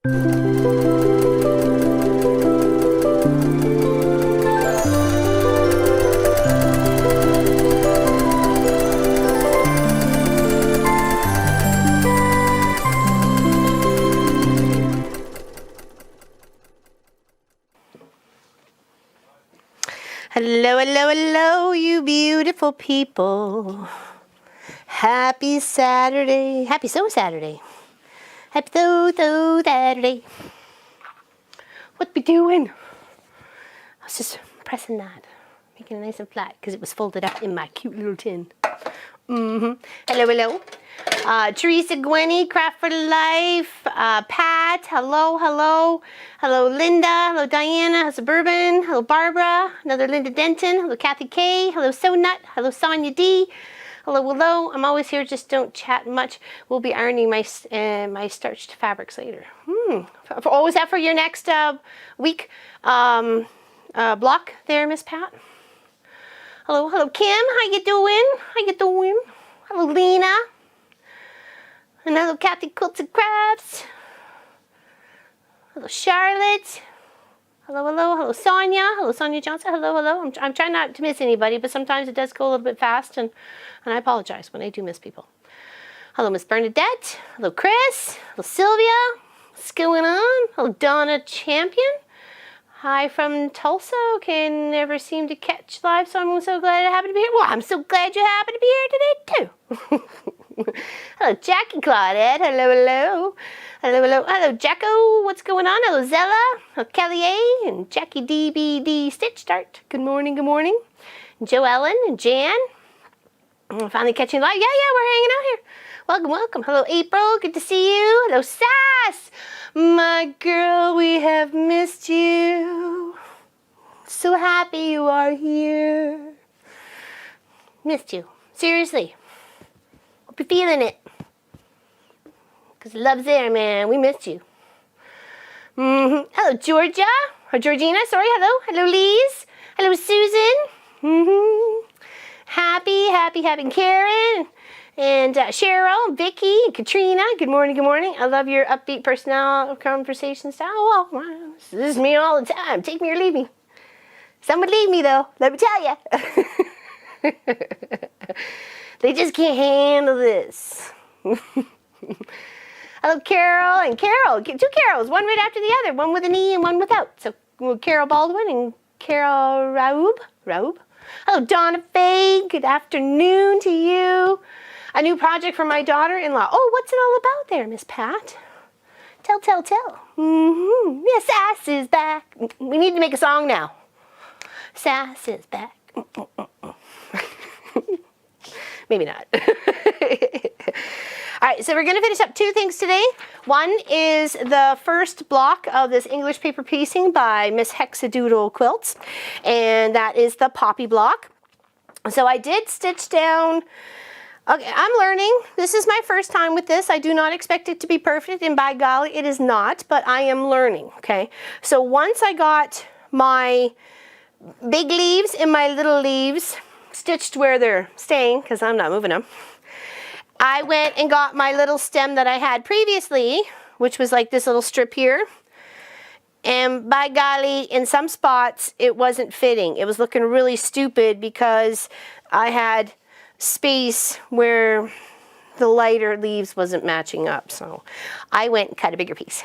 Hello, hello, hello, you beautiful people. Happy Saturday. Happy Saturday. Happy Saturday. What we doing? I was just pressing that, making it nice and flat because it was folded up in my cute little tin. Hello, hello. Teresa, Gwenny, Craft for Life, Pat, hello, hello. Hello, Linda. Hello, Diana. Hello, Suburban. Hello, Barbara. Another Linda Denton. Hello, Kathy K. Hello, So Nut. Hello, Sonia D. Hello, hello. I'm always here, just don't chat much. We'll be ironing my starched fabrics later. Oh, is that for your next week block there, Miss Pat? Hello, hello, Kim. How you doing? How you doing? Hello, Lena. And hello, Kathy Quilts and Crafts. Hello, Charlotte. Hello, hello, hello, Sonia. Hello, Sonia Johnson. Hello, hello. I'm trying not to miss anybody, but sometimes it does go a little bit fast, and I apologize when I do miss people. Hello, Miss Bernadette. Hello, Chris. Hello, Sylvia. What's going on? Hello, Donna Champion. Hi from Tulsa. Can never seem to catch live, so I'm so glad I happen to be here. Well, I'm so glad you happen to be here today, too. Hello, Jackie Claudette. Hello, hello. Hello, hello. Hello, Jacko. What's going on? Hello, Zella. Hello, Kelly A. And Jackie DBD Stitch Start. Good morning, good morning. Joe Ellen and Jan. I'm finally catching live. Yeah, we're hanging out here. Welcome, welcome. Hello, April. Good to see you. Hello, Sass. My girl, we have missed you. So happy you are here. Missed you. Seriously. Hope you're feeling it. Because love's there, man. We missed you. Hello, Georgia. Or Georgina, sorry. Hello. Hello, Lise. Hello, Susan. Happy Karen. And Cheryl, Vicky, and Katrina. Good morning, good morning. I love your upbeat personal conversation style. Oh, well, this is me all the time. Take me or leave me. Some would leave me, though. Let me tell you. They just can't handle this. Hello, Carol and Carol. Two Carols, one right after the other. One with an E and one without. So Carol Baldwin and Carol Raub. Hello, Donna Faye. Good afternoon to you. A new project for my daughter-in-law. Oh, what's it all about there, Miss Pat? Tell. Yes, Sass is back. We need to make a song now. Sass is back. Maybe not. All right, so we're going to finish up two things today. One is the first block of this English paper piecing by Miss Hexadoodle Quilts, and that is the Poppy block. So I did stitch down. Okay, I'm learning. This is my first time with this. I do not expect it to be perfect, and by golly, it is not, but I am learning, okay? So once I got my big leaves and my little leaves stitched where they're staying, because I'm not moving them, I went and got my little stem that I had previously, which was like this little strip here, and by golly, in some spots, it wasn't fitting. It was looking really stupid because I had space where the lighter leaves wasn't matching up. So I went and cut a bigger piece.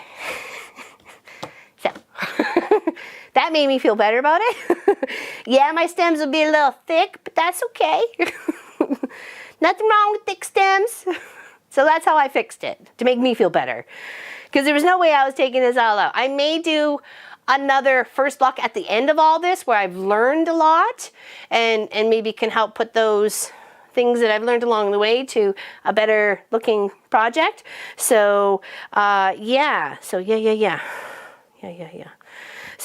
So that made me feel better about it. Yeah, my stems will be a little thick, but that's okay. Nothing wrong with thick stems. So that's how I fixed it, to make me feel better. Because there was no way I was taking this all out. I may do another first block at the end of all this where I've learned a lot and maybe can help put those things that I've learned along the way to a better looking project. So yeah. So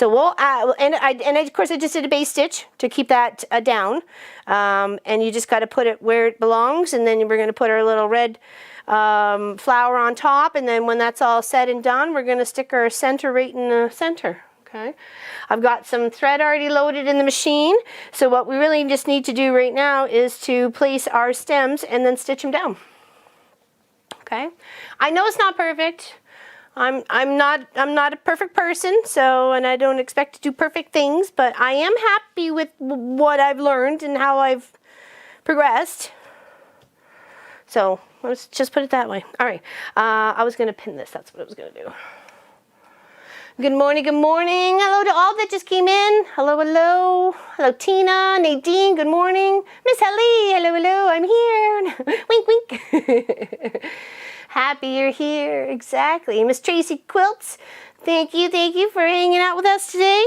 we'll and of course I just did a base stitch to keep that down, and you just got to put it where it belongs, and then we're going to put our little red flower on top, and then when that's all said and done, we're going to stick our center right in the center. Okay, I've got some thread already loaded in the machine, so what we really just need to do right now is to place our stems and then stitch them down. Okay, I know it's not perfect. I'm not a perfect person, so, and I don't expect to do perfect things, but I am happy with what I've learned and how I've progressed. So let's just put it that way. All right, I was gonna pin this. That's what I was gonna do. Good morning, good morning. Hello to all that just came in. Hello, hello. Hello, Tina, Nadine, good morning. Miss Helly, hello, hello, I'm here. Wink, wink. Happy you're here, exactly. Miss Tracy Quilts, thank you for hanging out with us today.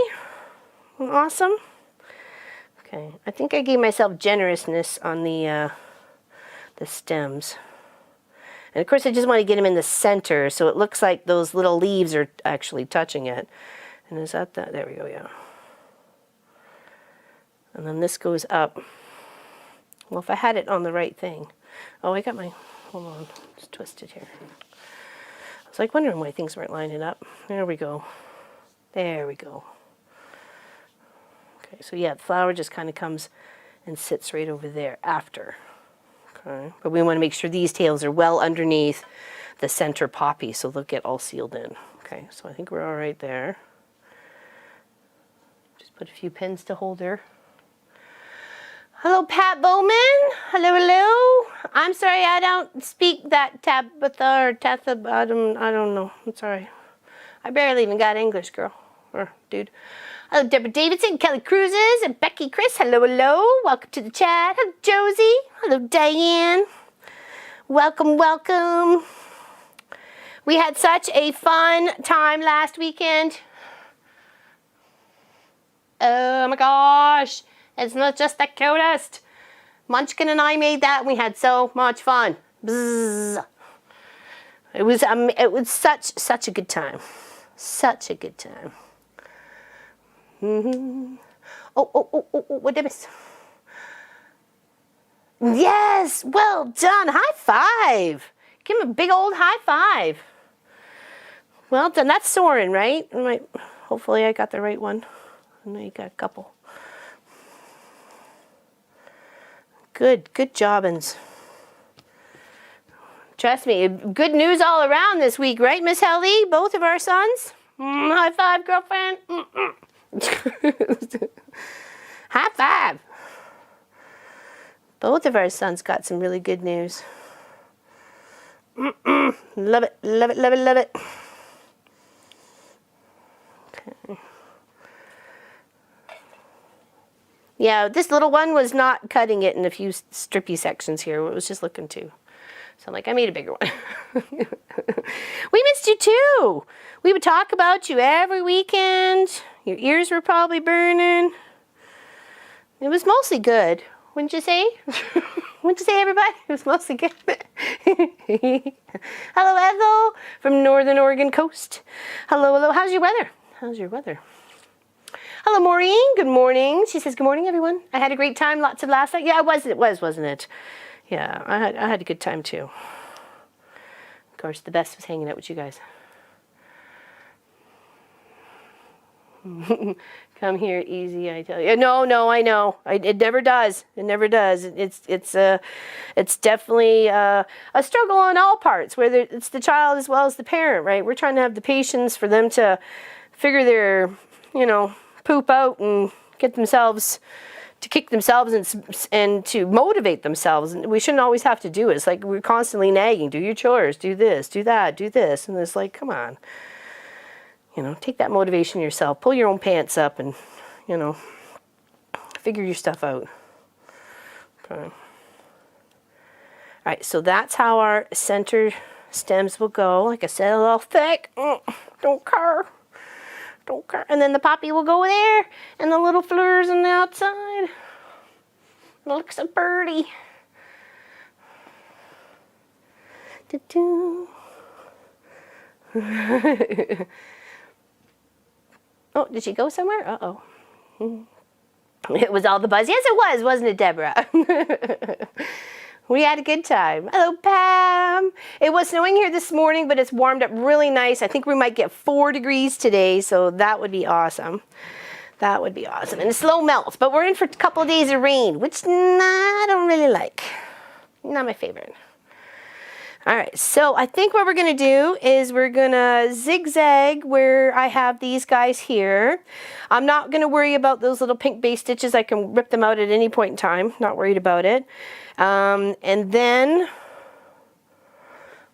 Awesome. Okay, I think I gave myself generousness on the stems. And of course I just want to get them in the center so it looks like those little leaves are actually touching it. And is that that? There we go, yeah. And then this goes up. Well, if I had it on the right thing. Oh, I got my, hold on, it's twisted here. I was like wondering why things weren't lining up. There we go. There we go. Okay, so yeah, the flower just kind of comes and sits right over there after. Okay, but we want to make sure these tails are well underneath the center poppy so they'll get all sealed in. Okay, so I think we're all right there. Just put a few pins to hold her. Hello, Pat Bowman. Hello, hello. I'm sorry I don't speak that Tabitha or Tatha. I don't know. I'm sorry. I barely even got English, girl or dude. Hello, Deborah Davidson, Kelly Cruzes, and Becky Chris. Hello, hello. Welcome to the chat. Hello, Josie. Hello, Diane. Welcome, welcome. We had such a fun time last weekend. Oh my gosh. It's not just the cutest. Munchkin and I made that and we had so much fun. Bzzz. It was such a good time. Such a good time. Mm-hmm. Oh, what did I miss? Yes, well done. High five. Give him a big old high five. Well done. That's Soren, right? Hopefully I got the right one. I know you got a couple. Good jobbins. Trust me, good news all around this week, right, Miss Helly? Both of our sons. High five, girlfriend. High five. Both of our sons got some really good news. Love it, love it, love it, love it. Okay. Yeah, this little one was not cutting it in a few strippy sections here. It was just looking too. So I'm like, I made a bigger one. We missed you too. We would talk about you every weekend. Your ears were probably burning. It was mostly good. Wouldn't you say? Wouldn't you say, everybody? It was mostly good. Hello, Ethel from Northern Oregon coast. Hello, hello. How's your weather? How's your weather? Hello, Maureen. Good morning. She says, good morning, everyone. I had a great time. Lots of laughs. Yeah, it was, wasn't it? Yeah, I had a good time, too. Of course, the best was hanging out with you guys. Come here, easy, I tell you. No, I know. It never does. It never does. It's definitely a struggle on all parts, whether it's the child as well as the parent, right? We're trying to have the patience for them to figure their, poop out and get themselves to kick themselves and to motivate themselves. And we shouldn't always have to do it. It's like we're constantly nagging. Do your chores. Do this. Do that. Do this. And it's like, come on. Take that motivation yourself. Pull your own pants up and, figure your stuff out. Okay. All right, so that's how our center stems will go. Like I said, a little thick. Don't care. Don't care. And then the poppy will go there, and the little flowers on the outside. It looks so pretty. Oh, did she go somewhere? Uh-oh. It was all the buzz. Yes, it was, wasn't it, Deborah? We had a good time. Hello, Pam. It was snowing here this morning, but it's warmed up really nice. I think we might get 4 degrees today, so that would be awesome. That would be awesome. And it slow melts, but we're in for a couple of days of rain, which I don't really like. Not my favorite. All right, so I think what we're gonna do is we're gonna zigzag where I have these guys here. I'm not gonna worry about those little pink base stitches. I can rip them out at any point in time, not worried about it. And then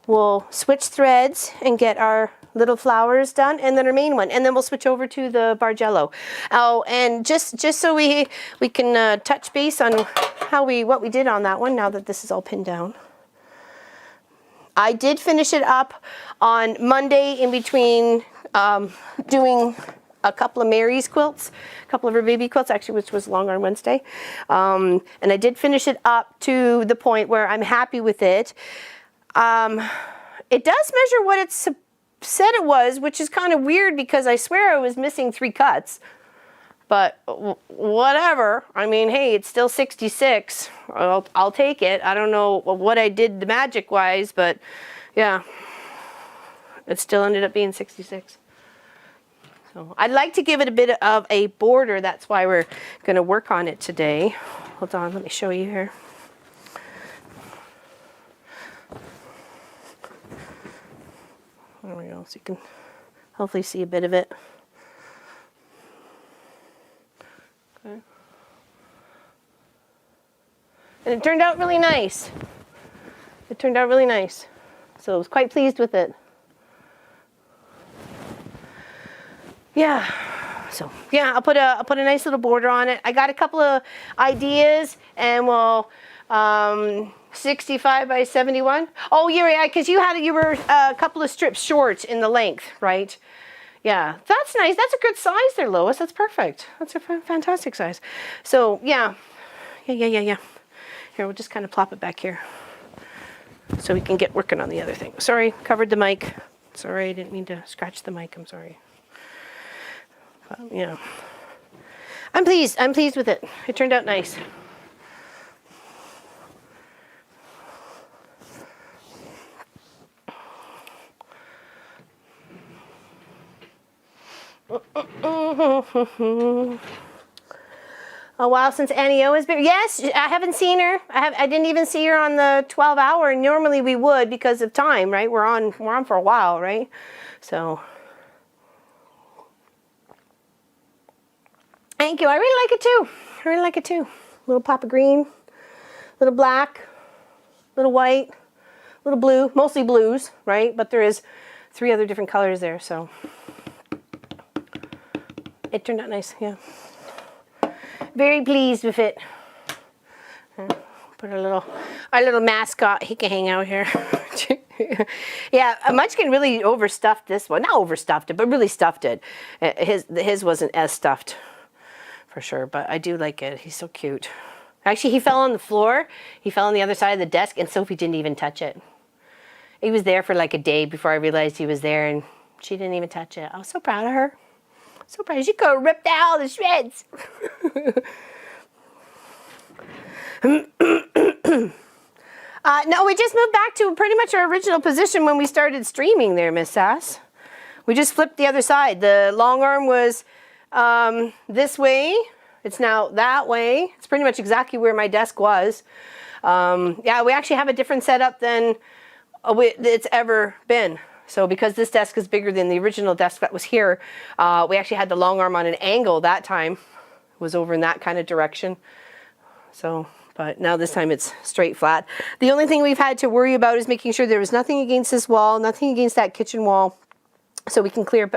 we'll switch threads and get our little flowers done, and then our main one, and then we'll switch over to the Bargello. Oh, and just so we can touch base on what we did on that one now that this is all pinned down. I did finish it up on Monday in between doing a couple of Mary's quilts, a couple of her baby quilts, actually, which was long on Wednesday. And I did finish it up to the point where I'm happy with it. It does measure what it said it was, which is kind of weird because I swear I was missing 3 cuts. But whatever. I mean, hey, it's still 66. I'll take it. I don't know what I did the magic wise, but yeah, it still ended up being 66. So I'd like to give it a bit of a border. That's why we're going to work on it today. Hold on, let me show you here. There we go. So you can hopefully see a bit of it. Okay. And it turned out really nice. It turned out really nice. So I was quite pleased with it. Yeah. So yeah, I'll put a nice little border on it. I got a couple of ideas, and we'll 65 by 71. Oh, yeah, because you were a couple of strips short in the length, right? Yeah, that's nice. That's a good size there, Lois. That's perfect. That's a fantastic size. So yeah. Here, we'll just kind of plop it back here so we can get working on the other thing. Sorry, covered the mic. Sorry, I didn't mean to scratch the mic. I'm sorry. But, yeah. I'm pleased. I'm pleased with it. It turned out nice. A while since Annie O has been. Yes, I haven't seen her. I didn't even see her on the 12-hour. Normally we would because of time, right? We're on for a while, right? So thank you. I really like it too. I really like it too. Little pop of green, little black, little white, little blue. Mostly blues, right? But there is 3 other different colors there, so it turned out nice. Yeah. Very pleased with it. Put our little mascot. He can hang out here. Yeah, Munchkin really overstuffed this one. Not overstuffed it, but really stuffed it. His wasn't as stuffed, for sure. But I do like it. He's so cute. Actually, he fell on the floor. He fell on the other side of the desk, and Sophie didn't even touch it. He was there for like a day before I realized he was there, and she didn't even touch it. I was so proud of her. So proud. She could have ripped out all the shreds. No, we just moved back to pretty much our original position when we started streaming there, Miss Sass. We just flipped the other side. The long arm was this way. It's now that way. It's pretty much exactly where my desk was. Yeah, we actually have a different setup than it's ever been. So because this desk is bigger than the original desk that was here, we actually had the long arm on an angle that time. It was over in that kind of direction. So, but now this time it's straight flat. The only thing we've had to worry about is making sure there was nothing against this wall, nothing against that kitchen wall, so we can clear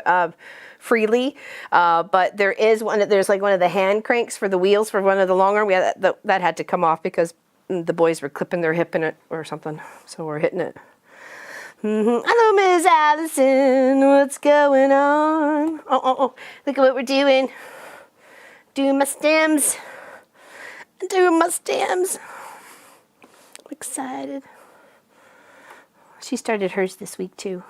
freely. But there is there's like one of the hand cranks for the wheels for one of the long arm. That had to come off because the boys were clipping their hip in it or something. So we're hitting it. Hello, Miss Allison. What's going on? Oh, look at what we're doing. Doing my stems. Doing my stems. I'm excited. She started hers this week too.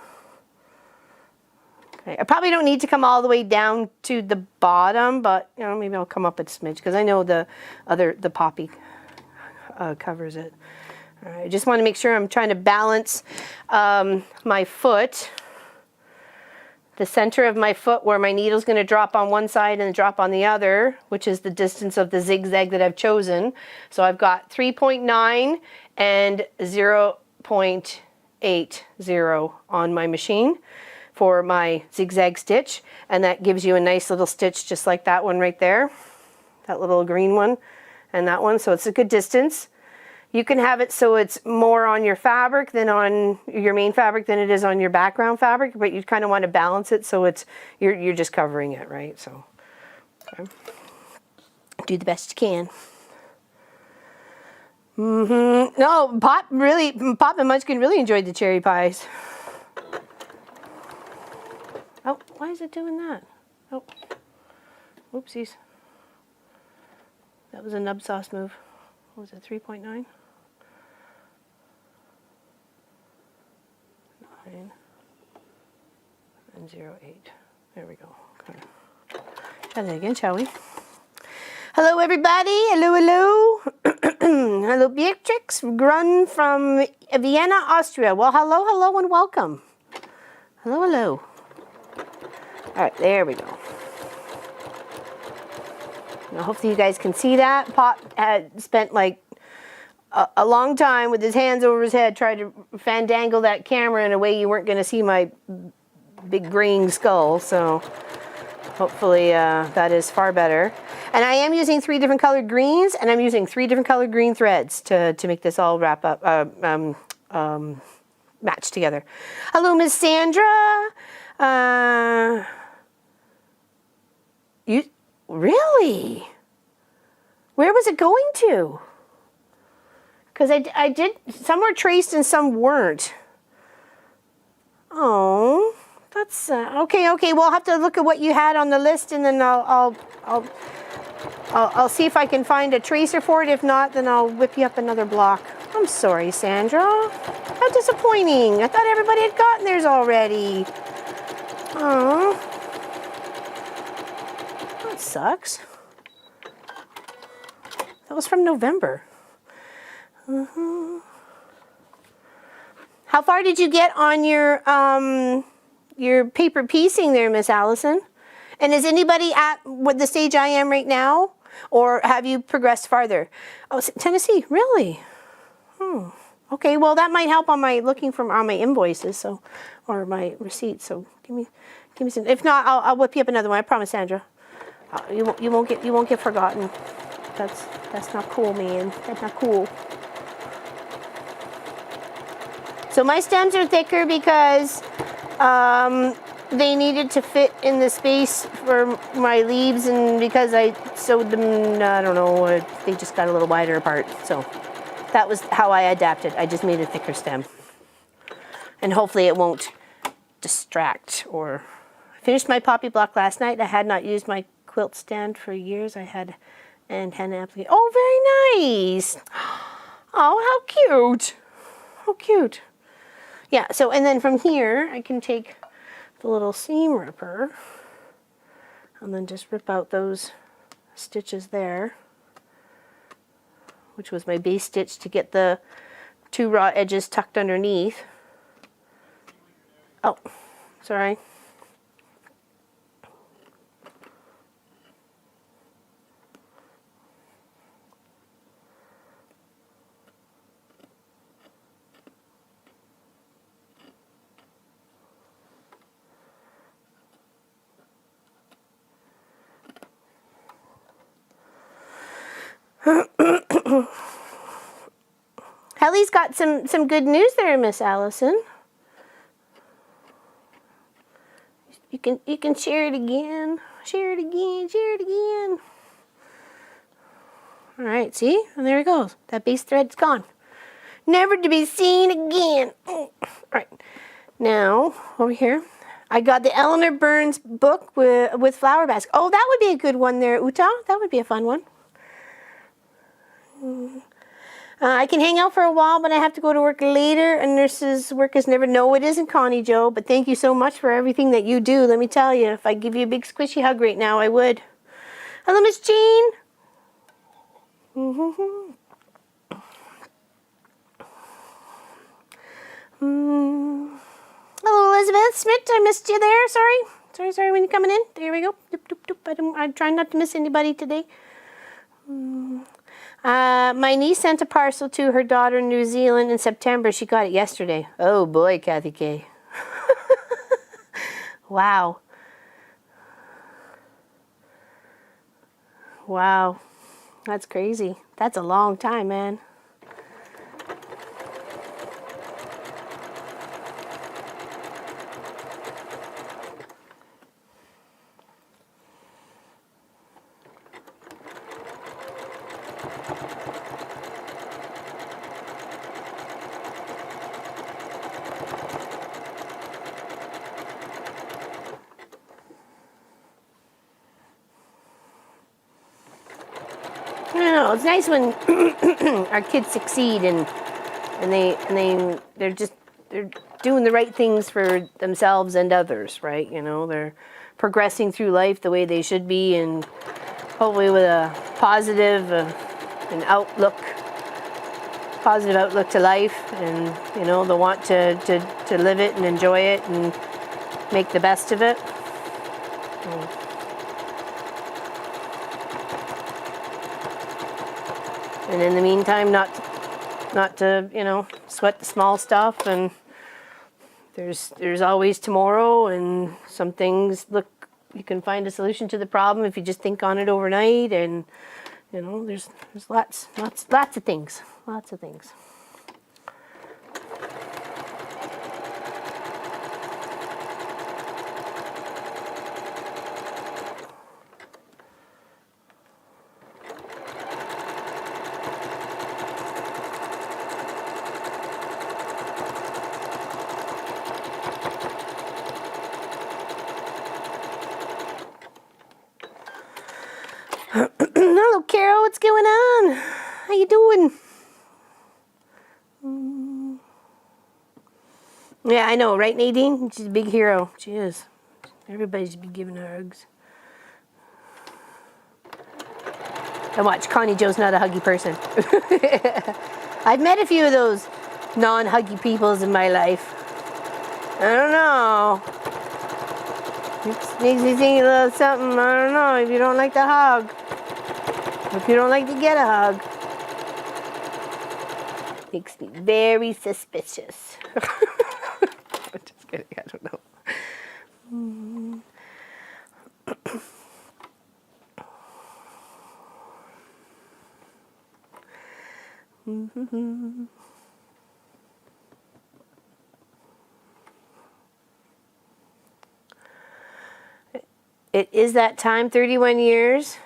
Okay. I probably don't need to come all the way down to the bottom, but you know, maybe I'll come up a smidge because I know the Poppy covers it. All right, I just want to make sure I'm trying to balance my foot, the center of my foot where my needle's going to drop on one side and drop on the other, which is the distance of the zigzag that I've chosen. So I've got 3.9 and 0.8. 080 on my machine for my zigzag stitch, and that gives you a nice little stitch just like that one right there, that little green one and that one, so it's a good distance. You can have it so it's more on your fabric than on your main fabric than it is on your background fabric, but you kind of want to balance it so it's you're just covering it, right? So okay. Do the best you can. No, Pop and Munchkin really enjoyed the cherry pies. Oh, why is it doing that? Oh, whoopsies. That was a nub sauce move. What was it, 3.9? 9 and 08. There we go. Okay. Try that again, shall we? Hello, everybody. Hello, hello. Hello, Beatrix Grun from Vienna, Austria. Well, hello, hello, and welcome. Hello, hello. All right, there we go. Now, hopefully you guys can see that. Pop had spent like a long time with his hands over his head trying to fandangle that camera in a way you weren't going to see my big graying skull. So hopefully that is far better. And I am using 3 different colored greens, and I'm using 3 different colored green threads to make this all wrap up, match together. Hello, Miss Sandra. You really? Where was it going to? Because I did, some were traced and some weren't. Oh, that's okay. We'll have to look at what you had on the list, and then I'll see if I can find a tracer for it. If not, then I'll whip you up another block. I'm sorry, Sandra. How disappointing. I thought everybody had gotten theirs already. Oh, that sucks. That was from November. How far did you get on your paper piecing there, Miss Allison? And is anybody at what the stage I am right now, or have you progressed farther? Oh, Tennessee, really? Okay, well that might help on my looking on my invoices, so or my receipts. So give me some. If not, I'll whip you up another one. I promise, Sandra. You won't get forgotten. That's not cool, man. That's not cool. So my stems are thicker because they needed to fit in the space for my leaves, and because I sewed them, I don't know, they just got a little wider apart. So that was how I adapted. I just made a thicker stem. And hopefully it won't distract. Or I finished my poppy block last night. I had not used my quilt stand for years. I had and henna application. Oh, very nice. Oh, how cute. How cute. Yeah, so, and then from here, I can take the little seam ripper and then just rip out those stitches there, which was my base stitch to get the 2 raw edges tucked underneath. Oh, sorry. Helly's got some good news there, Miss Allison. You can share it again. Share it again. Share it again. All right, see? And there it goes. That base thread's gone. Never to be seen again. All right. Now, over here, I got the Eleanor Burns book with flower basket. Oh, that would be a good one there, Uta. That would be a fun one. I can hang out for a while, but I have to go to work later, and nurses' work is never... No, it isn't, Connie Jo, but thank you so much for everything that you do. Let me tell you, if I give you a big squishy hug right now, I would. Hello, Miss Jean. Hello, Elizabeth Smith. I missed you there. Sorry when you're coming in. There we go. Doop, doop, doop. I'm trying not to miss anybody today. My niece sent a parcel to her daughter in New Zealand in September. She got it yesterday. Oh boy, Kathy K. Wow. Wow. That's crazy. That's a long time, man. I don't know. It's nice when our kids succeed and they're doing the right things for themselves and others, right? You know, they're progressing through life the way they should be, and hopefully with a positive positive outlook to life, and you know, they'll want to live it and enjoy it and make the best of it. And in the meantime, not to, you know, sweat the small stuff, and there's always tomorrow, and some things, look, you can find a solution to the problem if you just think on it overnight, and you know, there's lots of things. Hello, Carol. What's going on? How you doing? Yeah, I know, right, Nadine? She's a big hero. She is. Everybody should be giving her hugs. And watch, Connie Joe's not a huggy person. I've met a few of those non-huggy peoples in my life. I don't know. It makes me think a little something. I don't know. If you don't like the hug, if you don't like to get a hug, makes me very suspicious. I'm just kidding. I don't know. It is that time, 31 years.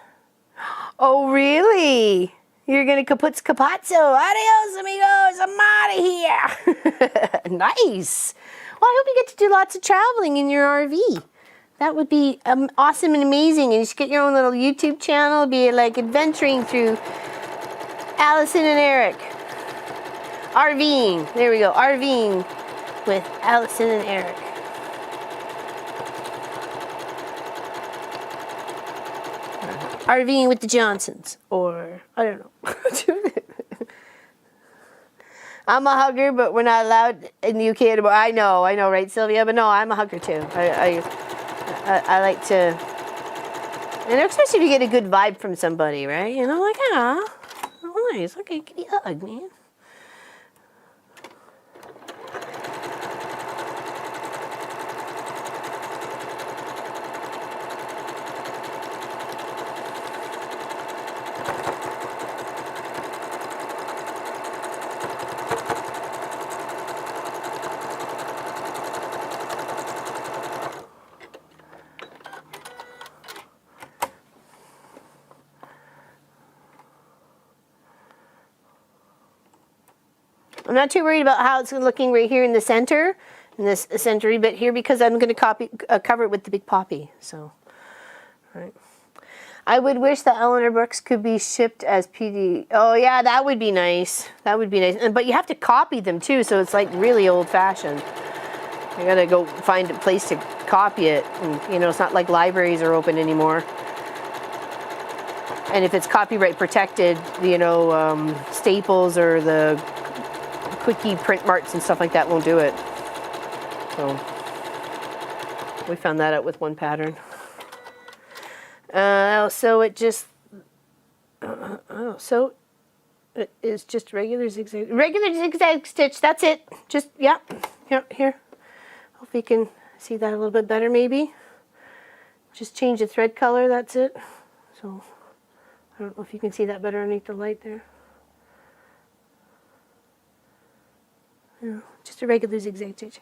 Oh, really? You're going to kaputz kapazzo. Adios, amigos. I'm out of here. Nice. Well, I hope you get to do lots of traveling in your RV. That would be awesome and amazing. And you should get your own little YouTube channel. Be like adventuring through Allison and Eric. RVing. There we go. RVing with Allison and Eric. RVing with the Johnsons, or I don't know. I'm a hugger, but we're not allowed in the UK anymore. I know, right, Sylvia? But no, I'm a hugger too. I like to, and especially if you get a good vibe from somebody, right? You know, like, oh, nice. Okay, give me a hug, man. I'm not too worried about how it's looking right here in the center, in this center bit here, because I'm going to cover it with the big poppy. So, right. I would wish that Eleanor books could be shipped as PD. Oh yeah, that would be nice. That would be nice. But you have to copy them too, so it's like really old-fashioned. You got to go find a place to copy it, and you know, it's not like libraries are open anymore. And if it's copyright protected, you know, Staples or the Quickie print marts and stuff like that won't do it. So we found that out with one pattern. So it just, so It is just regular zigzag stitch. That's it. Just, yeah, here. Hope you can see that a little bit better maybe. Just change the thread color, that's it. So, I don't know if you can see that better underneath the light there. Yeah, just a regular zigzag stitch.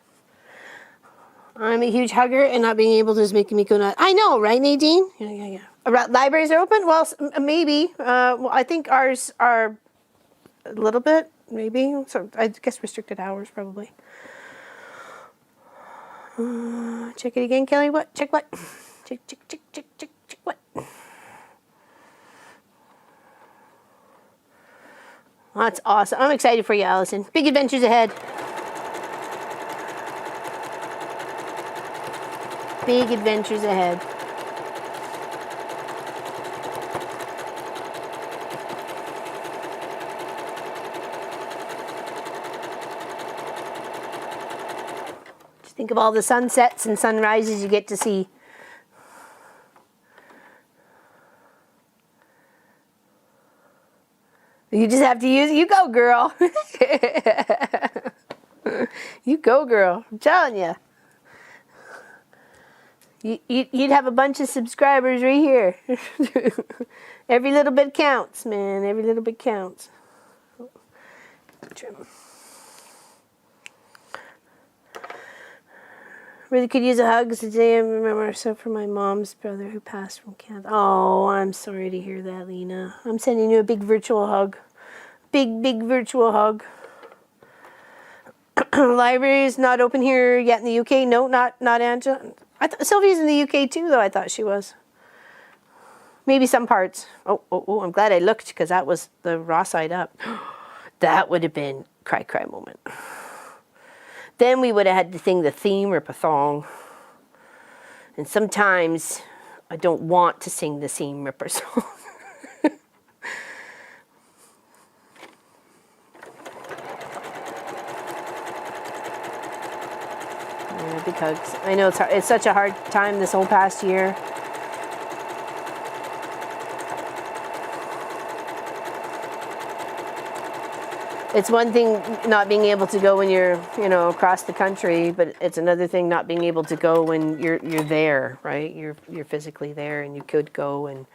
I'm a huge hugger, and not being able to is making me go nuts. I know, right, Nadine? Yeah. Libraries are open? Well, maybe. Well, I think ours are a little bit, maybe. So I guess restricted hours, probably. Check it again, Kelly. What? Check what? Check what? Well, that's awesome. I'm excited for you, Allison. Big adventures ahead. Big adventures ahead. Just think of all the sunsets and sunrises you get to see. You just have to use it. You go, girl. You go, girl. I'm telling you. You'd have a bunch of subscribers right here. Every little bit counts, man. Every little bit counts. Trim. Really could use a hug today. I remember so for my mom's brother who passed from cancer. Oh, I'm sorry to hear that, Lena. I'm sending you a big virtual hug. Big virtual hug. Library is not open here yet in the UK. No, not Angela. Sylvia's in the UK too, though. I thought she was. Maybe some parts. Oh! I'm glad I looked because that was the raw side up. That would have been cry moment. Then we would have had to sing the theme or pathong. And sometimes I don't want to sing the seam ripper song. Yeah, big hugs. I know it's such a hard time this whole past year. It's one thing not being able to go when you're, across the country, but it's another thing not being able to go when you're there, right? You're physically there, and you could go, and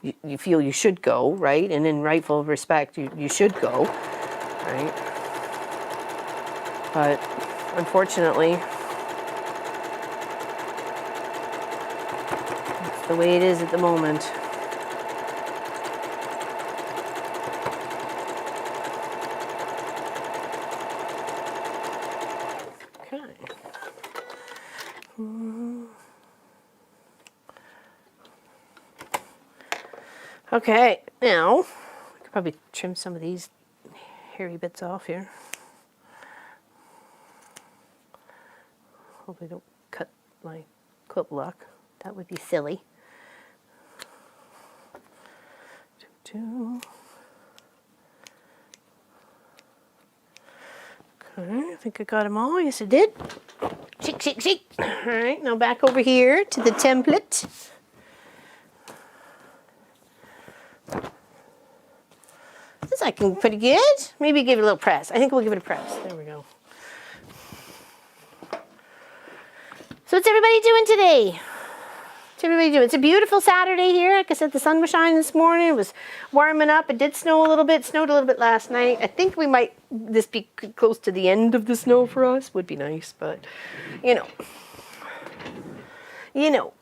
you feel you should go, right? And in rightful respect, you should go, right? But unfortunately, it's the way it is at the moment. Okay, now I could probably trim some of these hairy bits off here. Hopefully don't cut my quilt block. That would be silly. Okay, I think I got them all. Yes, I did. Shake. All right, now back over here to the template. This is looking pretty good. Maybe give it a little press. I think we'll give it a press. There we go. So what's everybody doing today? What's everybody doing? It's a beautiful Saturday here. Like I said, the sun was shining this morning. It was warming up. It did snow a little bit. Snowed a little bit last night. I think we might this be close to the end of the snow for us. Would be nice, but it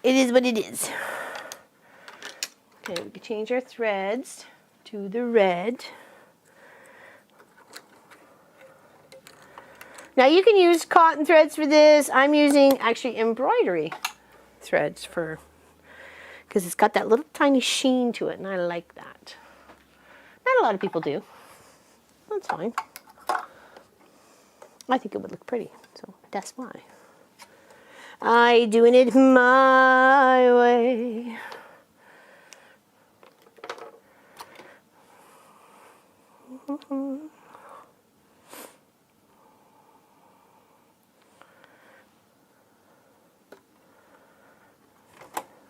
is what it is. Okay, we can change our threads to the red. Now you can use cotton threads for this. I'm using actually embroidery threads because it's got that little tiny sheen to it, and I like that. Not a lot of people do. That's fine. I think it would look pretty, so that's why. I doing it my way.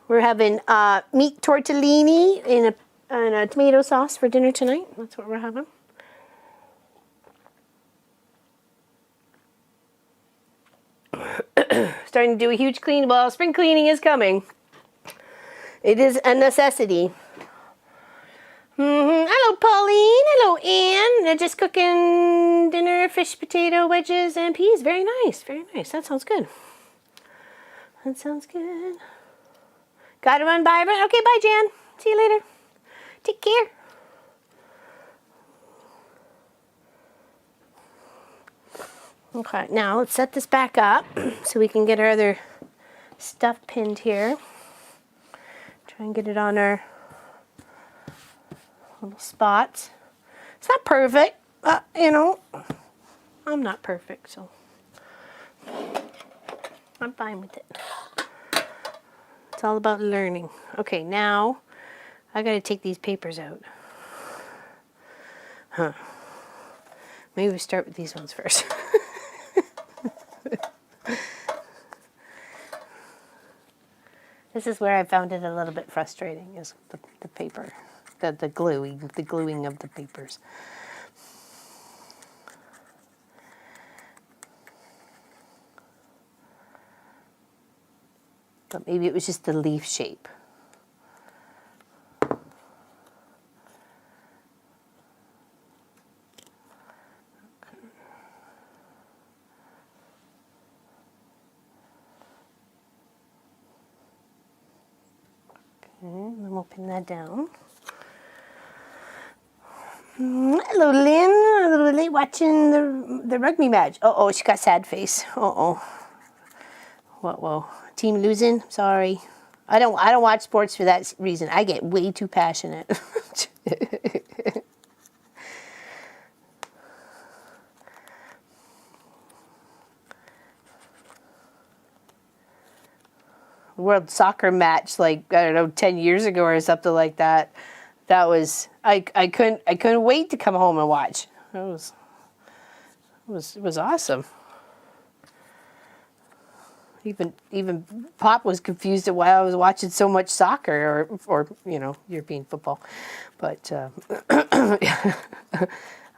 We're having meat tortellini in a tomato sauce for dinner tonight. That's what we're having. Starting to do a huge clean. Well, spring cleaning is coming. It is a necessity. Hello, Pauline. Hello, Anne. They're just cooking dinner, fish, potato, wedges, and peas. Very nice. Very nice. That sounds good. That sounds good. Gotta run, bye. Okay, bye, Jan. See you later. Take care. Okay, now let's set this back up so we can get our other stuff pinned here. Try and get it on our little spots. It's not perfect, you know, I'm not perfect, so I'm fine with it. It's all about learning. Okay, now I gotta take these papers out. Maybe we start with these ones first. This is where I found it a little bit frustrating, is the paper, the gluing of the papers. But maybe it was just the leaf shape. And then we'll pin that down. Hello, Lynn. Hello, Lynn. Watching the rugby match. Uh-oh, she got sad face. Uh-oh. Whoa. Team losing? Sorry. I don't watch sports for that reason. I get way too passionate. World soccer match, like, I don't know, 10 years ago or something like that. That was, I couldn't wait to come home and watch. It was awesome. Even Pop was confused at why I was watching so much soccer or you know, European football. But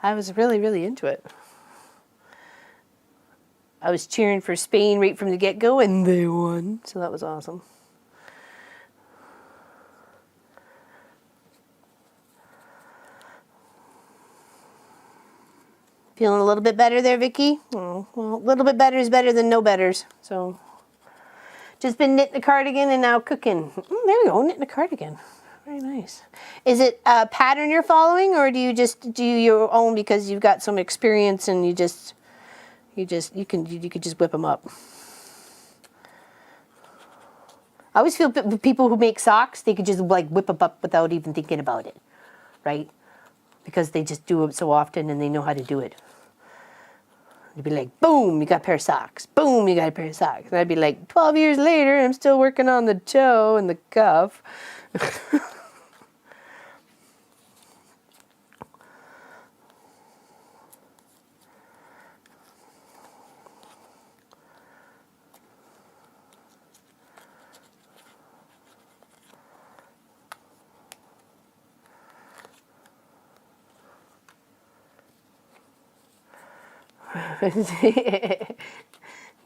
I was really into it. I was cheering for Spain right from the get-go, and they won. So that was awesome. Feeling a little bit better there, Vicky? Oh, well, a little bit better is better than no betters. So, just been knitting a cardigan and now cooking. There we go, knitting a cardigan. Very nice. Is it a pattern you're following, or do you just do your own because you've got some experience and you can just whip them up? I always feel people who make socks, they could just like whip them up without even thinking about it, right? Because they just do it so often and they know how to do it. You'd be like, boom, you got a pair of socks. Boom, you got a pair of socks. And I'd be like, 12 years later, I'm still working on the toe and the cuff.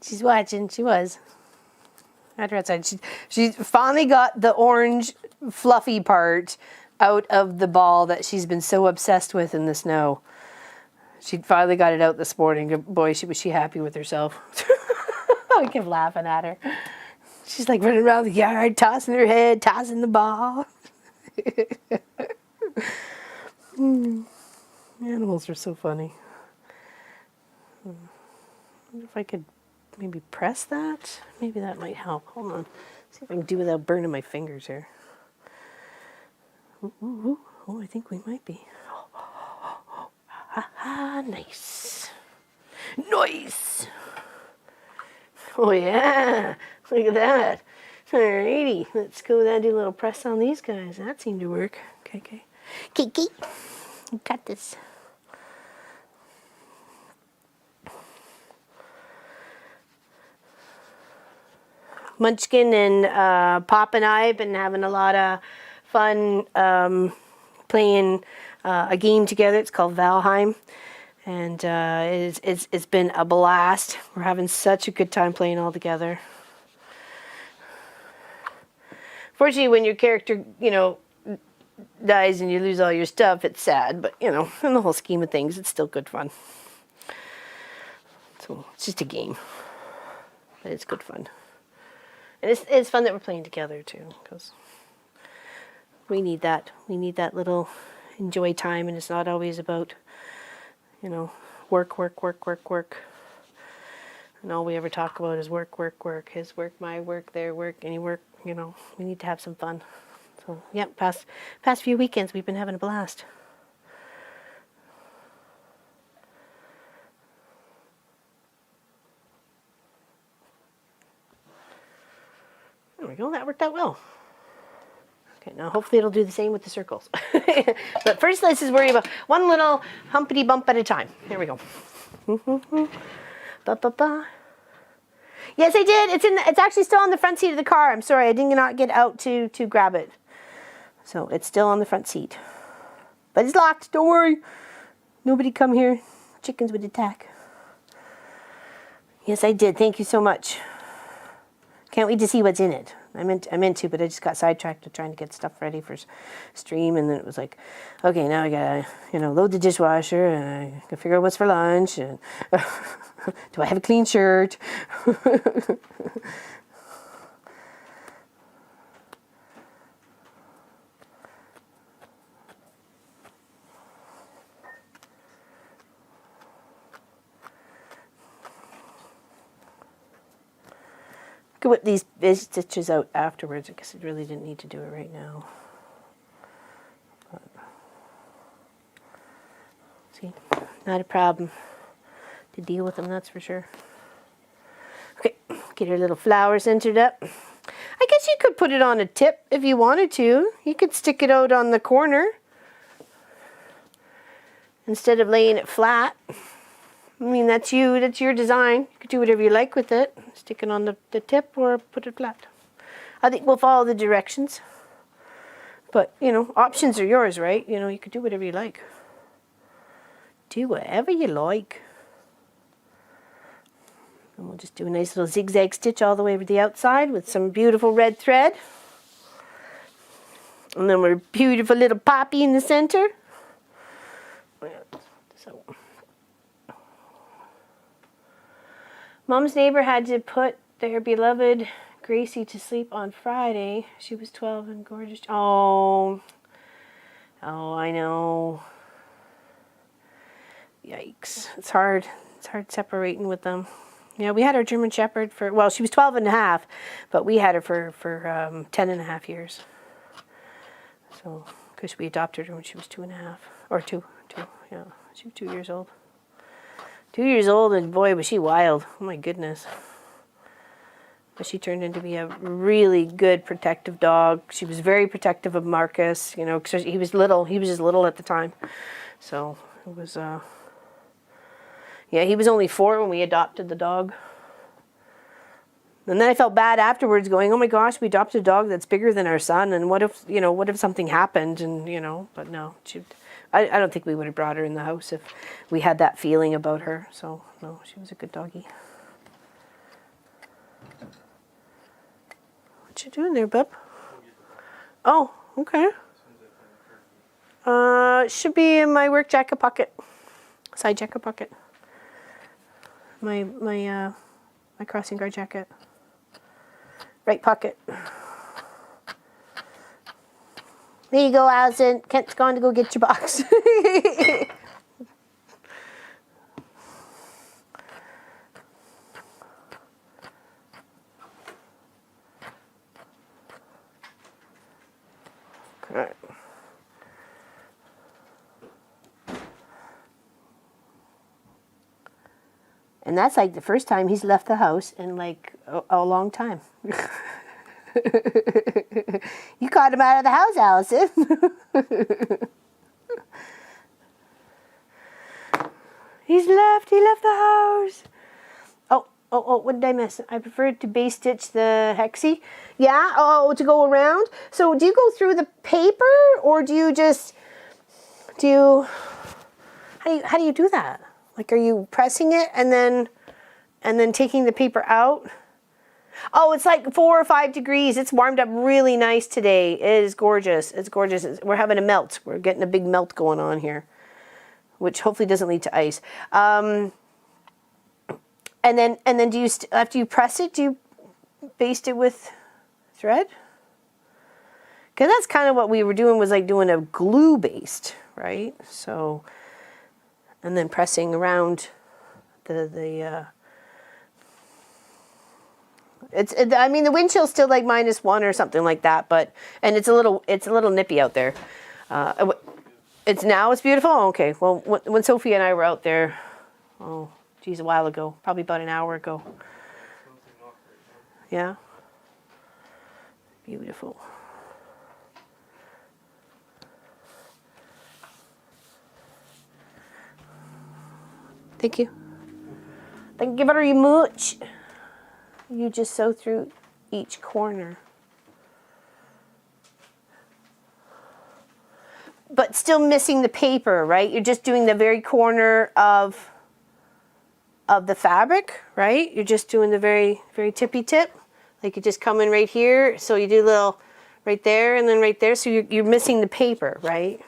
She's watching. She was. Had her outside. She finally got the orange fluffy part out of the ball that she's been so obsessed with in the snow. She finally got it out this morning. Boy, was she happy with herself. I kept laughing at her. She's like running around the yard, tossing her head, tossing the ball. Animals are so funny. I wonder if I could maybe press that. Maybe that might help. Hold on. See if I can do without burning my fingers here. Ooh. Oh, I think we might be. Nice. Nice. Oh yeah. Look at that. Alrighty. Let's go and do a little press on these guys. That seemed to work. Okay. Kiki. Got this. Munchkin and Pop and I have been having a lot of fun playing a game together. It's called Valheim. And it's been a blast. We're having such a good time playing all together. Fortunately, when your character, dies and you lose all your stuff, it's sad. But, in the whole scheme of things, it's still good fun. So it's just a game. But it's good fun. And it's fun that we're playing together, too. Because we need that. We need that little enjoy time. And it's not always about, work. And all we ever talk about is work. His work, my work, their work, any work, we need to have some fun. So, yeah, past few weekends we've been having a blast. There we go, that worked out well. Okay, now hopefully it'll do the same with the circles. But first let's just worry about one little humpity bump at a time. Here we go. Ba-ba-ba. Yes, I did. It's actually still on the front seat of the car. I'm sorry, I did not get out to grab it. So it's still on the front seat. But it's locked, don't worry. Nobody come here. Chickens would attack. Yes, I did. Thank you so much. Can't wait to see what's in it. I meant to, but I just got sidetracked with trying to get stuff ready for stream, and then it was like, okay, now I gotta, load the dishwasher, and I gotta figure out what's for lunch, and do I have a clean shirt? Could whip these stitches out afterwards. I guess I really didn't need to do it right now. But, see, not a problem to deal with them, that's for sure. Okay, get your little flower centered up. I guess you could put it on a tip if you wanted to. You could stick it out on the corner instead of laying it flat. I mean, that's your design. You could do whatever you like with it. Stick it on the tip or put it flat. I think we'll follow the directions. But, options are yours, right? You could do whatever you like. Do whatever you like. And we'll just do a nice little zigzag stitch all the way to the outside with some beautiful red thread. And then we're beautiful little Poppy in the center. So, Mom's neighbor had to put their beloved Gracie to sleep on Friday. She was 12 and gorgeous. Oh, I know. Yikes. It's hard. It's hard separating with them. Yeah, we had our German Shepherd for, well, she was 12 and a half, but we had her for 10 and a half years. So, because we adopted her when she was 2.5, or two, yeah. She was 2 years old. 2 years old, and boy, was she wild. Oh my goodness. But she turned into be a really good protective dog. She was very protective of Marcus, because he was little. He was just little at the time. So it was, yeah, he was only 4 when we adopted the dog. And then I felt bad afterwards going, oh my gosh, we adopted a dog that's bigger than our son. And what if something happened? And, but no, I don't think we would have brought her in the house if we had that feeling about her. So, no, she was a good doggy. What you doing there, bub? Oh, okay. It should be in my work jacket pocket. Side jacket pocket. My crossing guard jacket. Right pocket. There you go, Allison. Kent's gone to go get your box. Okay. And that's like the first time he's left the house in like a long time. You caught him out of the house, Allison. He left the house. Oh, what did I miss? I prefer to base stitch the hexie. Yeah, to go around. So do you go through the paper, or do you just how do you do that? Like, are you pressing it and then taking the paper out? Oh, it's like 4 or 5 degrees. It's warmed up really nice today. It is gorgeous. It's gorgeous. We're having a melt. We're getting a big melt going on here, which hopefully doesn't lead to ice. And then do you after you press it, do you baste it with thread? Because that's kind of what we were doing, was like doing a glue baste, right? So, and then pressing around I mean, the wind chill's still like -1 or something like that, but, and it's a little nippy out there. It's beautiful? Okay, well, when Sophie and I were out there, oh, geez, a while ago, probably about an hour ago. Yeah? Beautiful. Thank you. Thank you very much. You just sew through each corner. But still missing the paper, right? You're just doing the very corner of the fabric, right? You're just doing the very, very tippy tip. Like you just come in right here. So you do a little right there and then right there. So you're missing the paper, right?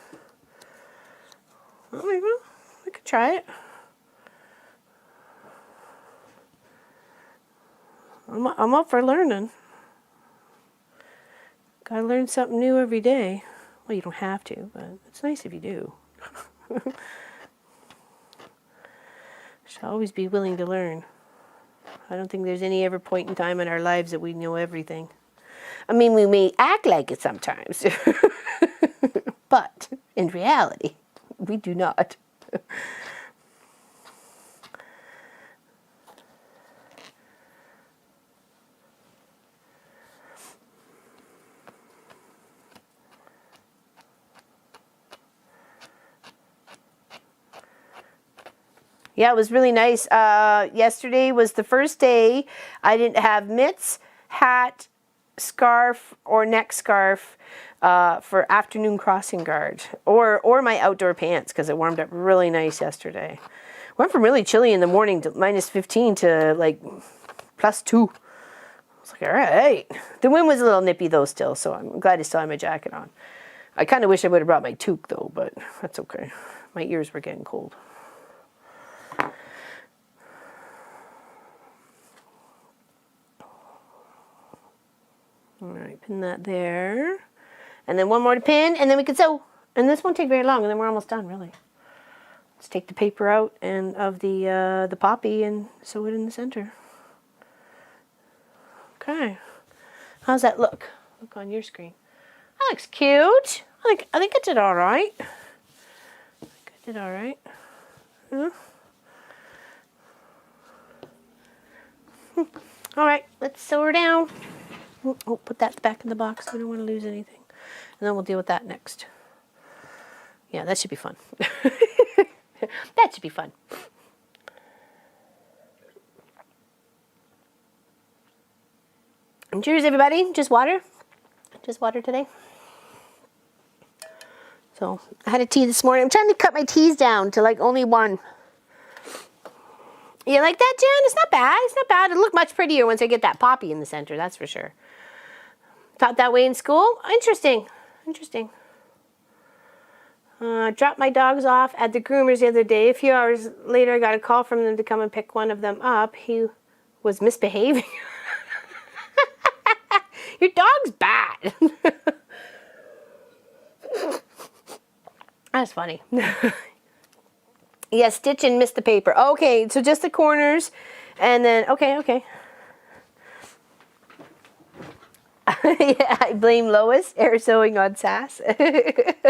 Oh, maybe we could try it. I'm up for learning. Gotta learn something new every day. Well, you don't have to, but it's nice if you do. Should always be willing to learn. I don't think there's any ever point in time in our lives that we know everything. I mean, we may act like it sometimes, but in reality, we do not. Yeah, it was really nice. Yesterday was the first day I didn't have mitts, hat, scarf, or neck scarf for afternoon crossing guard, or my outdoor pants, because it warmed up really nice yesterday. Went from really chilly in the morning to -15 to like +2. I was like, all right. The wind was a little nippy though still, so I'm glad I still had my jacket on. I kind of wish I would have brought my toque though, but that's okay. My ears were getting cold. All right, pin that there. And then one more to pin, and then we can sew. And this won't take very long, and then we're almost done, really. Let's take the paper out and of the poppy and sew it in the center. Okay. How's that look? Look on your screen. That looks cute. I think I did all right. I did all right. Yeah. All right, let's sew her down. Oh, put that back in the box. We don't want to lose anything. And then we'll deal with that next. Yeah, that should be fun. That should be fun. And cheers, everybody. Just water. Just water today. So, I had a tea this morning. I'm trying to cut my teas down to like only one. You like that, Jen? It's not bad. It's not bad. It'll look much prettier once I get that poppy in the center, that's for sure. Taught that way in school? Interesting. Interesting. Dropped my dogs off at the groomers the other day. A few hours later, I got a call from them to come and pick one of them up. He was misbehaving. Your dog's bad. That's funny. Yeah, stitch and miss the paper. Okay, so just the corners, and then, okay. Yeah, I blame Lois, air sewing on Sass.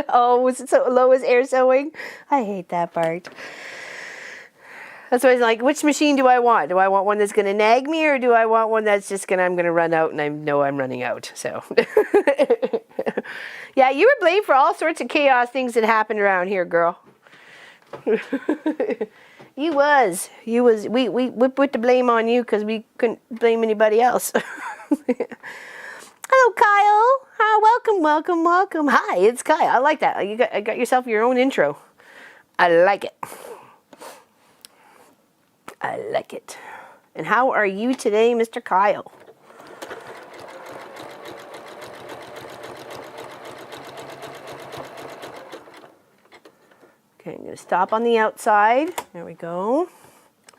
Oh, was it so Lois air sewing? I hate that part. That's why I was like, which machine do I want? Do I want one that's going to nag me, or do I want one that's just I'm going to run out and I know I'm running out? So, yeah, you were blamed for all sorts of chaos things that happened around here, girl. You was. We put the blame on you because we couldn't blame anybody else. Hello, Kyle. Hi, welcome. Hi, it's Kyle. I like that. You got yourself your own intro. I like it. I like it. And how are you today, Mr. Kyle? Okay, I'm going to stop on the outside. There we go.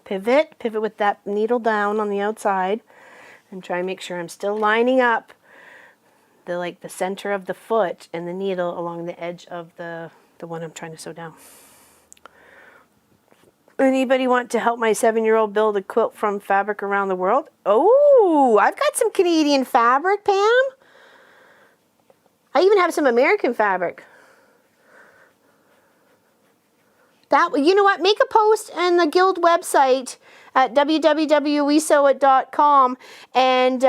Pivot with that needle down on the outside, and try and make sure I'm still lining up the center of the foot and the needle along the edge of the one I'm trying to sew down. Anybody want to help my 7-year-old build a quilt from fabric around the world? Oh, I've got some Canadian fabric, Pam. I even have some American fabric. You know what? Make a post on the Guild website at www.wesewit.com, and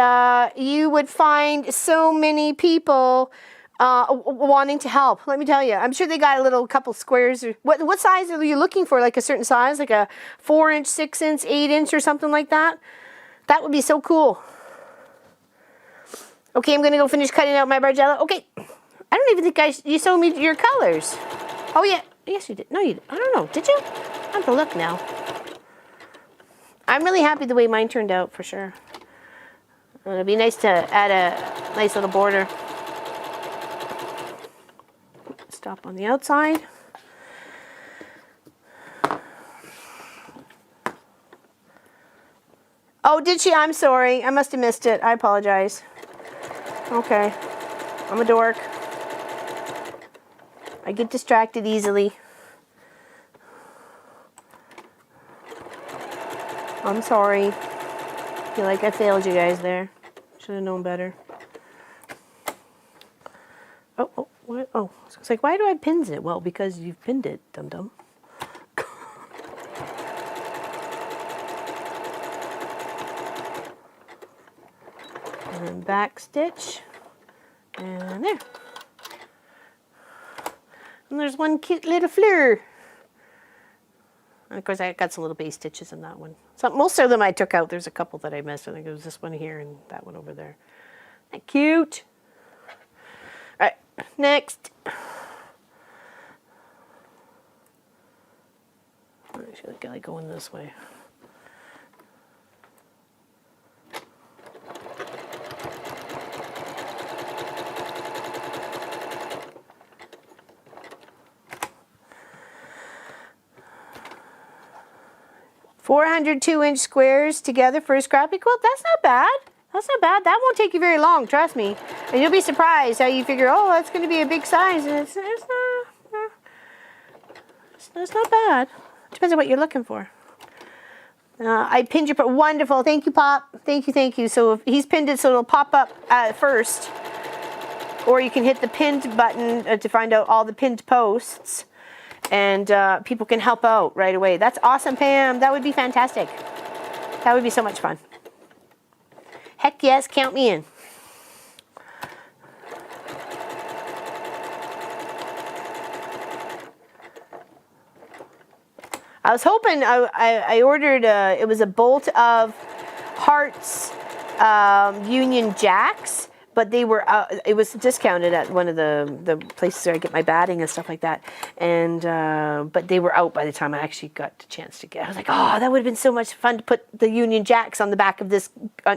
you would find so many people wanting to help. Let me tell you, I'm sure they got a couple squares. What size are you looking for? Like a certain size, like a 4-inch, 6-inch, 8-inch, or something like that? That would be so cool. Okay, I'm gonna go finish cutting out my Bargello. Okay, I don't even think you showed me your colors. Oh yeah. Yes, you did. No, you did. I don't know. Did you? I have to look now. I'm really happy the way mine turned out, for sure. It'd be nice to add a nice little border. Stop on the outside. Oh, did she? I'm sorry. I must have missed it. I apologize. Okay. I'm a dork. I get distracted easily. I'm sorry. I feel like I failed you guys there. Should have known better. Oh, what? Oh, it's like, why do I pin it? Well, because you've pinned it, dum-dum. And then back stitch. And there. And there's one cute little fleur. And of course, I got some little base stitches in that one. So most of them I took out. There's a couple that I missed. I think it was this one here and that one over there. Isn't that cute? All right, next. I should like going this way. 402-inch squares together for a scrappy quilt. That's not bad. That's not bad. That won't take you very long, trust me. And you'll be surprised how you figure, oh, that's going to be a big size. And it's not bad. Depends on what you're looking for. I pinned your, wonderful. Thank you, Pop. Thank you, thank you. So if he's pinned it, so it'll pop up first. Or you can hit the pinned button to find out all the pinned posts. And people can help out right away. That's awesome, Pam. That would be fantastic. That would be so much fun. Heck yes, count me in. I was hoping, I ordered, it was a bolt of Hearts Union Jacks, but they were, it was discounted at one of the places where I get my batting and stuff like that. And, but they were out by the time I actually got the chance to get. I was like, oh, that would have been so much fun to put the Union Jacks on the back of this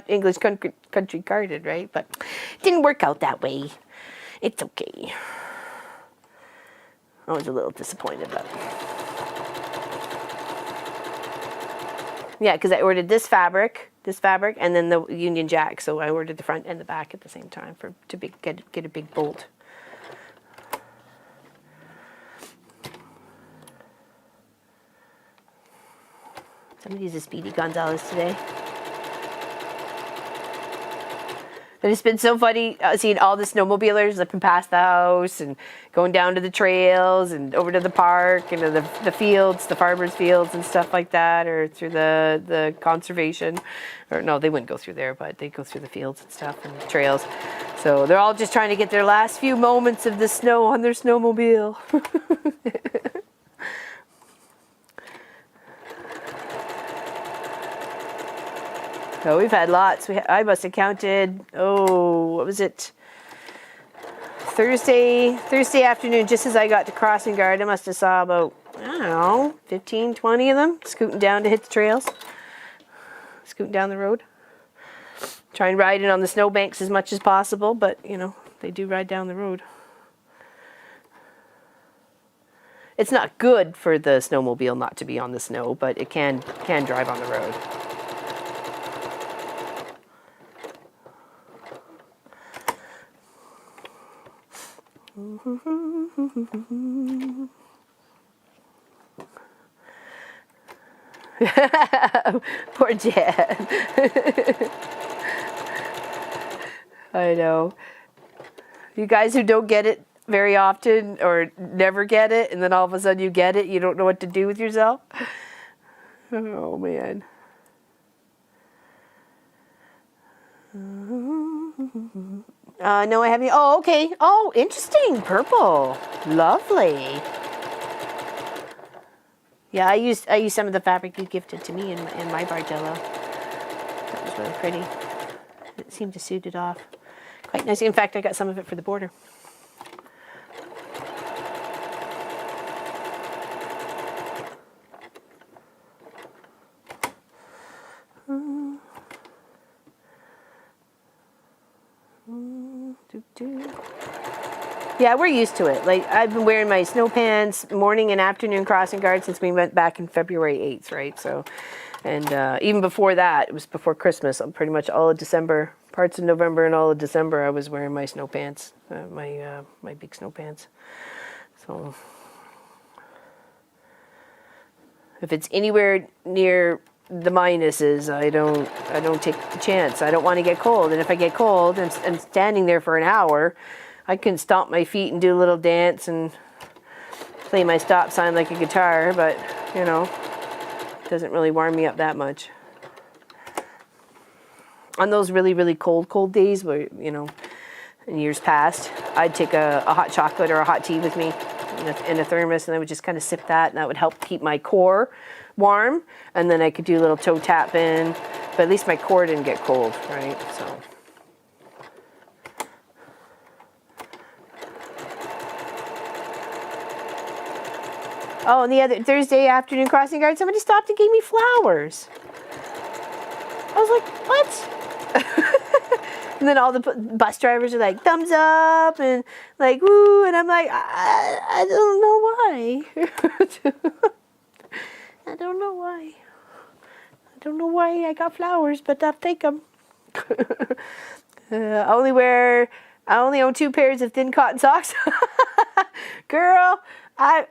English country garden, right? But it didn't work out that way. It's okay. I was a little disappointed, but. Yeah, because I ordered this fabric, and then the Union Jack. So I ordered the front and the back at the same time to get a big bolt. Somebody's a Speedy Gonzalez today. And it's been so funny seeing all the snowmobilers zipping past the house and going down to the trails and over to the park and to the fields, the farmers' fields and stuff like that, or through the conservation. Or no, they wouldn't go through there, but they go through the fields and stuff and the trails. So they're all just trying to get their last few moments of the snow on their snowmobile. So we've had lots. I must have counted, what was it? Thursday afternoon, just as I got to Crossing Guard, I must have saw about, I don't know, 15, 20 of them scooting down to hit the trails. scooting down the road. Try and ride it on the snowbanks as much as possible, but, you know, they do ride down the road. It's not good for the snowmobile not to be on the snow, but it can drive on the road. Poor Jen. I know. You guys who don't get it very often or never get it, and then all of a sudden you get it, you don't know what to do with yourself. Oh, man. No, I haven't. Oh, okay. Oh, interesting. Purple. Lovely. Yeah, I used some of the fabric you gifted to me in my Bargello. That was really pretty. It seemed to suit it off quite nicely. In fact, I got some of it for the border. Yeah, we're used to it. Like, I've been wearing my snow pants morning and afternoon crossing guard since we went back in February 8th, right? So, and even before that, it was before Christmas, pretty much all of December, parts of November and all of December, I was wearing my snow pants, my big snow pants. So, if it's anywhere near the minuses, I don't take the chance. I don't want to get cold, and if I get cold and standing there for an hour, I can stomp my feet and do a little dance and play my stop sign like a guitar, but, you know, it doesn't really warm me up that much. On those really, really cold days where, you know, in years past, I'd take a hot chocolate or a hot tea with me in a thermos, and I would just kind of sip that, and that would help keep my core warm, and then I could do a little toe tap in, but at least my core didn't get cold, right? So. Oh, and the other Thursday afternoon crossing guard, somebody stopped and gave me flowers. I was like, what? And then all the bus drivers are like, thumbs up, and like, woo, and I'm like, I don't know why. I don't know why. I don't know why I got flowers, but I'll take them. I only own 2 pairs of thin cotton socks. Girl, I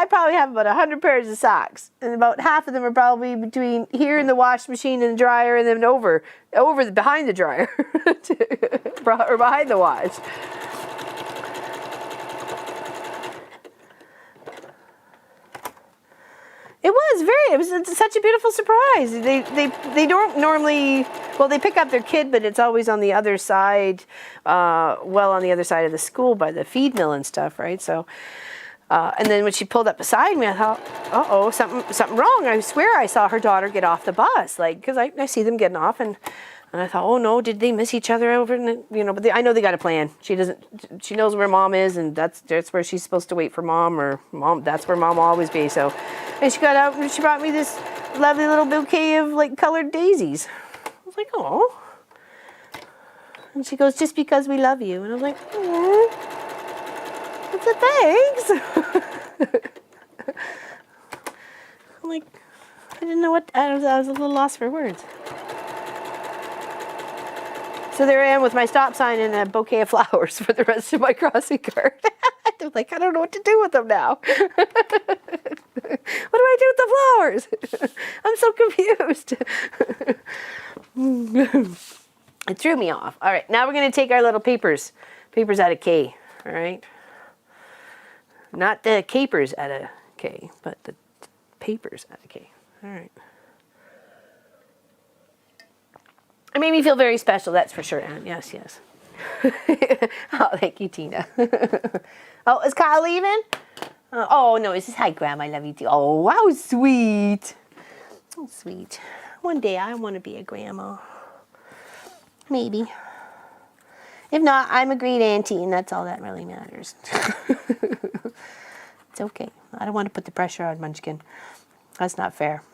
probably have about 100 pairs of socks, and about half of them are probably between here in the wash machine and the dryer, and then behind the dryer, or behind the wash. It was such a beautiful surprise. They don't normally, well, they pick up their kid, but it's always on the other side, on the other side of the school by the feed mill and stuff, right? So, and then when she pulled up beside me, I thought, uh-oh, something wrong. I swear I saw her daughter get off the bus, like, because I see them getting off, and I thought, oh no, did they miss each other over? But I know they got a plan. She knows where mom is, and that's where she's supposed to wait for mom, or mom, that's where mom will always be. So, and she got out and she brought me this lovely little bouquet of like colored daisies. I was like, oh. And she goes, just because we love you. And I was like, oh, it's a thanks. I'm like, I didn't know what, I was a little lost for words. So there I am with my stop sign and a bouquet of flowers for the rest of my crossing guard. I'm like, I don't know what to do with them now. What do I do with the flowers? I'm so confused. It threw me off. All right, now we're going to take our little papers out of K, all right? Not the capers out of K, but the papers out of K. All right. It made me feel very special, that's for sure, Anne. Yes, yes. Oh, thank you, Tina. Oh, is Kyle leaving? Oh, no, he says, hi, Grandma, I love you too. Oh, how sweet. Oh, sweet. One day I want to be a grandma. Maybe. If not, I'm a great auntie, and that's all that really matters. It's okay. I don't want to put the pressure on Munchkin. That's not fair.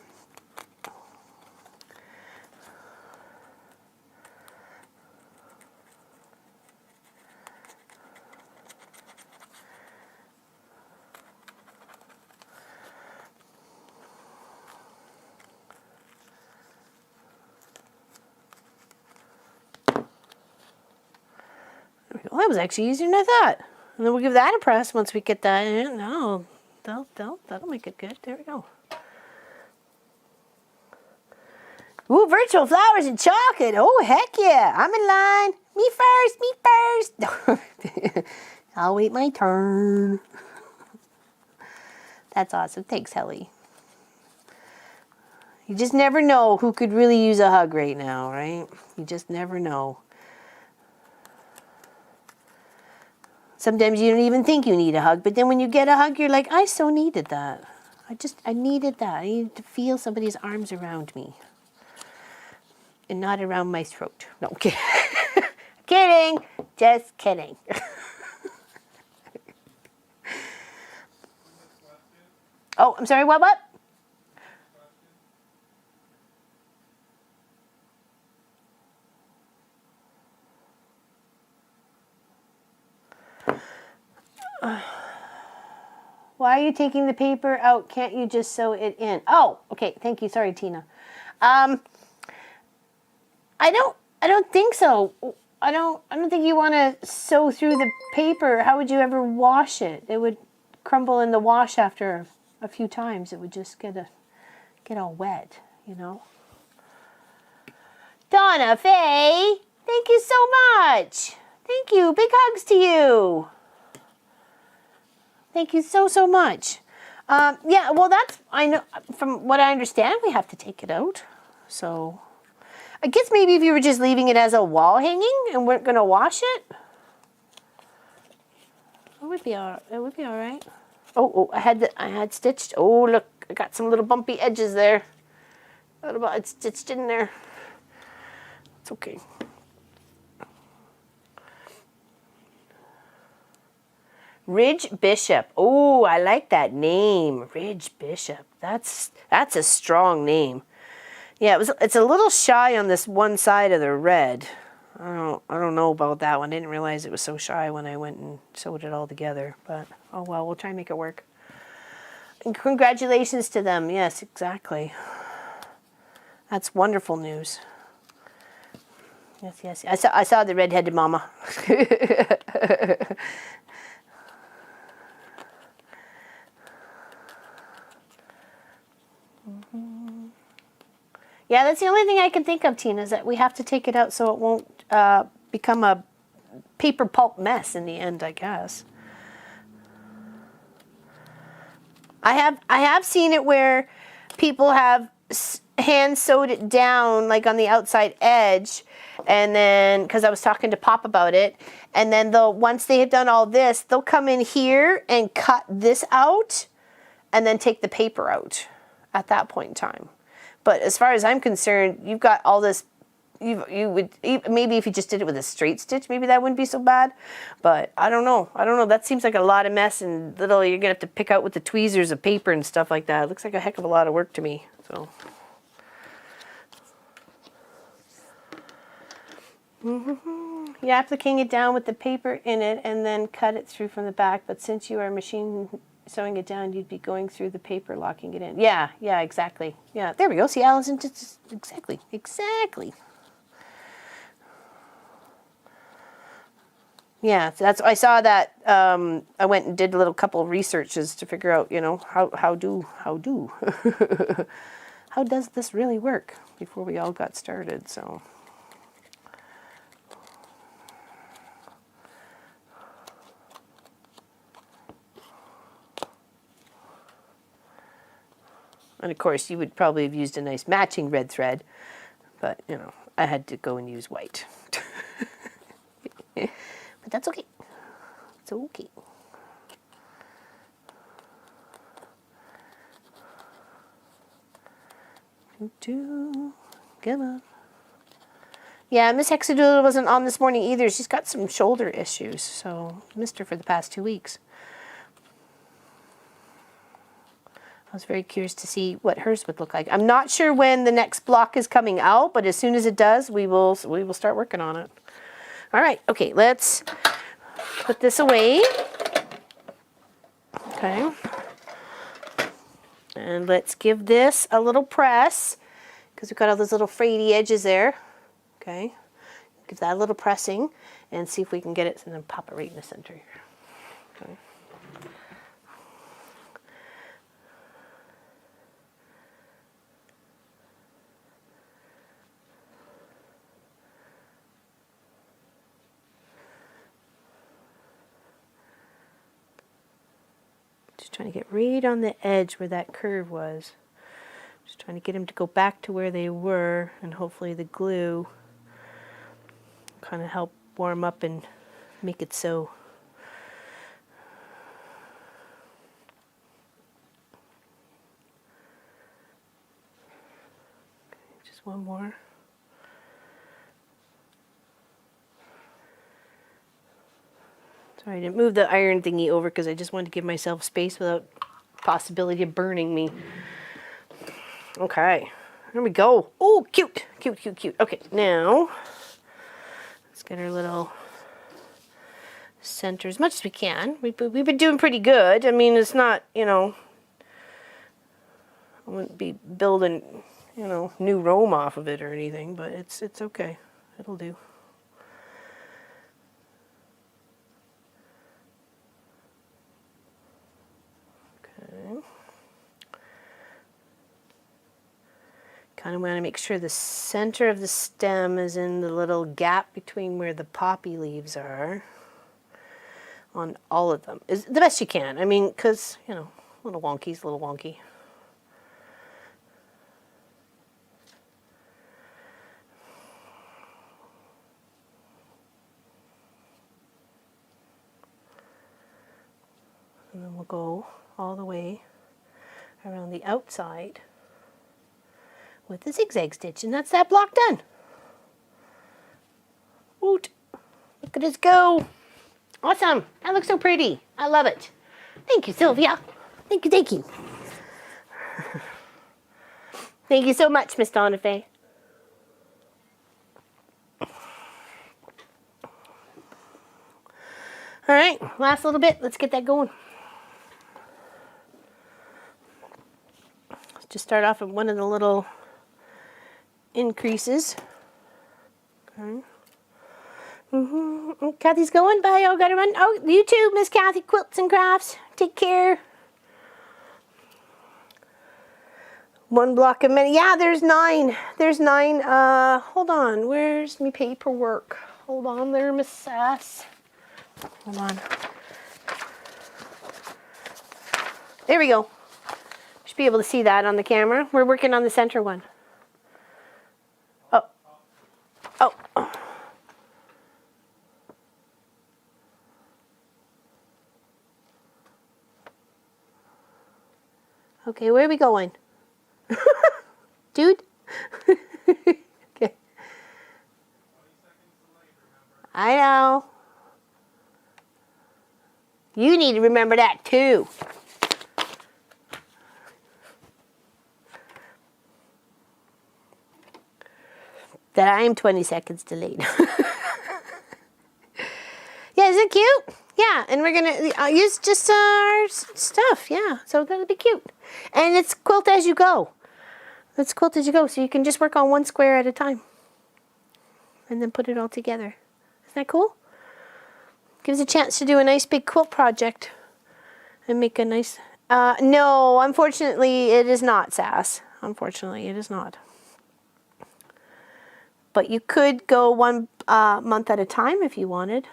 that was actually easier than I thought. And then we'll give that a press once we get that in. No, that'll make it good. There we go. Ooh, virtual flowers and chocolate. Oh, heck yeah. I'm in line. Me first. I'll wait my turn. That's awesome. Thanks, Helly. You just never know who could really use a hug right now, right? You just never know. Sometimes you don't even think you need a hug, but then when you get a hug, you're like, I so needed that. I needed that. I needed to feel somebody's arms around me. And not around my throat. No, kidding. Kidding. Just kidding. Oh, I'm sorry, what? Why are you taking the paper out? Can't you just sew it in? Oh, okay. Thank you. Sorry, Tina. I don't think so. I don't think you want to sew through the paper. How would you ever wash it? It would crumble in the wash after a few times. It would just get all wet, you know. Donna Faye, thank you so much. Thank you. Big hugs to you. Thank you so much. Yeah, well, I know from what I understand, we have to take it out. So I guess maybe if you were just leaving it as a wall hanging and weren't going to wash it, it would be all right. Oh, I had stitched. Oh, look, I got some little bumpy edges there. It's stitched in there. It's okay. Ridge Bishop. Oh, I like that name. Ridge Bishop. That's a strong name. Yeah, it's a little shy on this one side of the red. I don't know about that one. I didn't realize it was so shy when I went and sewed it all together. But oh well, we'll try and make it work. And congratulations to them. Yes, exactly. That's wonderful news. Yes. I saw the red-headed mama. Yeah, that's the only thing I can think of, Tina, is that we have to take it out so it won't become a paper pulp mess in the end, I guess. I have seen it where people have hand sewed it down like on the outside edge, and then because I was talking to Pop about it, and then once they have done all this, they'll come in here and cut this out and then take the paper out at that point in time. But as far as I'm concerned, you've got all this. You would maybe if you just did it with a straight stitch, maybe that wouldn't be so bad. But I don't know. That seems like a lot of mess, and you're gonna have to pick out with the tweezers of paper and stuff like that. It looks like a heck of a lot of work to me. So. You're applying it down with the paper in it, and then cut it through from the back. But since you are machine sewing it down, you'd be going through the paper, locking it in. Yeah, exactly. Yeah, there we go. See, Allison, just exactly. Yeah, so I saw that. I went and did a little couple of researches to figure out, how does this really work before we all got started. So. And of course, you would probably have used a nice matching red thread, but I had to go and use white. But that's okay. It's okay. Come on. Yeah, Miss Hexadoodle wasn't on this morning either. She's got some shoulder issues, so missed her for the past 2 weeks. I was very curious to see what hers would look like. I'm not sure when the next block is coming out, but as soon as it does, we will start working on it. All right, okay, let's put this away. Okay. And let's give this a little press because we've got all those little frayedy edges there. Okay. give that a little pressing and see if we can get it, and then pop it right in the center here. Okay. Just trying to get right on the edge where that curve was. Just trying to get them to go back to where they were, and hopefully the glue kind of help warm up and make it so. Okay, just one more. Sorry, I didn't move the iron thingy over because I just wanted to give myself space without possibility of burning me. Okay, there we go. Oh, cute, cute, cute, cute. Okay, now let's get our little center as much as we can. We've been doing pretty good. I mean, it's not, you know, I wouldn't be building, you know, new Rome off of it or anything, but it's okay. It'll do. Okay. Kind of want to make sure the center of the stem is in the little gap between where the poppy leaves are on all of them. Is the best you can. I mean, because, you know, a little wonky's a little wonky. And then we'll go all the way around the outside with the zigzag stitch, and that's that block done. Woot! Look at us go! Awesome! That looks so pretty. I love it. Thank you, Sylvia. Thank you, thank you. Thank you so much, Miss Donna Faye. All right, last little bit. Let's get that going. Let's just start off with one of the little increases. Okay. Kathy's going. Bye. Oh, gotta run. Oh, you too, Miss Kathy. Quilts and Crafts. Take care. One block a minute. Yeah, there's 9. There's 9. Hold on. Where's me paperwork? Hold on there, Miss Sass. Hold on. There we go. Should be able to see that on the camera. We're working on the center one. Oh. Oh. Okay, where are we going? Dude? Okay. I know. You need to remember that too. That I am 20 seconds delayed. Yeah, isn't it cute? Yeah, and we're gonna use just our stuff. Yeah, so that'll be cute. And it's quilt as you go. It's quilt as you go, so you can just work on one square at a time, and then put it all together. Isn't that cool? Gives a chance to do a nice big quilt project, and make a nice. No, unfortunately, it is not, Sass. Unfortunately, it is not. But you could go one month at a time if you wanted.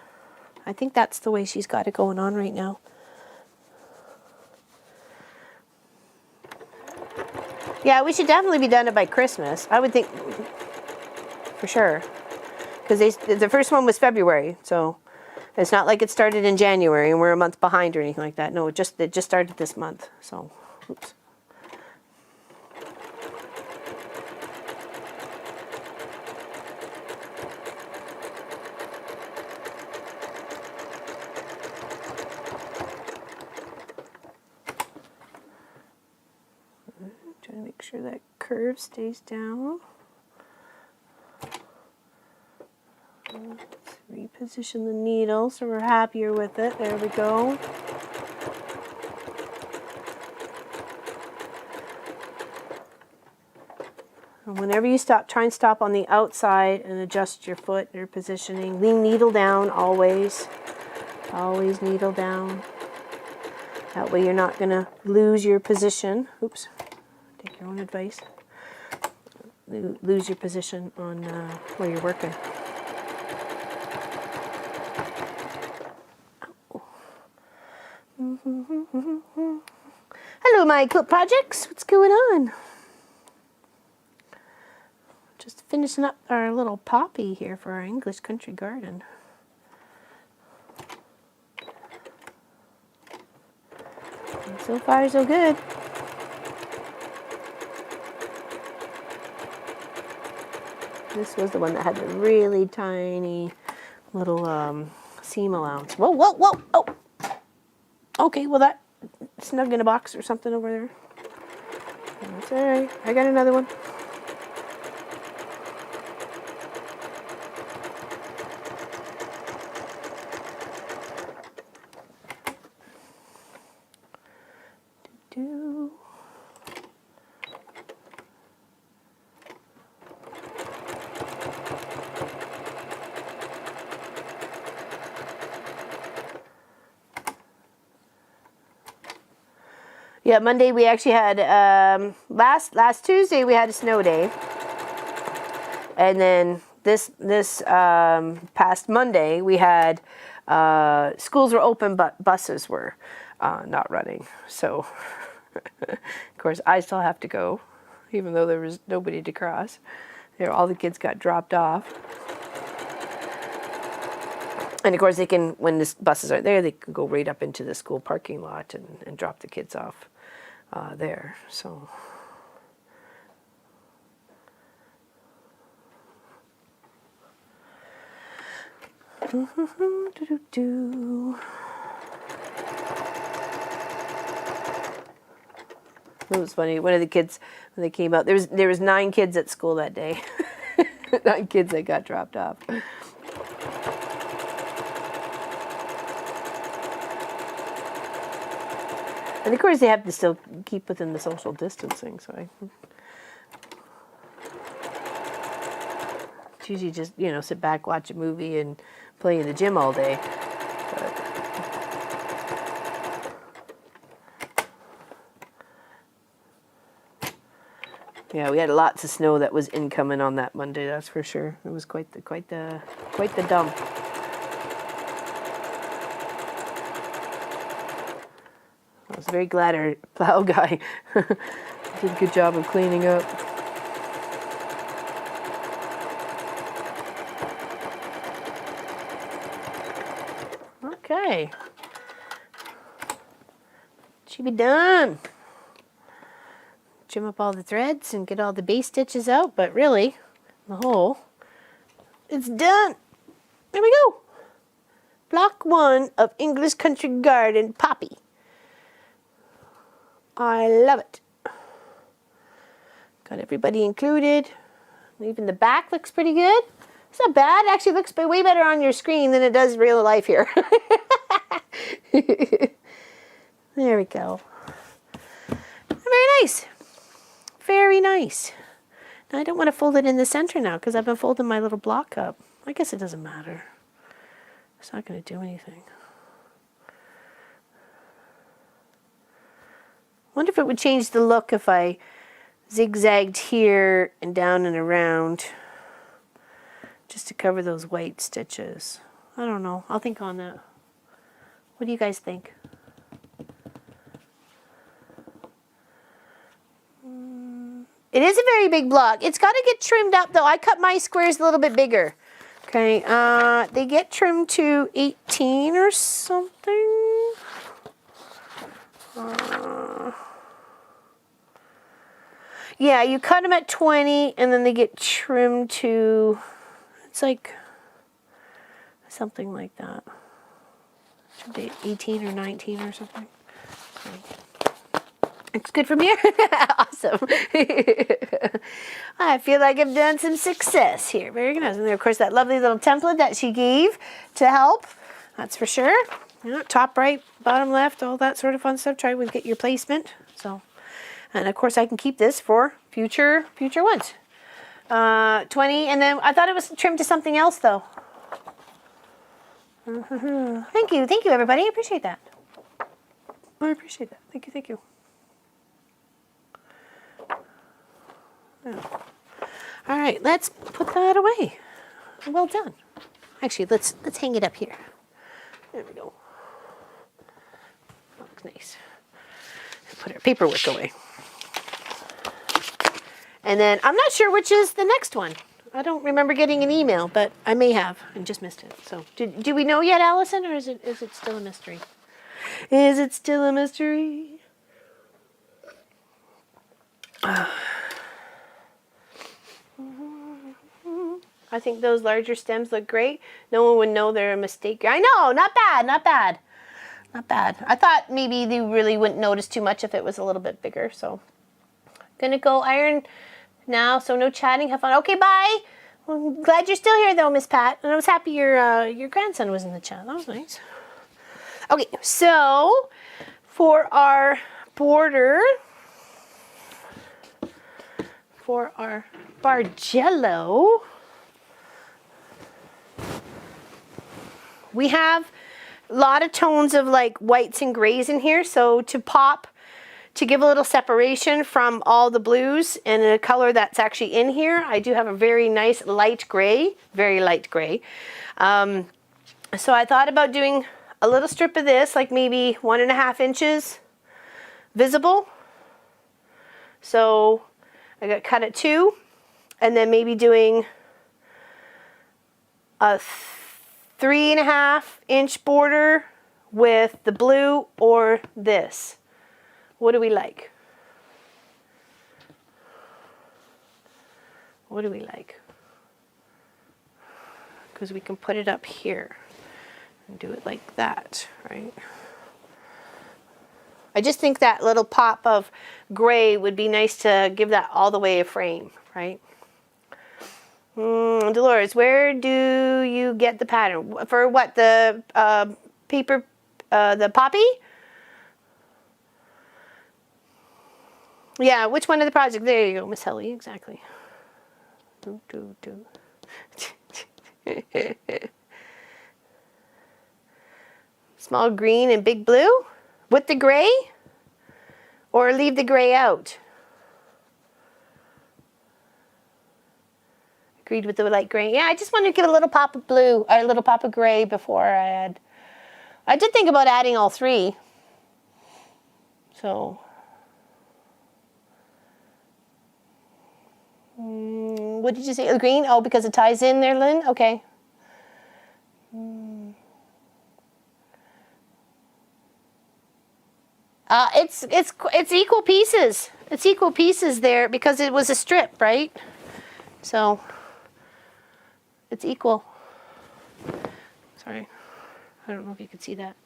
I think that's the way she's got it going on right now. Yeah, we should definitely be done it by Christmas. I would think, for sure. Because the first one was February, so it's not like it started in January and we're a month behind or anything like that. No, it just started this month. So, oops. Trying to make sure that curve stays down. Let's reposition the needle so we're happier with it. There we go. And whenever you stop, try and stop on the outside and adjust your foot, your positioning. Lean needle down always. Always needle down. That way you're not going to lose your position. Oops. Take your own advice. Lose your position on where you're working. Hello, my quilt projects. What's going on? Just finishing up our little poppy here for our English country garden. And so far, so good. This was the one that had the really tiny little seam allowance. Whoa, whoa, whoa, oh! Okay, well that snug in a box or something over there. That's all right. I got another one. Yeah, Monday we actually had, last Tuesday we had a snow day. And then this past Monday we had, schools were open but buses were not running. So, of course, I still have to go, even though there was nobody to cross. All the kids got dropped off. And of course they can, when the buses aren't there, they can go right up into the school parking lot and drop the kids off there. So it was funny. One of the kids, when they came out, there was 9 kids at school that day. 9 kids that got dropped off. And of course they have to still keep within the social distancing, so it's usually just, you know, sit back, watch a movie, and play in the gym all day. Yeah, we had lots of snow that was incoming on that Monday, that's for sure. It was quite the dump. I was very glad our plow guy did a good job of cleaning up. Okay. Should be done. Trim up all the threads and get all the base stitches out, but really, the whole, it's done. There we go. Block 1 of English Country Garden Poppy. I love it. Got everybody included. Even the back looks pretty good. It's not bad. Actually looks way better on your screen than it does real life here. There we go. Very nice. Very nice. Now I don't want to fold it in the center now because I've been folding my little block up. I guess it doesn't matter. It's not going to do anything. Wonder if it would change the look if I zigzagged here and down and around just to cover those white stitches. I don't know. I'll think on that. What do you guys think? It is a very big block. It's got to get trimmed up though. I cut my squares a little bit bigger. Okay, they get trimmed to 18 or something. Yeah, you cut them at 20 and then they get trimmed to, it's like something like that. Should be 18 or 19 or something. It's good from here. Awesome. I feel like I've done some success here. Very nice. And then, of course, that lovely little template that she gave to help. That's for sure. You know, top right, bottom left, all that sort of fun stuff. Try to get your placement. So, and of course, I can keep this for future ones. 20, and then I thought it was trimmed to something else though. Thank you, everybody. I appreciate that. I appreciate that. Thank you. Yeah. All right, let's put that away. Well done. Actually, let's hang it up here. There we go. That looks nice. Put our paperwork away. And then I'm not sure which is the next one. I don't remember getting an email, but I may have and just missed it. So, do we know yet, Allison, or is it still a mystery? Is it still a mystery? I think those larger stems look great. No one would know they're a mistake. I know, not bad, not bad. Not bad. I thought maybe they really wouldn't notice too much if it was a little bit bigger. So, gonna go iron now. So no chatting. Have fun. Okay, bye. Well, I'm glad you're still here though, Miss Pat. And I was happy your grandson was in the chat. That was nice. Okay, so for our border, for our Bargello, we have a lot of tones of like whites and grays in here. So to give a little separation from all the blues and a color that's actually in here, I do have a very nice light gray, very light gray. So I thought about doing a little strip of this, like maybe 1.5 inches visible. So I got cut at 2, and then maybe doing a 3.5 inch border with the blue or this. What do we like? What do we like? Because we can put it up here and do it like that, right? I just think that little pop of gray would be nice to give that all the way a frame, right? Dolores, where do you get the pattern? For what, the paper, the Poppy? Yeah, which one of the projects? There you go, Miss Helly, exactly. Small green and big blue? With the gray? Or leave the gray out? Agreed with the light gray. Yeah, I just wanted to give a little pop of blue, or a little pop of gray before I add. I did think about adding all 3. So. What did you say? Green? Oh, because it ties in there, Lynn? Okay. It's equal pieces. It's equal pieces there because it was a strip, right? So it's equal. Sorry, I don't know if you could see that.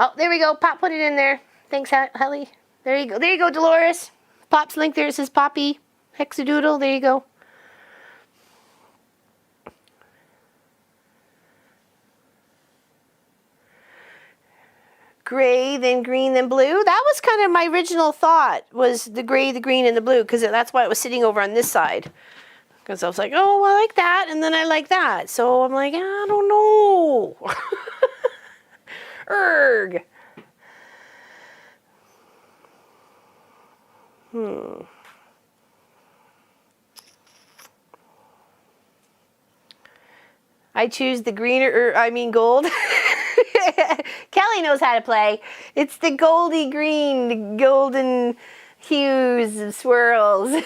Oh, there we go. Pop put it in there. Thanks, Helly. There you go. There you go, Dolores. Pop's link there. It says Poppy. Hexadoodle. There you go. Gray, then green, then blue. That was kind of my original thought, was the gray, the green, and the blue, because that's why it was sitting over on this side. Because I was like, oh, I like that, and then I like that. So I'm like, I don't know. Erg. I choose the green, gold. Kelly knows how to play. It's the goldy green, the golden hues and swirls. You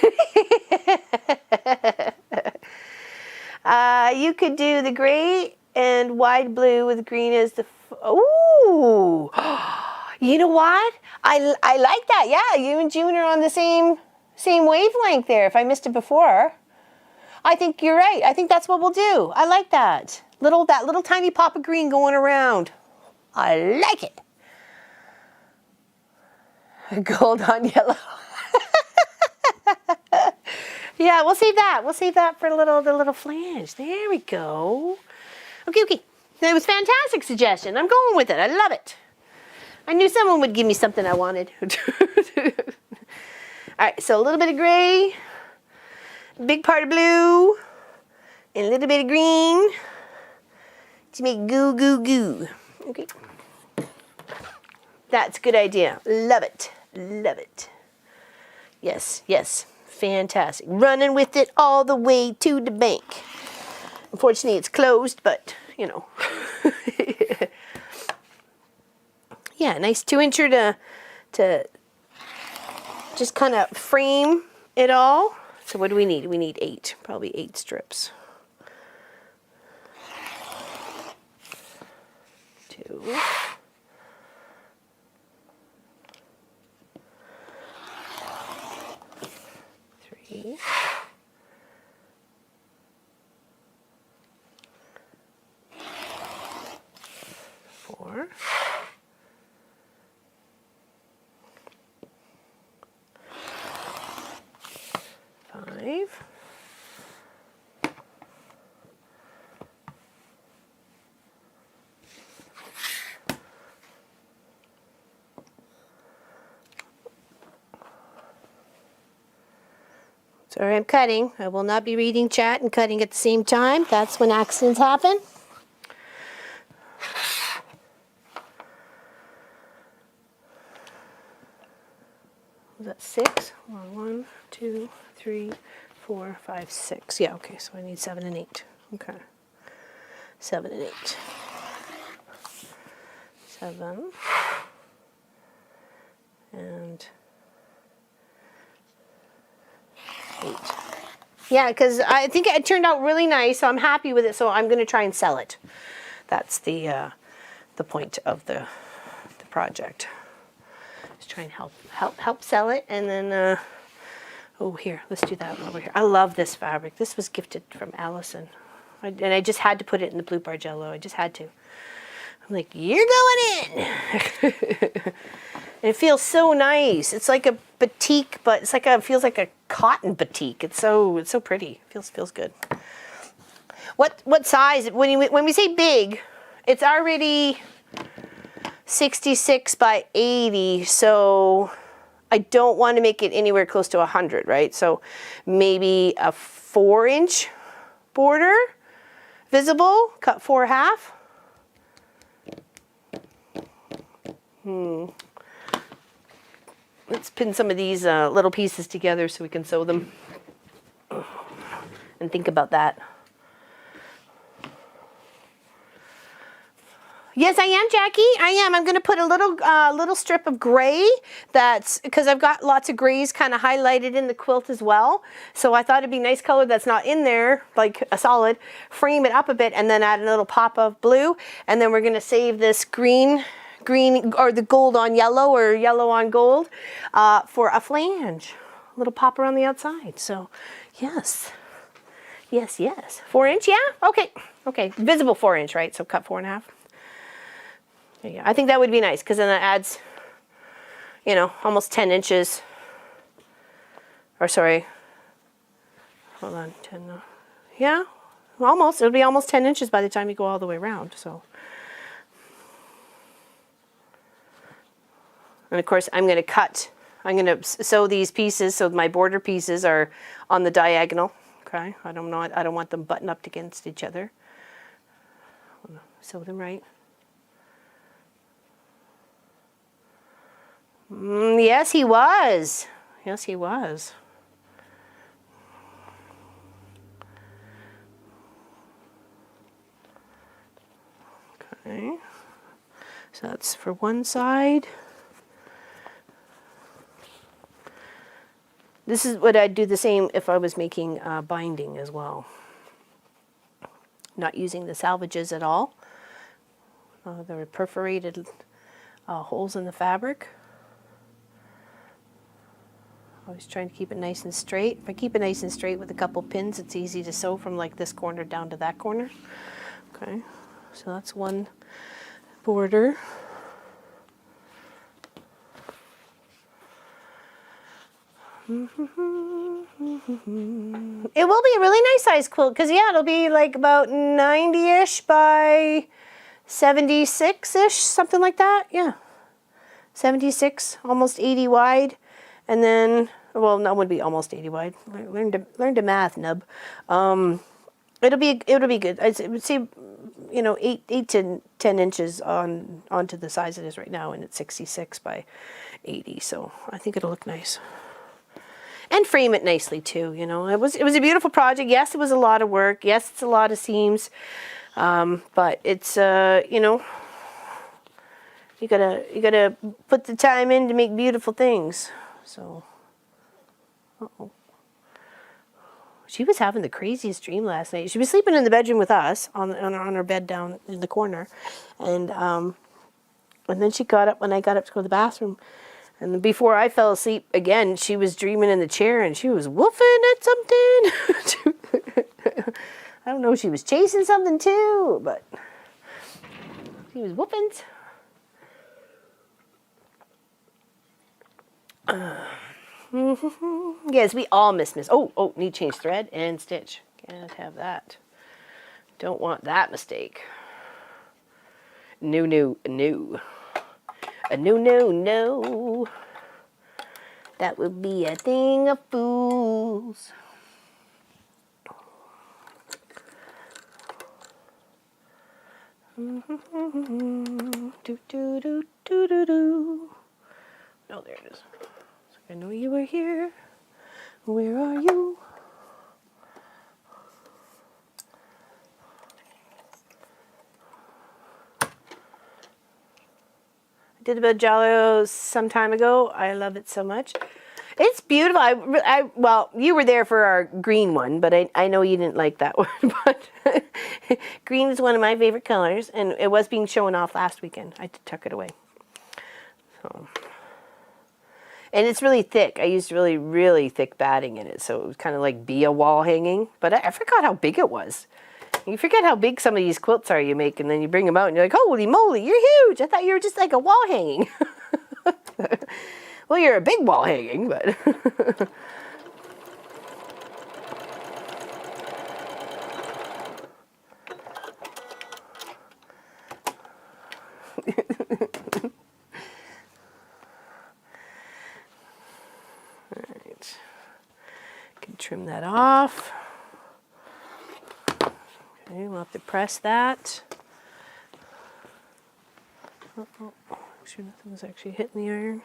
could do the gray and wide blue with green as the... Ooh! You know what? I like that. Yeah, you and June are on the same wavelength there, if I missed it before. I think you're right. I think that's what we'll do. I like that. That little tiny pop of green going around. I like it. Gold on yellow. Yeah, we'll save that. We'll save that for the little flange. There we go. Okay. That was a fantastic suggestion. I'm going with it. I love it. I knew someone would give me something I wanted. All right, so a little bit of gray, big part of blue, and a little bit of green to make goo, goo, goo. Okay. That's a good idea. Love it. Love it. Yes, yes. Fantastic. Running with it all the way to the bank. Unfortunately, it's closed, but, you know. Yeah, nice 2-incher to just kind of frame it all. So what do we need? We need 8, probably 8 strips. 2. 3. 4. 5. 'Sorry, I'm cutting. I will not be reading chat and cutting at the same time. That's when accidents happen. Was that 6? 1, 2, 3, 4, 5, 6. Yeah, okay, so I need 7 and 8. Okay. 7 and 8. 7 and 8. Yeah, because I think it turned out really nice, so I'm happy with it, so I'm going to try and sell it. That's the point of the project. Just try and help sell it, and then oh, here, let's do that one over here. I love this fabric. This was gifted from Allison, and I just had to put it in the blue Bargello. I just had to. I'm like, you're going in. And it feels so nice. It's like a batik, but it's like it feels like a cotton batik. It's so pretty. It feels good. What size? When we say big, it's already 66 by 80. So I don't want to make it anywhere close to 100, right? So maybe a 4-inch border, visible, cut 4.5. Let's pin some of these little pieces together so we can sew them and think about that. Yes, I am, Jackie. I am. I'm going to put a little strip of gray. That's because I've got lots of grays kind of highlighted in the quilt as well. So I thought it'd be a nice color that's not in there, like a solid. Frame it up a bit and then add a little pop of blue. And then we're going to save this green or the gold on yellow or yellow on gold for a flange, a little pop around the outside. So yes, 4-inch, yeah, okay, visible 4-inch, right? So cut 4.5. Yeah, I think that would be nice because then that adds, you know, almost 10 inches. Or sorry, hold on, 10. Yeah, almost. It'll be almost 10 inches by the time you go all the way around. So. And of course, I'm going to sew these pieces so my border pieces are on the diagonal. Okay, I don't want them buttoned up against each other. Sew them right. Yes, he was. Yes, he was. Okay, so that's for one side. This is what I'd do the same if I was making binding as well. Not using the salvages at all. There were perforated holes in the fabric. Always trying to keep it nice and straight. If I keep it nice and straight with a couple pins, it's easy to sew from like this corner down to that corner. Okay, so that's one border. It will be a really nice size quilt because, yeah, it'll be like about 90-ish by 76-ish, something like that. Yeah. 76, almost 80 wide. And then, well, no, it would be almost 80 wide. Learn to math, nub. It'll be good. I would say, you know, 8 to 10 inches onto the size it is right now, and it's 66 by 80. So I think it'll look nice. And frame it nicely too, you know. It was a beautiful project. Yes, it was a lot of work. Yes, it's a lot of seams, but it's you know, you gotta put the time in to make beautiful things. So, she was having the craziest dream last night. She was sleeping in the bedroom with us on her bed down in the corner, and then she got up when I got up to go to the bathroom. And before I fell asleep again, she was dreaming in the chair and she was woofing at something. I don't know if she was chasing something too, but she was woofing. Yes, we all miss. Oh, need change thread and stitch. Can't have that. Don't want that mistake. No. No. That would be a thing of fools. Do. Oh, there it is. I know you were here. Where are you? I did a Bargello some time ago. I love it so much. It's beautiful. Well, you were there for our green one, but I know you didn't like that one. But green is one of my favorite colors, and it was being shown off last weekend. I took it away. So, and it's really thick. I used really, really thick batting in it, so it was kind of like be a wall hanging. But I forgot how big it was. You forget how big some of these quilts are you make, and then you bring them out, and you're like, holy moly, you're huge. I thought you were just like a wall hanging. Well, you're a big wall hanging, but... Alright. Can trim that off. Okay, we'll have to press that. Oh, make sure nothing was actually hitting the iron.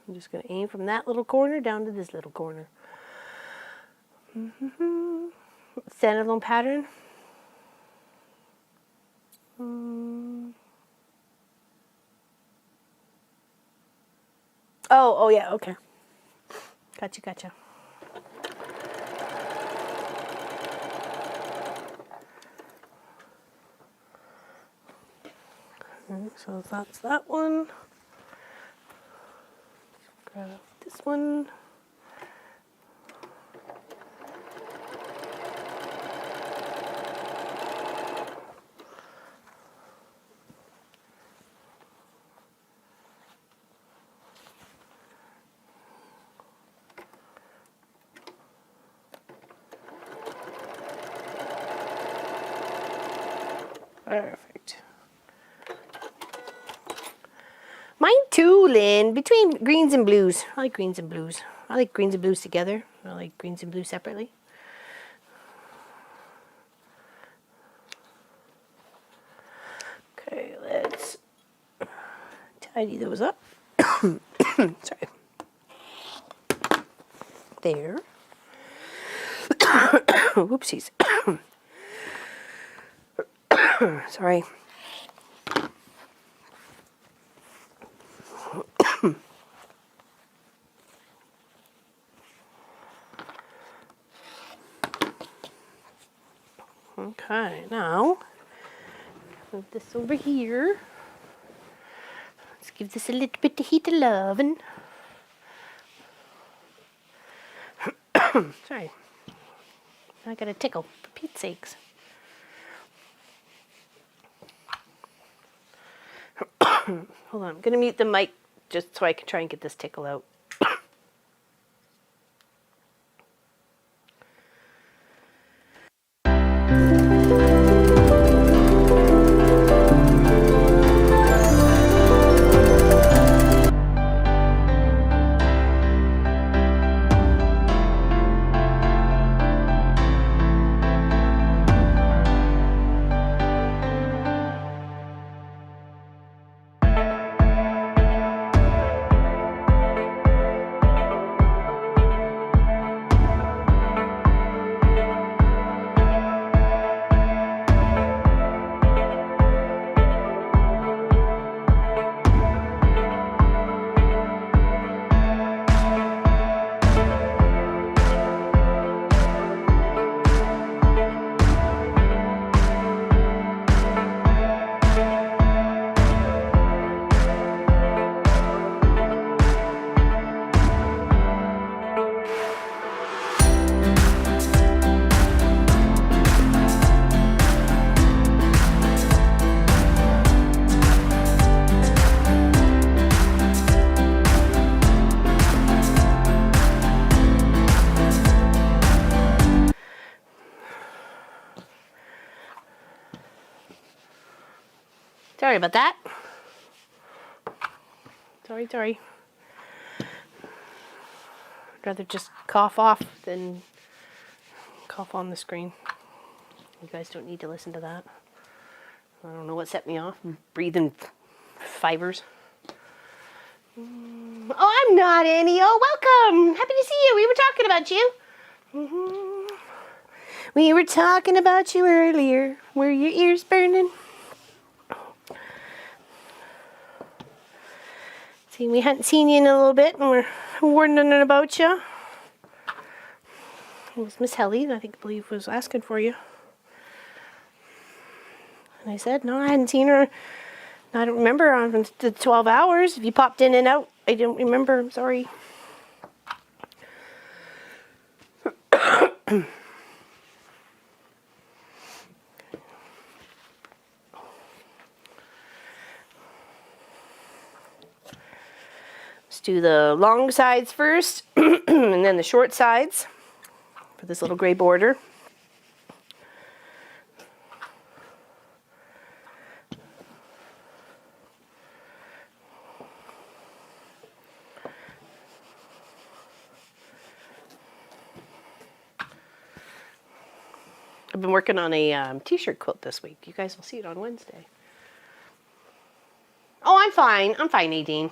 I'm just going to aim from that little corner down to this little corner. Standalone pattern. Oh yeah, okay. Gotcha. Okay, so that's that one. Grab this one. Perfect. Mine too, Lynn. Between greens and blues. I like greens and blues. I like greens and blues together. I like greens and blues separately. Okay, let's tidy those up. Sorry. There. Whoopsies. Sorry. Okay, now move this over here. Let's give this a little bit of heat of loving. Sorry. I got a tickle, for Pete's sakes. Hold on, I'm gonna mute the mic just so I can try and get this tickle out. Sorry about that. Sorry. I'd rather just cough off than cough on the screen. You guys don't need to listen to that. I don't know what set me off. I'm breathing fibers. Oh, I'm not Annie. Oh, welcome. Happy to see you. We were talking about you. We were talking about you earlier. Were your ears burning? See, we hadn't seen you in a little bit, and we're wondering about you. It was Miss Helly, I believe, was asking for you. And I said, no, I hadn't seen her. I don't remember on the 12 hours. If you popped in and out, I don't remember. I'm sorry. Let's do the long sides first, and then the short sides for this little gray border. I've been working on a t-shirt quilt this week. You guys will see it on Wednesday. Oh, I'm fine. I'm fine, Nadine.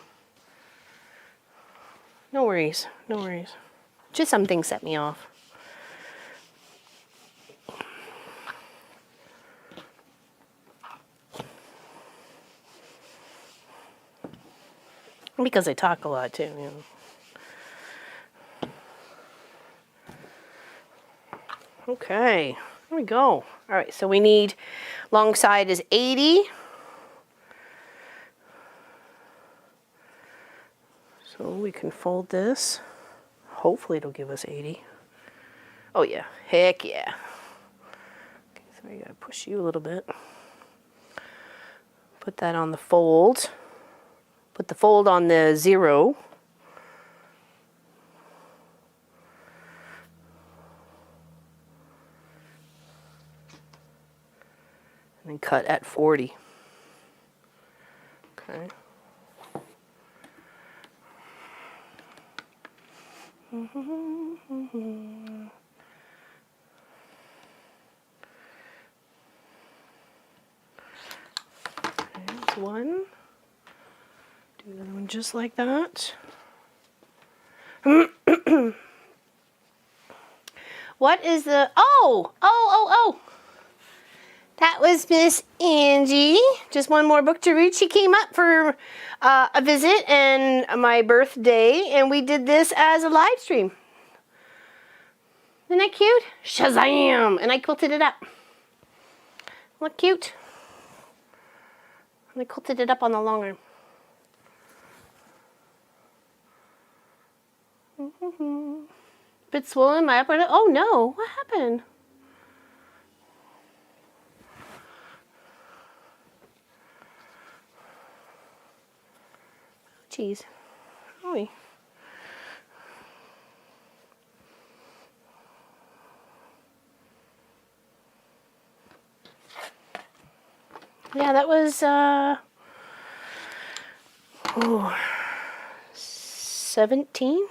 No worries. No worries. Just some things set me off. Because I talk a lot too, you know. Okay, here we go. All right, so we need long side is 80. So we can fold this. Hopefully it'll give us 80. Oh yeah, heck yeah. Okay, so I gotta push you a little bit. Put that on the fold. Put the fold on the 0. And then cut at 40. Okay. There's one. Do the other one just like that. What is the... Oh! That was Miss Angie. Just one more book to read. She came up for a visit and my birthday, and we did this as a live stream. Isn't that cute? Shazam! And I quilted it up. Look cute. And I quilted it up on the long arm. Bit swollen, my upper lip. Oh no, what happened? Jeez. Oh. Yeah, that was 2017.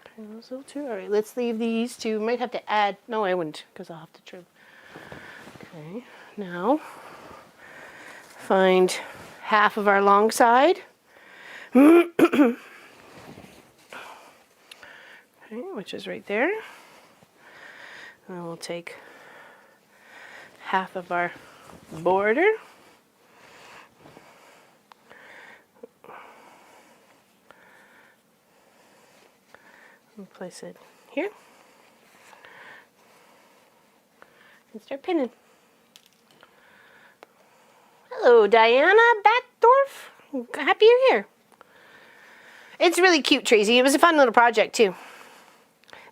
Okay, those little two. All right, let's leave these two. Might have to add. No, I wouldn't, because I'll have to trim. Okay, now find half of our long side. Okay, which is right there. And then we'll take half of our border. And place it here. And start pinning. Hello, Diana Batdorf. Happy you're here. It's really cute, Tracy. It was a fun little project, too.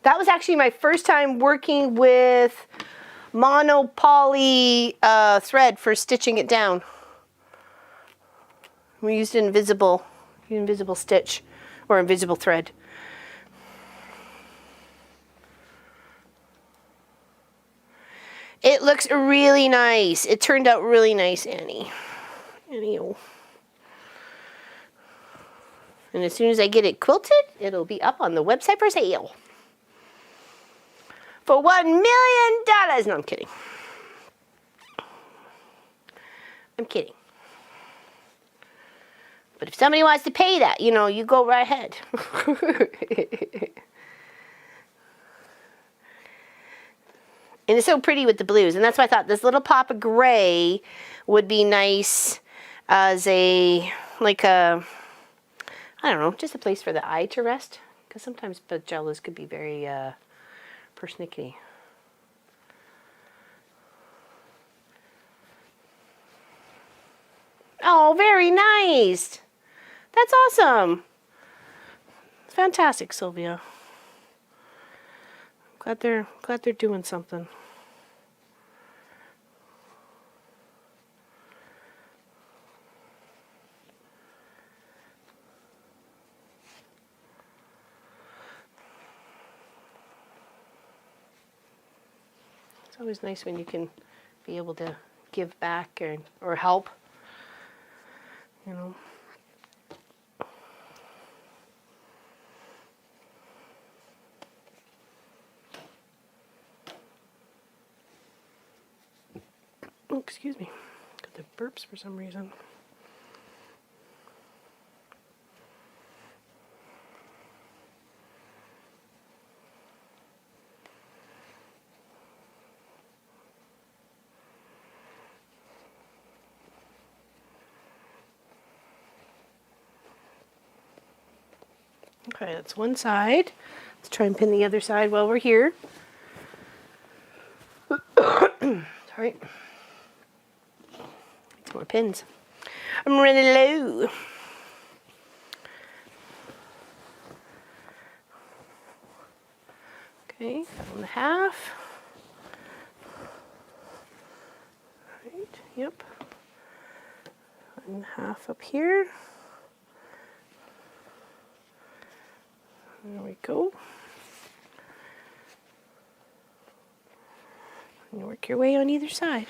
That was actually my first time working with mono poly thread for stitching it down. We used invisible stitch or invisible thread. It looks really nice. It turned out really nice, Annie. Annie-o. And as soon as I get it quilted, it'll be up on the website for sale. For $1 million. No, I'm kidding. I'm kidding. But if somebody wants to pay that, you know, you go right ahead. And it's so pretty with the blues. And that's why I thought this little pop of gray would be nice as a, like a, I don't know, just a place for the eye to rest. Because sometimes Bargellos could be very persnickety. Oh, very nice. That's awesome. Fantastic, Sylvia. Glad they're doing something. It's always nice when you can be able to give back or help, you know. Oh, excuse me. Got the burps for some reason. Okay, that's one side. Let's try and pin the other side while we're here. Sorry. Some more pins. I'm running low. Okay, 1.5. Right, yep. 1.5 up here. There we go. And work your way on either side.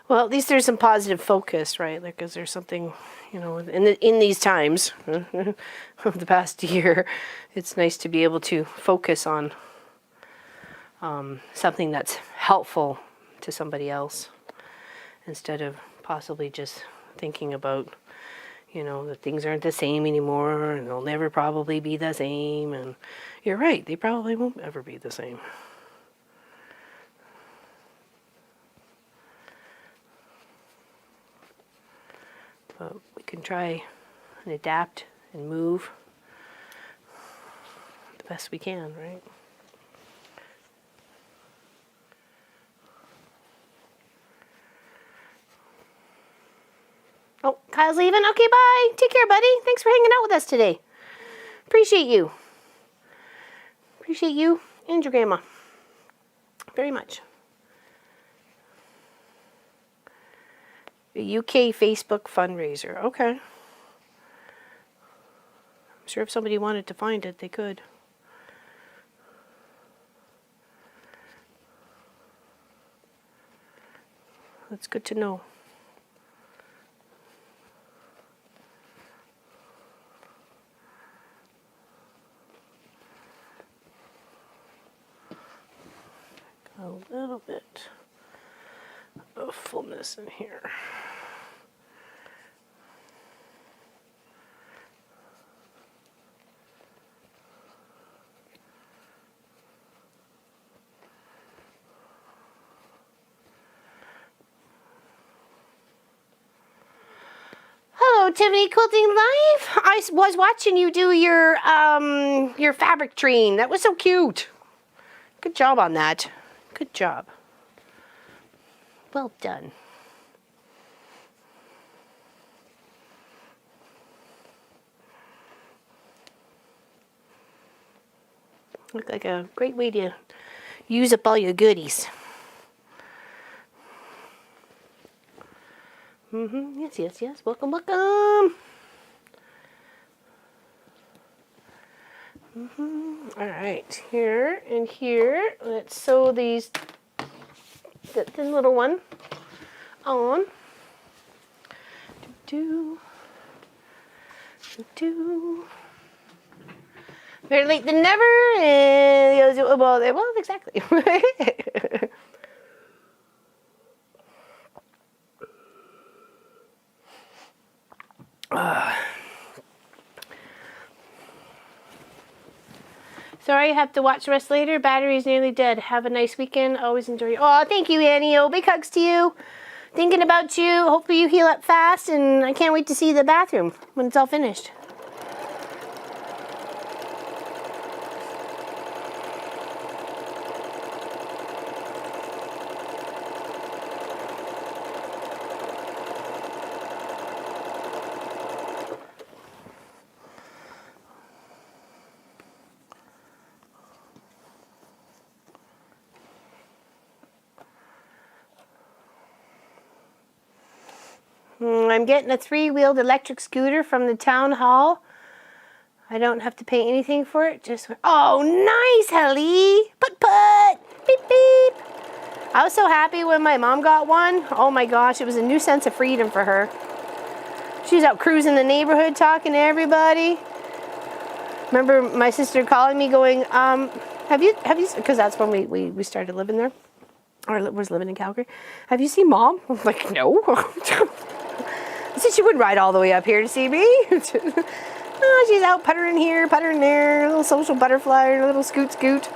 Well, at least there's some positive focus, right? Like, is there something, you know, in these times of the past year, it's nice to be able to focus on something that's helpful to somebody else instead of possibly just thinking about, you know, that things aren't the same anymore and they'll never probably be the same. And you're right, they probably won't ever be the same. But we can try and adapt and move the best we can, right? Oh, Kyle's leaving? Okay, bye. Take care, buddy. Thanks for hanging out with us today. Appreciate you. Appreciate you and your grandma. Very much. The UK Facebook fundraiser. Okay. I'm sure if somebody wanted to find it, they could. That's good to know. A little bit of fullness in here. Hello, Tiffany Quilting Live. I was watching you do your fabric train. That was so cute. Good job on that. Good job. Well done. Look like a great way to use up all your goodies. Yes, yes, yes. Welcome, welcome. All right, here and here. Let's sew these, the thin little one on. Do, do, do. Better late than never. And well, exactly. Sorry, I have to watch the rest later. Battery's nearly dead. Have a nice weekend. Always enjoy your... Oh, thank you, Annie. Oh, big hugs to you. Thinking about you. Hopefully you heal up fast, and I can't wait to see the bathroom when it's all finished. I'm getting a 3-wheeled electric scooter from the town hall. I don't have to pay anything for it. Just... Oh, nice, Helly. Put. Beep, beep. I was so happy when my mom got one. Oh my gosh, it was a new sense of freedom for her. She's out cruising the neighborhood talking to everybody. Remember my sister calling me going, have you, because that's when we started living there, or was living in Calgary. Have you seen Mom? I was like, no. I said she wouldn't ride all the way up here to see me. Oh, she's out puttering here, puttering there, a little social butterfly, a little scoot. Got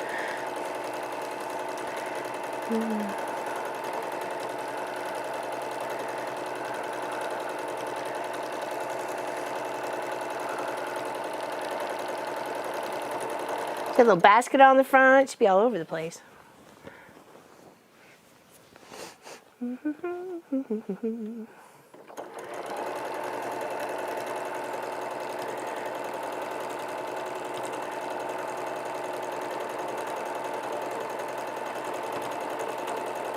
a little basket on the front. Should be all over the place.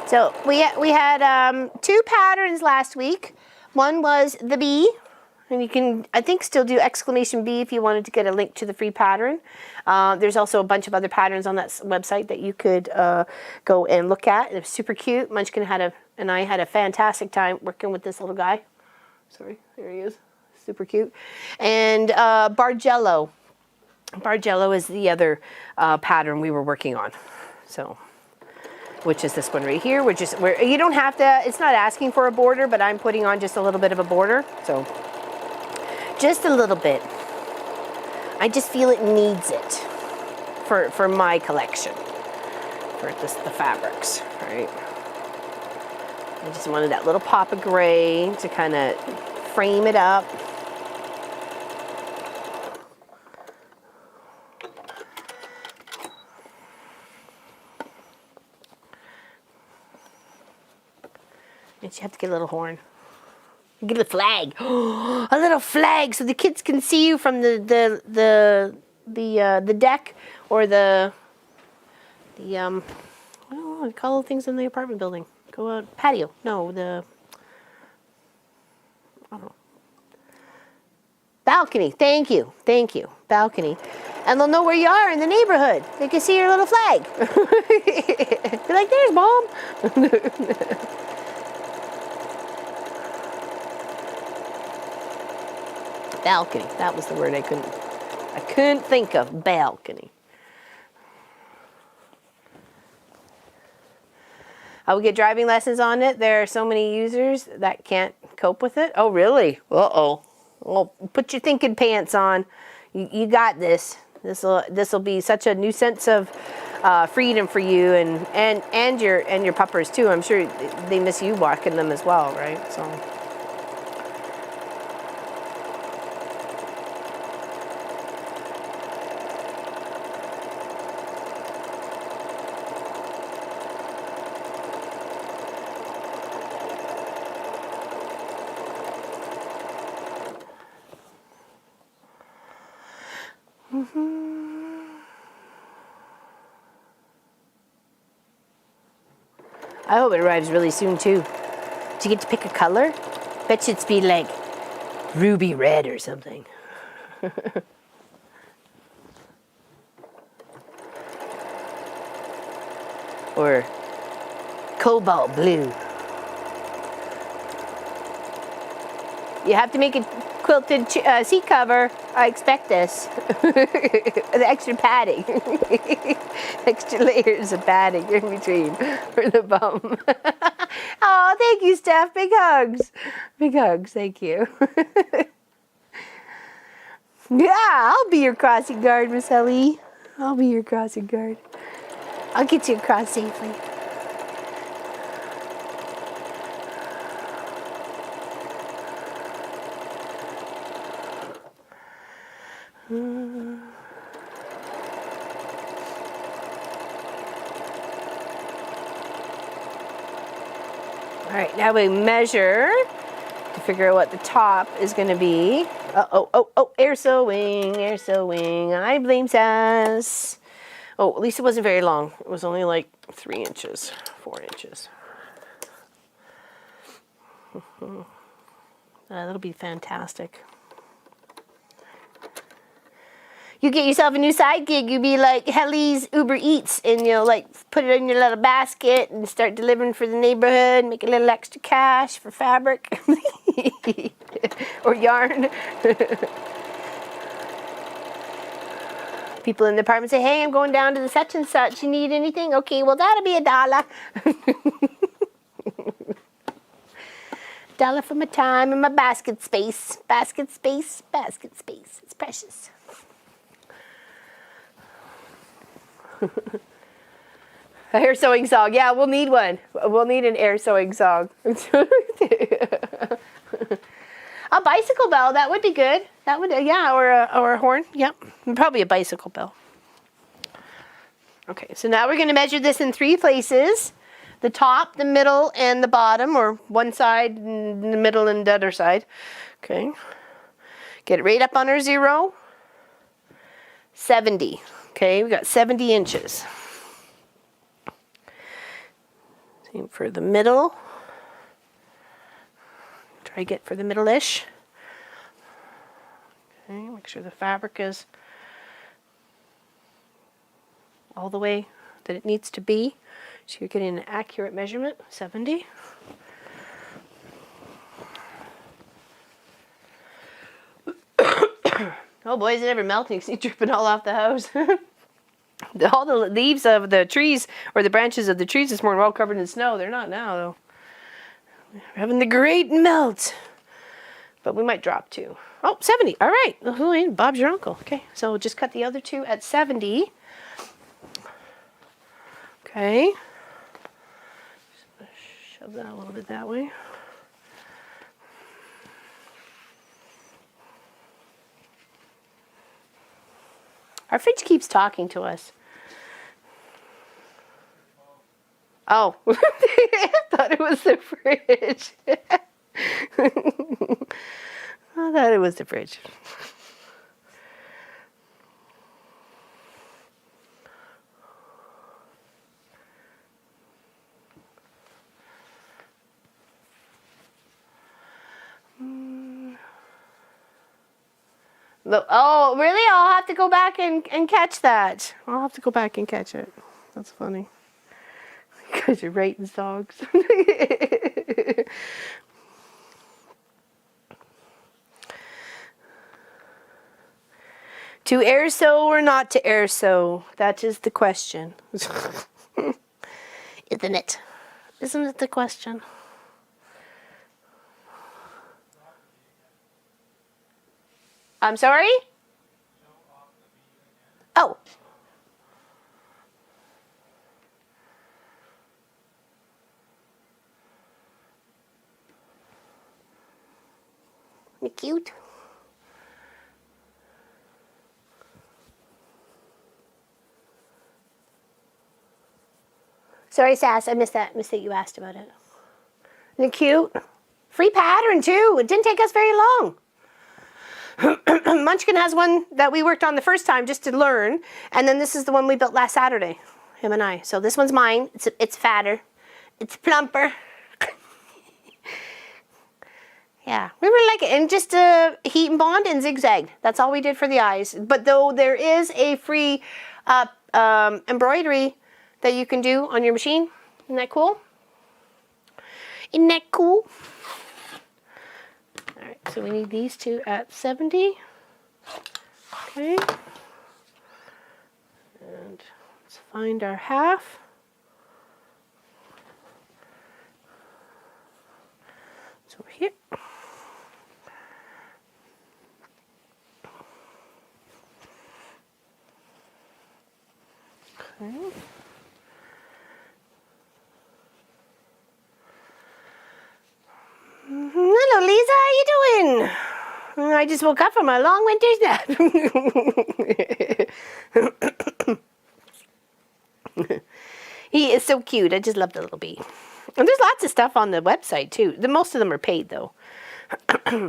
So we had 2 patterns last week. One was the bee, and you can, I think, still do exclamation bee if you wanted to get a link to the free pattern. There's also a bunch of other patterns on that website that you could go and look at. It was super cute. Munchkin and I had a fantastic time working with this little guy. Sorry, there he is. Super cute. And Bargello. Bargello is the other pattern we were working on. So, which is this one right here, which is where you don't have to, it's not asking for a border, but I'm putting on just a little bit of a border. So, just a little bit. I just feel it needs it for my collection, for the fabrics, right? I just wanted that little pop of gray to kind of frame it up. And you have to get a little horn. Get a flag. A little flag so the kids can see you from the deck or the I don't know what to call things in the apartment building. Go out patio. No, I don't know. Balcony. Thank you. Balcony. And they'll know where you are in the neighborhood. They can see your little flag. They're like, there's Mom. Balcony. That was the word I couldn't think of. Balcony. I will get driving lessons on it. There are so many users that can't cope with it. Oh, really? Uh-oh. Well, put your thinking pants on. You got this. This will be such a new sense of freedom for you and your puppers too. I'm sure they miss you walking them as well, right? So. I hope it arrives really soon too. Do you get to pick a color? Bet you it's be like ruby red or something. Or cobalt blue. You have to make a quilted seat cover. I expect this. The extra padding. Extra layers of padding in between for the bum. Oh, thank you, Steph. Big hugs. Big hugs. Thank you. Yeah, I'll be your crossing guard, Miss Ellie. I'll be your crossing guard. I'll get you across safely. All right, now we measure to figure out what the top is going to be. Air sewing. I blame Sass. Oh, at least it wasn't very long. It was only like 3 inches, 4 inches. That'll be fantastic. You get yourself a new side gig, you be like Helly's Uber Eats, and you'll like put it in your little basket and start delivering for the neighborhood, make a little extra cash for fabric or yarn. People in the apartment say, hey, I'm going down to the such and such. You need anything? Okay, well, that'll be $1. $1 for my time and my basket space. Basket space, basket space. It's precious. A hair sewing song. Yeah, we'll need one. We'll need an air sewing song. A bicycle bell, that would be good. That would, yeah, or a horn. Yep, probably a bicycle bell. Okay, so now we're going to measure this in 3 places. The top, the middle, and the bottom, or one side, and the middle, and the other side. Okay. Get it right up on our 0. 70. Okay, we got 70 inches. Same for the middle. Try to get for the middle-ish. Okay, make sure the fabric is all the way that it needs to be. So you're getting an accurate measurement, 70. Oh boy, is it ever melting? You see it dripping all off the house. All the leaves of the trees, or the branches of the trees this morning were all covered in snow. They're not now, though. We're having the great melt. But we might drop too. Oh, 70. All right. Oh, Bob's your uncle. Okay, so we'll just cut the other 2 at 70. Okay. Shove that a little bit that way. Our fridge keeps talking to us. Oh, I thought it was the fridge. I thought it was the fridge. Oh, really? I'll have to go back and catch that. I'll have to go back and catch it. That's funny. Because you're rating dogs. To air sew or not to air sew? That is the question. Isn't it? Isn't it the question? I'm sorry? Oh. Isn't it cute? Sorry, Sass, I missed that. Missed that you asked about it. Isn't it cute? Free pattern, too. It didn't take us very long. Munchkin has one that we worked on the first time just to learn, and then this is the one we built last Saturday, him and I. So this one's mine. It's fatter. It's plumper. Yeah, we really like it. And just heat and bond and zigzag. That's all we did for the eyes. But though there is a free embroidery that you can do on your machine. Isn't that cool? Isn't that cool? All right, so we need these two at 70. Okay. And let's find our half. It's over here. Okay. Hello, Lisa. How you doing? I just woke up from a long winter's nap. He is so cute. I just love the little bee. And there's lots of stuff on the website too. Most of them are paid though.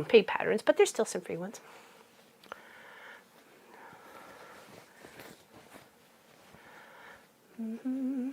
Paid patterns, but there's still some free ones. Mm-hmm.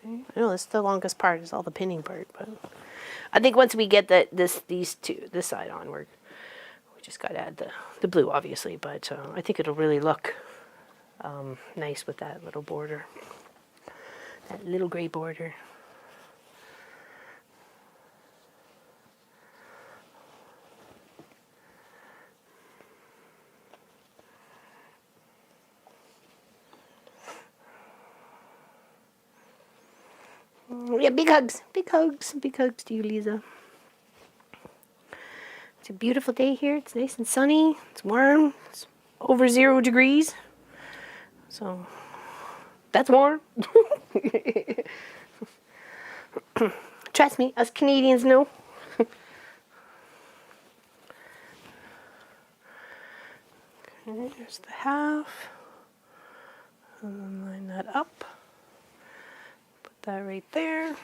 Okay. I know it's the longest part is all the pinning part, but I think once we get this side on, we just got to add the blue, obviously. But I think it'll really look nice with that little border, that little gray border. Yeah, big hugs to you, Lisa. It's a beautiful day here. It's nice and sunny. It's warm. It's over 0 degrees. So, that's warm. Trust me, us Canadians know. Okay, there's the half. And then line that up. That right there.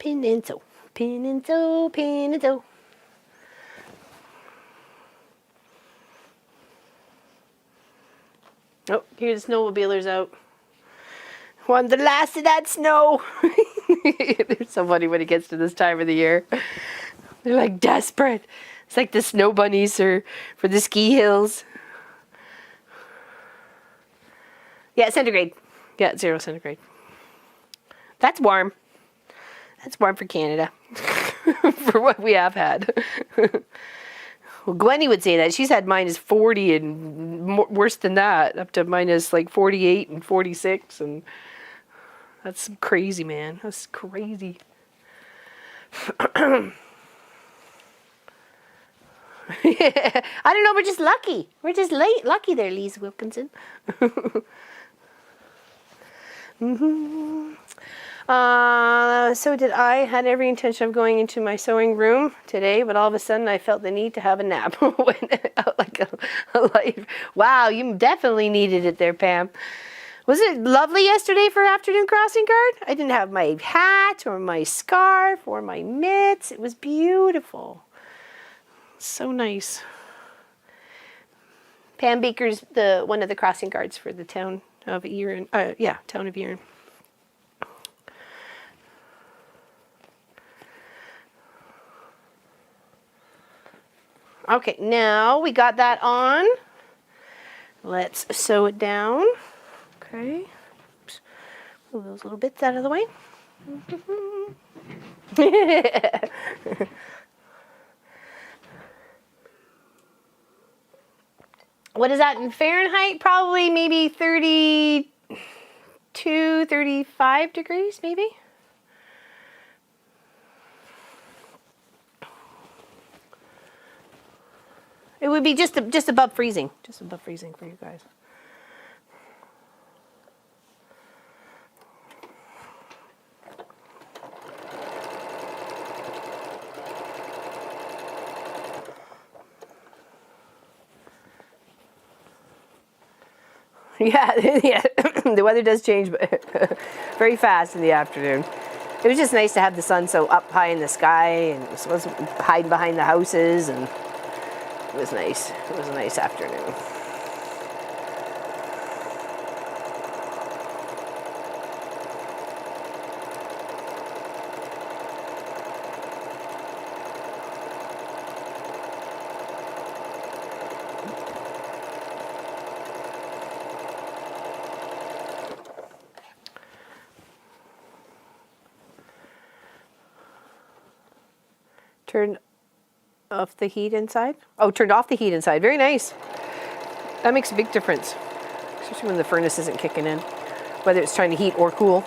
Pin and sew, pin and sew, pin and sew. Oh, here's the snowmobilers out. One the last of that snow. They're so funny when it gets to this time of the year. They're like desperate. It's like the snow bunnies are for the ski hills. Yeah, centigrade. Yeah, 0 centigrade. That's warm. That's warm for Canada. For what we have had. Well, Gwenny would say that. She's had minus 40 and worse than that. Up to minus like 48 and 46. And that's crazy, man. That's crazy. I don't know. We're just lucky. We're just lucky there, Lisa Wilkinson. Mm-hmm. So did I. Had every intention of going into my sewing room today, but all of a sudden I felt the need to have a nap. Like a life. Wow, you definitely needed it there, Pam. Was it lovely yesterday for afternoon crossing guard? I didn't have my hat or my scarf or my mitts. It was beautiful. So nice. Pam Baker's one of the crossing guards for the town of Erin. Town of Erin. Okay, now we got that on. Let's sew it down. Okay. Oops. Move those little bits out of the way. What is that in Fahrenheit? Probably maybe 32, 35 degrees, maybe. It would be just above freezing. Just above freezing for you guys. Yeah, yeah. The weather does change very fast in the afternoon. It was just nice to have the sun so up high in the sky, and it wasn't hiding behind the houses, and it was nice. It was a nice afternoon. Turned off the heat inside. Oh, turned off the heat inside. Very nice. That makes a big difference, especially when the furnace isn't kicking in, whether it's trying to heat or cool.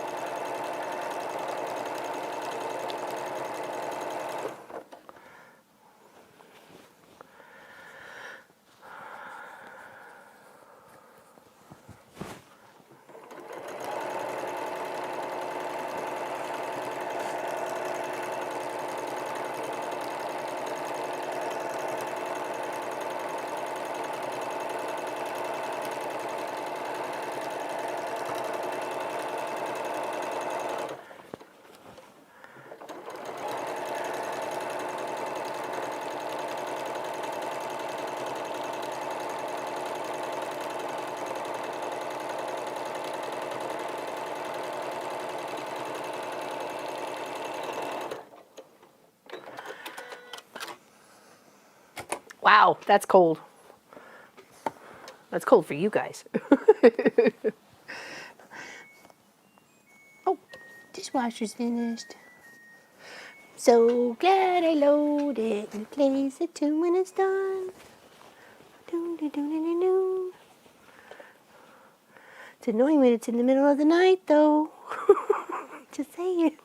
Wow, that's cold. That's cold for you guys. Oh, dishwasher's finished. So glad I loaded it and place it too when it's done. It's annoying when it's in the middle of the night, though. Just saying.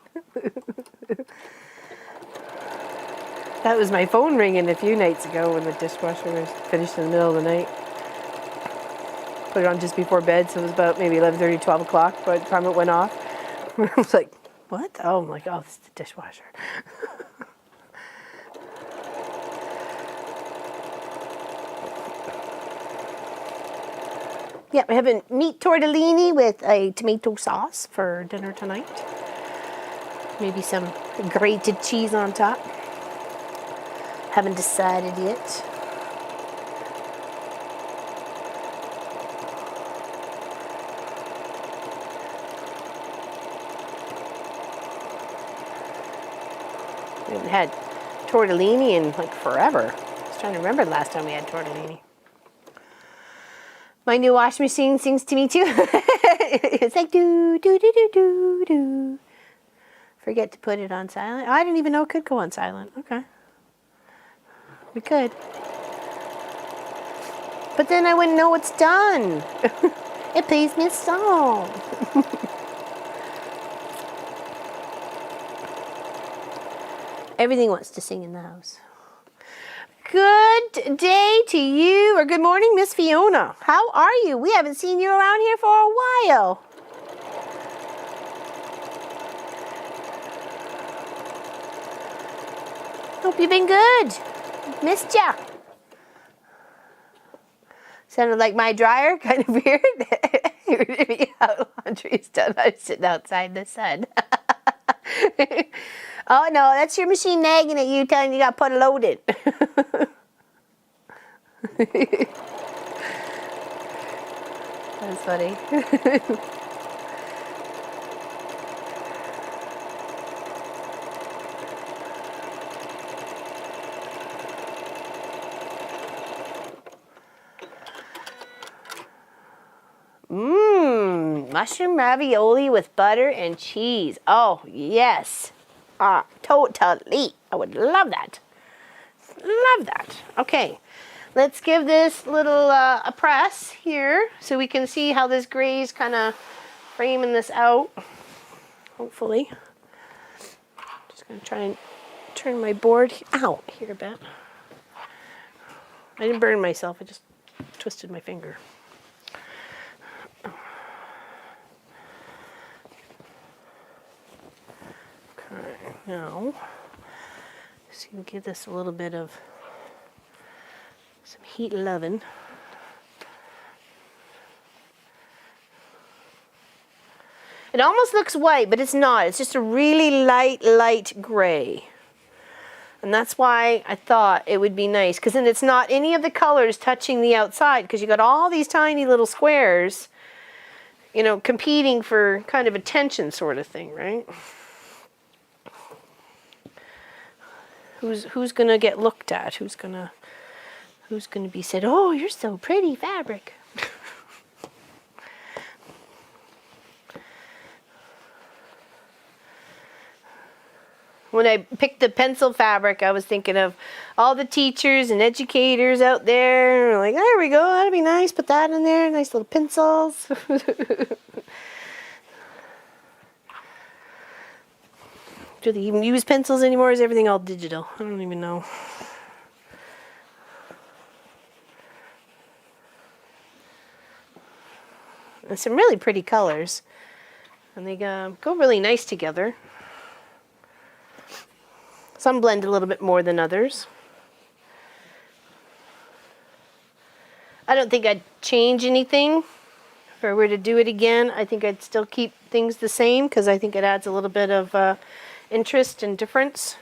That was my phone ringing a few nights ago when the dishwasher was finished in the middle of the night. Put it on just before bed, so it was about maybe 11:30, 12 o'clock by the time it went off. I was like, what? Oh, I'm like, oh, this is the dishwasher. Yeah, we're having meat tortellini with a tomato sauce for dinner tonight. Maybe some grated cheese on top. Haven't decided yet. We haven't had tortellini in like forever. I was trying to remember the last time we had tortellini. My new washing machine sings to me too. It's like do do do do do do. Forget to put it on silent. Oh, I didn't even know it could go on silent. Okay. We could. But then I wouldn't know it's done. It plays me a song. Everything wants to sing in the house. Good day to you, or good morning, Miss Fiona. How are you? We haven't seen you around here for a while. Hope you've been good. Missed ya. Sounded like my dryer, kind of weird. Laundry's done. I'm sitting outside in the sun. Oh no, that's your machine nagging at you, telling you got to put a load in. That's funny. Mushroom ravioli with butter and cheese. Oh, yes. Totally. I would love that. Love that. Okay. Let's give this little a press here so we can see how this graze kind of framing this out. Hopefully. Just going to try and turn my board out here a bit. I didn't burn myself. I just twisted my finger. Okay, now, just going to give this a little bit of some heat loving. It almost looks white, but it's not. It's just a really light gray. And that's why I thought it would be nice, because then it's not any of the colors touching the outside, because you got all these tiny little squares, you know, competing for kind of attention sort of thing, right? Who's gonna get looked at? Who's gonna be said, "Oh, you're so pretty, fabric." When I picked the pencil fabric, I was thinking of all the teachers and educators out there. Like, there we go, that'd be nice. Put that in there, nice little pencils. Do they even use pencils anymore? Is everything all digital? I don't even know. And some really pretty colors. And they go really nice together. Some blend a little bit more than others. I don't think I'd change anything. If I were to do it again, I think I'd still keep things the same, because I think it adds a little bit of interest and difference.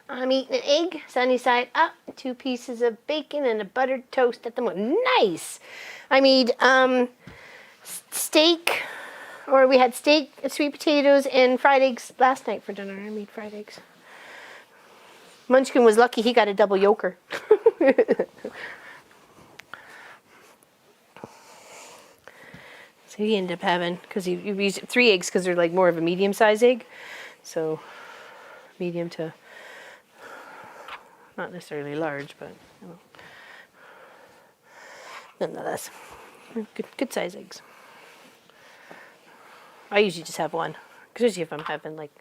I'm eating an egg, sunny side up, 2 pieces of bacon and a buttered toast at the moment. Nice! I made steak, or we had steak, sweet potatoes, and fried eggs last night for dinner. I made fried eggs. Munchkin was lucky he got a double yolker. So he ended up having, because you used 3 eggs because they're like more of a medium-sized egg. So medium to not necessarily large, but you know, nonetheless, good size eggs. I usually just have 1, especially if I'm having like,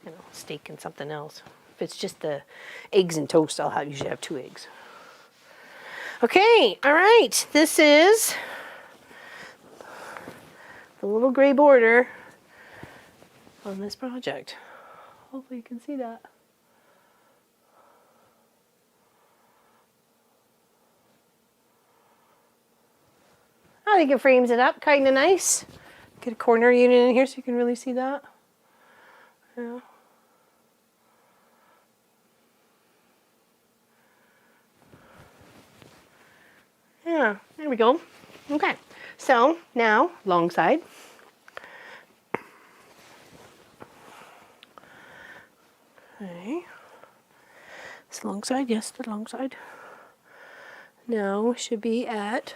you know, steak and something else. If it's just the eggs and toast, I'll usually have 2 eggs. Okay, all right. This is the little gray border on this project. Hopefully you can see that. I think it frames it up kind of nice. Get a corner unit in here so you can really see that. Yeah. Yeah, there we go. Okay, so now long side. Okay. It's long side, yes, the long side. Now should be at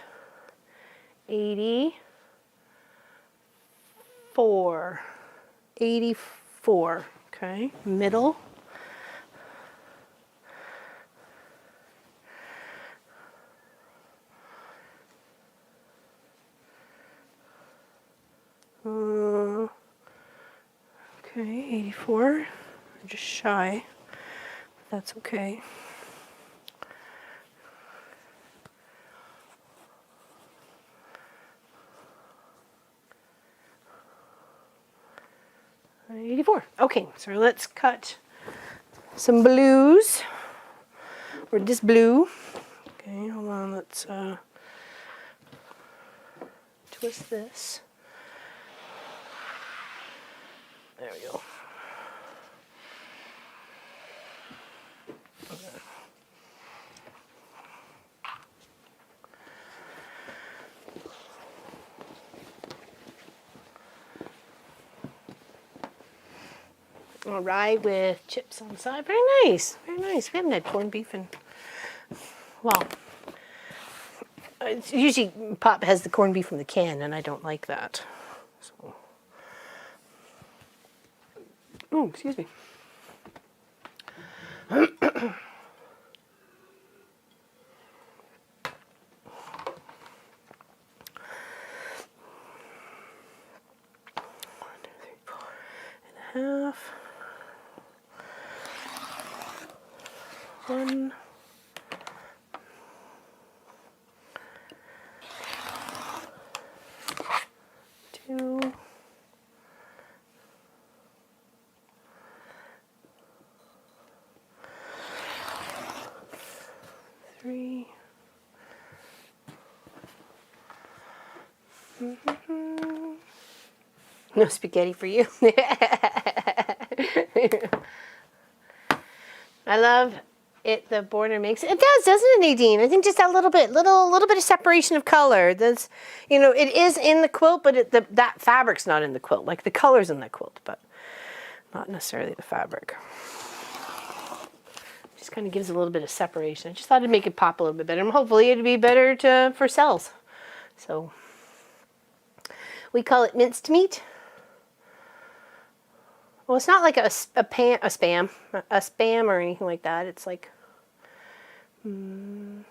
84. 84. Okay, middle. Okay, 84. I'm just shy. That's okay. Okay, so let's cut some blues, or this blue. Okay, hold on, let's twist this. There we go. Okay. All right, with chips on the side. Very nice, very nice. We haven't had corned beef in, well, it's usually Pop has the corned beef from the can, and I don't like that. So. Oh, excuse me. half. 1. 2. 3. No spaghetti for you. I love it. The border makes it. It does, doesn't it, Nadine? I think just that little bit of separation of color. That's, you know, it is in the quilt, but that fabric's not in the quilt. Like the color's in the quilt, but not necessarily the fabric. Just kind of gives a little bit of separation. I just thought it'd make it pop a little bit better, and hopefully it'd be better for cells. So we call it minced meat. Well, it's not like a spam or anything like that. It's like brining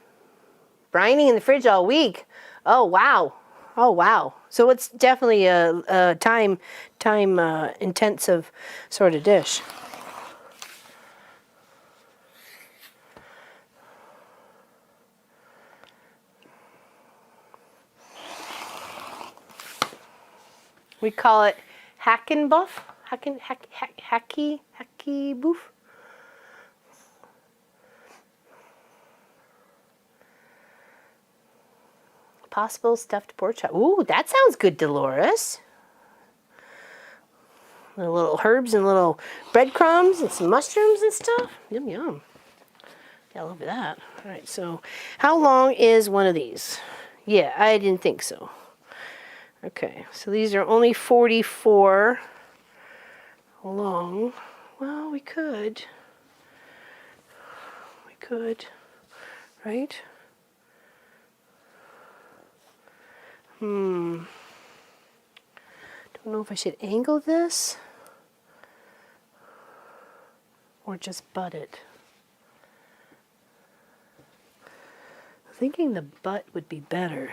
in the fridge all week. Oh wow, oh wow. So it's definitely a time intensive sort of dish. We call it hackenbuff. Hacky boof. Possible stuffed pork chop. Ooh, that sounds good, Dolores. Little herbs and little breadcrumbs and some mushrooms and stuff. Yum, yum. Yeah, I love that. All right, so how long is one of these? Yeah, I didn't think so. Okay, so these are only 44 long. Well, we could, right? Don't know if I should angle this or just butt it. I'm thinking the butt would be better.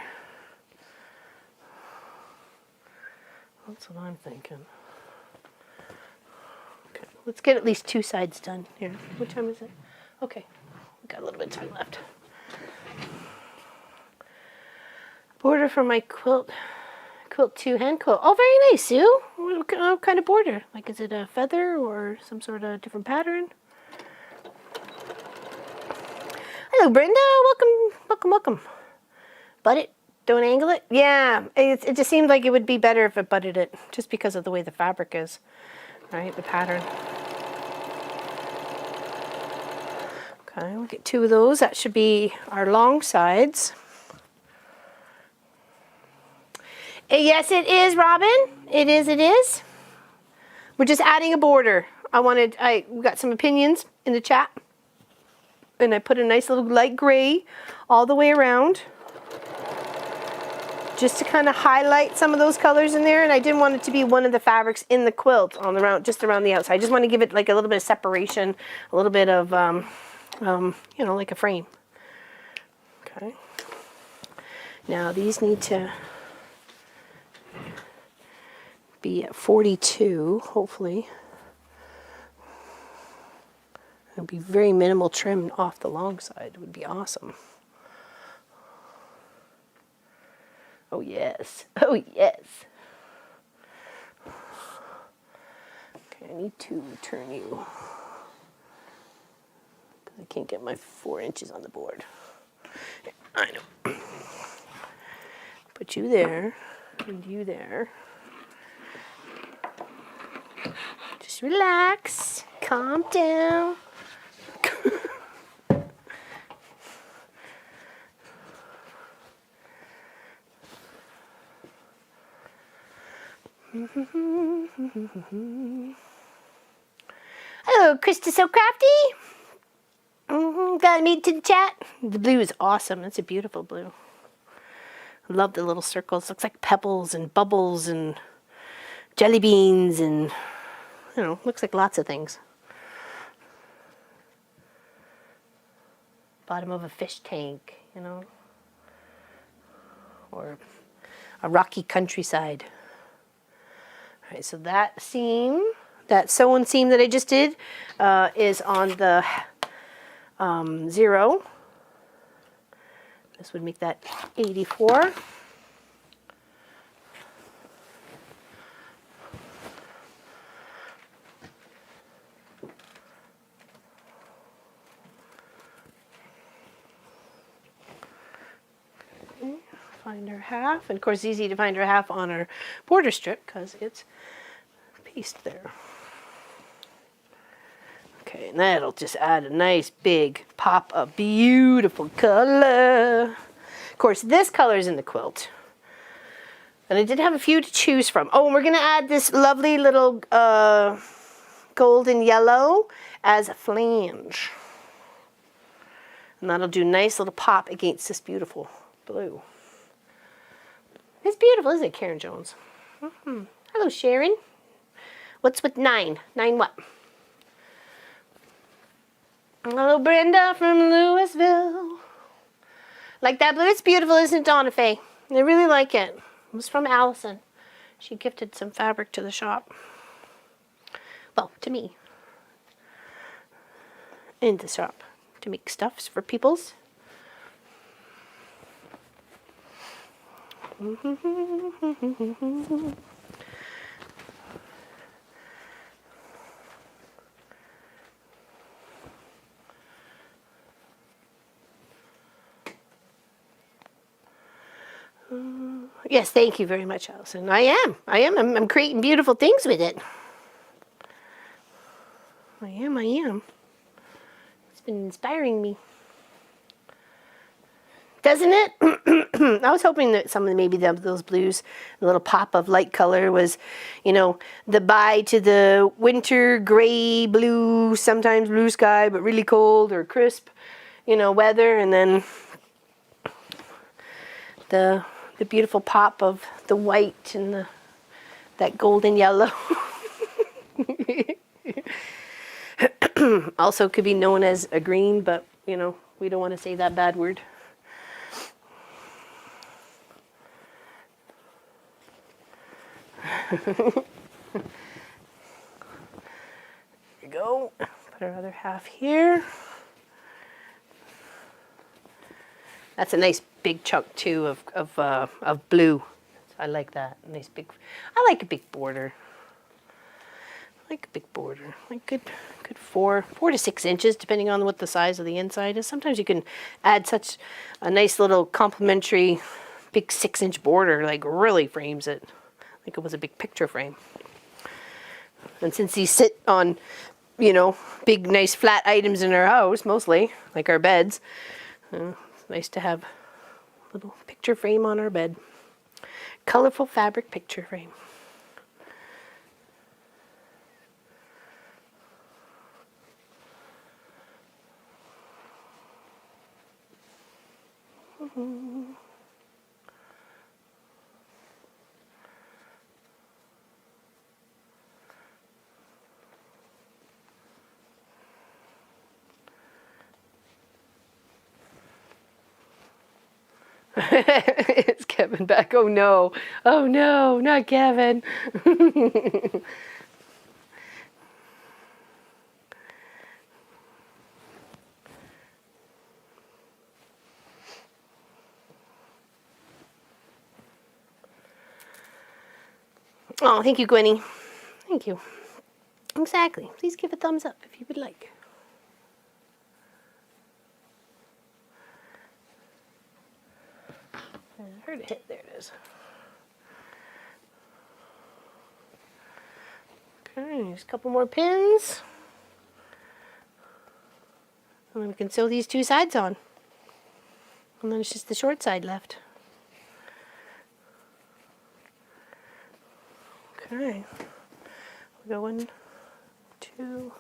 That's what I'm thinking. Okay, let's get at least 2 sides done here. What time is it? Okay, we've got a little bit of time left. Border for my quilt 2 hand quilt. Oh, very nice, Sue. What kind of border? Like, is it a feather or some sort of different pattern? Hello, Brenda. Welcome. Butt it. Don't angle it? Yeah, it just seemed like it would be better if it butted it, just because of the way the fabric is, right, the pattern. Okay, we'll get 2 of those. That should be our long sides. Yes, it is, Robin. It is. We're just adding a border. We got some opinions in the chat, and I put a nice little light gray all the way around, just to kind of highlight some of those colors in there. And I didn't want it to be one of the fabrics in the quilt just around the outside. I just want to give it like a little bit of separation, a little bit of, you know, like a frame. Okay. Now these need to be at 42, hopefully. It'll be very minimal trim off the long side. It would be awesome. Oh yes, oh yes. Okay, I need to turn you, because I can't get my 4 inches on the board. I know. Put you there, and you there. Just relax, calm down. Hello, Krista So Crafty. Got a meet to the chat. The blue is awesome. It's a beautiful blue. I love the little circles. Looks like pebbles and bubbles and jelly beans and, you know, looks like lots of things. Bottom of a fish tank, you know, or a rocky countryside. All right, so that seam, that sew-in seam that I just did is on the 0. This would make that 84. Find our half, and of course easy to find our half on our border strip because it's pieced there. Okay, and that'll just add a nice big pop of beautiful color. Of course this color is in the quilt, and I did have a few to choose from. Oh, and we're gonna add this lovely little golden yellow as a flange, and that'll do a nice little pop against this beautiful blue. It's beautiful, isn't it, Karen Jones? Hello, Sharon. What's with 9? 9 what? Hello, Brenda from Louisville. Like that blue? It's beautiful, isn't it, Donna Faye? I really like it. It was from Allison. She gifted some fabric to the shop. Well, to me. In the shop. To make stuffs for peoples. Yes, thank you very much, Allison. I am. I'm creating beautiful things with it. I am. It's been inspiring me. Doesn't it? I was hoping that some of maybe those blues, a little pop of light color was, you know, the bye to the winter gray blue, sometimes blue sky, but really cold or crisp, you know, weather, and then the beautiful pop of the white and that golden yellow. Also could be known as a green, but, you know, we don't want to say that bad word. There we go. Put our other half here. That's a nice big chunk too of blue. I like that. Nice big. I like a big border. I like a big border. Like good 4 to 6 inches, depending on what the size of the inside is. Sometimes you can add such a nice little complementary big 6-inch border, like really frames it. Like it was a big picture frame. And since these sit on, you know, big nice flat items in our house, mostly, like our beds, it's nice to have a little picture frame on our bed. Colorful fabric picture frame. It's Kevin back. Oh no, not Kevin. Oh, thank you, Gwenny. Thank you. Exactly. Please give a thumbs up if you would like. I heard it hit. There it is. Okay, just a couple more pins. And then we can sew these 2 sides on. And then it's just the short side left. Okay. We'll go 1, 2.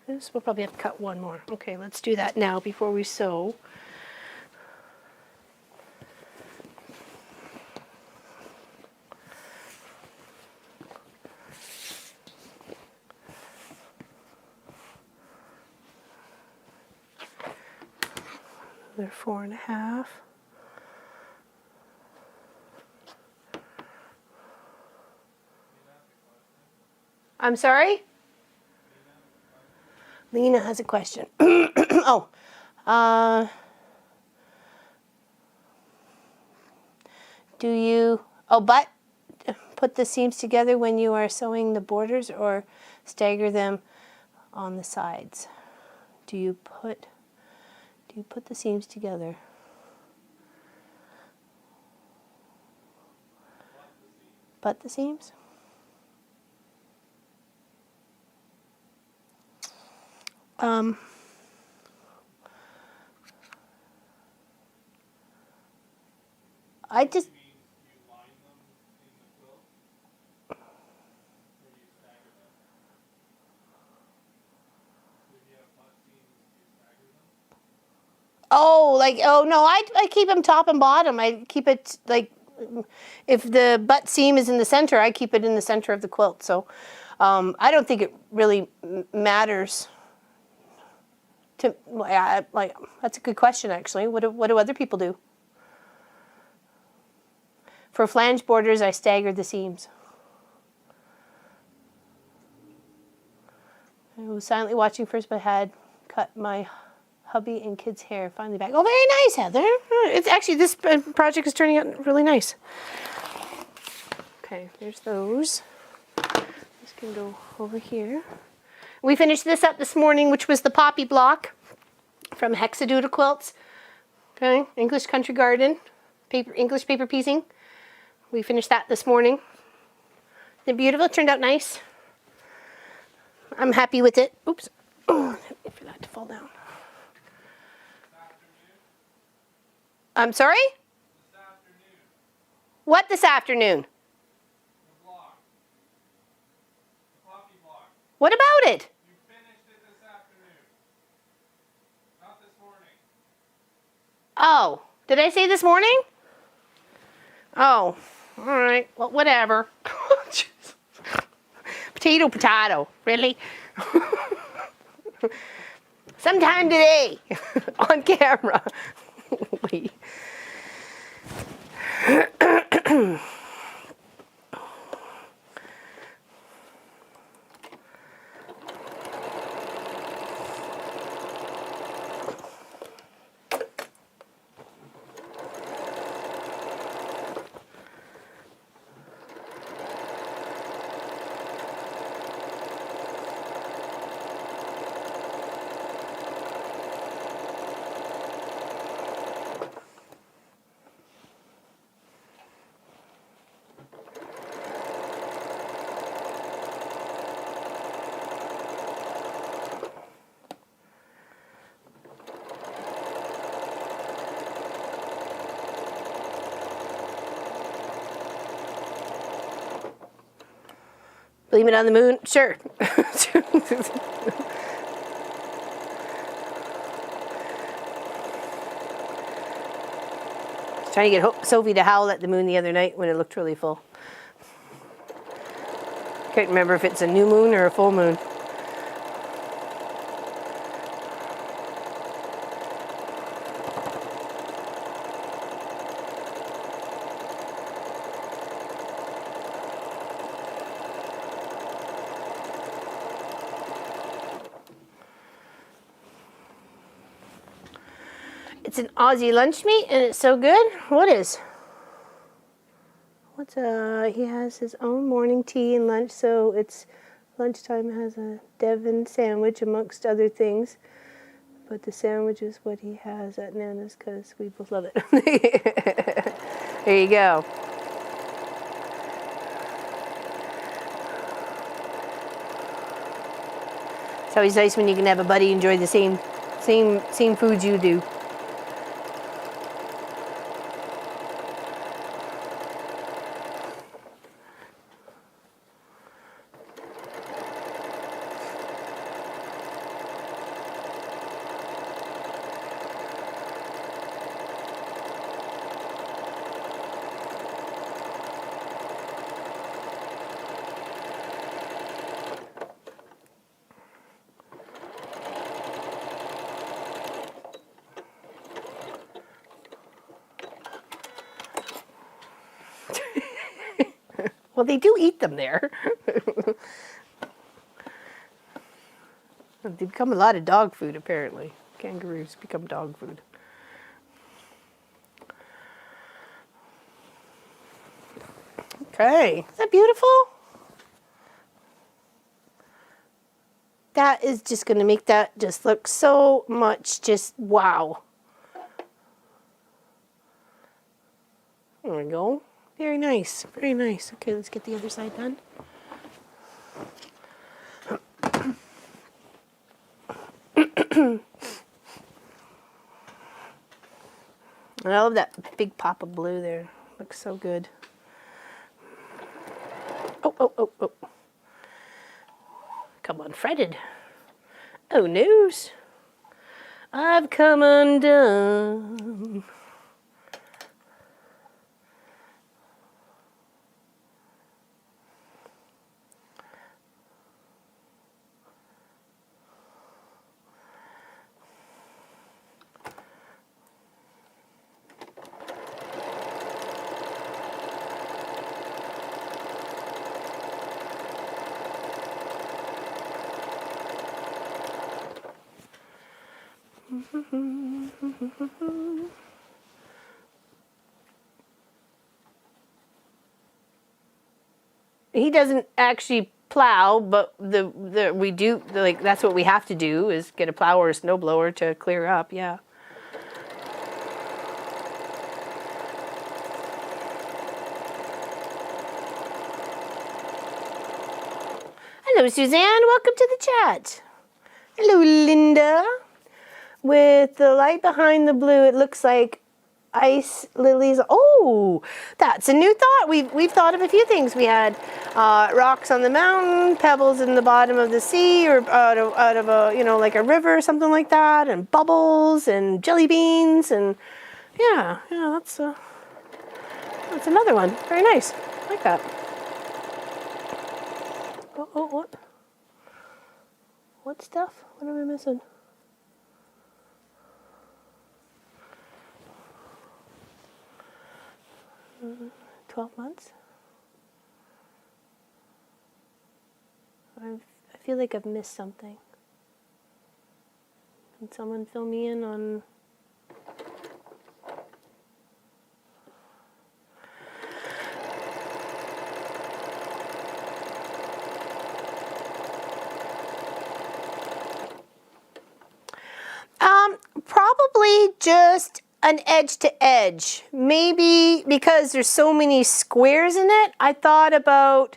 This, we'll probably have to cut 1 more. Okay, let's do that now before we sew. They're 4.5. I'm sorry? Lena has a question. Oh, do you, but put the seams together when you are sewing the borders or stagger them on the sides? Do you put the seams together? Butt the seams? I just, oh, like, oh no, I keep them top and bottom. I keep it like, if the butt seam is in the center, I keep it in the center of the quilt. So I don't think it really matters. Like, that's a good question, actually. What do other people do? For flange borders, I staggered the seams. I was silently watching first, but had cut my hubby and kids' hair finally back. Oh, very nice, Heather. It's actually, this project is turning out really nice. Okay, there's those. This can go over here. We finished this up this morning, which was the Poppy block from Hexadoodle Quilts. Okay, English Country Garden, English paper piecing. We finished that this morning. Isn't it beautiful? It turned out nice. I'm happy with it. Oops. Oh, wait for that to fall down. I'm sorry? This afternoon. What this afternoon? The block. The Poppy block. What about it? You finished it this afternoon. Not this morning. Oh, did I say this morning? Oh, all right. Well, whatever. Potato, potato. Really? Sometime today on camera. Blame it on the moon? Sure. Trying to get Sophie to howl at the moon the other night when it looked really full. Can't remember if it's a new moon or a full moon. It's an Aussie lunch meat and it's so good. What is? He has his own morning tea and lunch, so it's lunchtime has a Devon sandwich amongst other things. But the sandwich is what he has at Nana's because we both love it. There you go. It's always nice when you can have a buddy enjoy the same foods you do. Well, they do eat them there. They become a lot of dog food, apparently. Kangaroos become dog food. Okay, is that beautiful? That is just going to make that just look so much just wow. There we go. Very nice, very nice. Okay, let's get the other side done. I love that big pop of blue there. Looks so good. Oh, oh, oh, oh. Come on, fretted. Oh, news. I've come undone. He doesn't actually plow, but we do, like, that's what we have to do, is get a plow or a snow blower to clear up. Yeah. Hello, Suzanne. Welcome to the chat. Hello, Linda. With the light behind the blue, it looks like ice lilies. Oh, that's a new thought. We've thought of a few things. We had rocks on the mountain, pebbles in the bottom of the sea, or out of a, you know, like a river or something like that, and bubbles and jelly beans, and yeah, that's another one. Very nice. I like that. Oh, what? What stuff? What am I missing? 12 months? I feel like I've missed something. Can someone fill me in on... Probably just an edge to edge. Maybe because there's so many squares in it, I thought about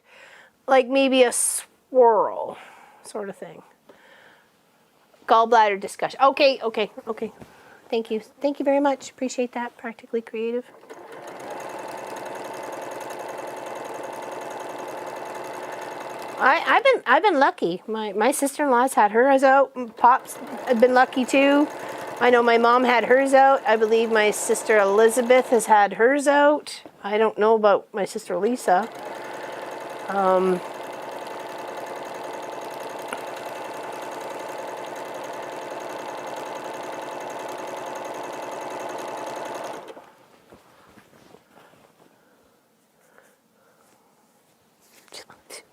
like maybe a swirl sort of thing. Gallbladder discussion. Okay. Thank you very much. Appreciate that. Practically creative. I've been lucky. My sister-in-law's had hers out. Pops have been lucky too. I know my mom had hers out. I believe my sister Elizabeth has had hers out. I don't know about my sister Lisa.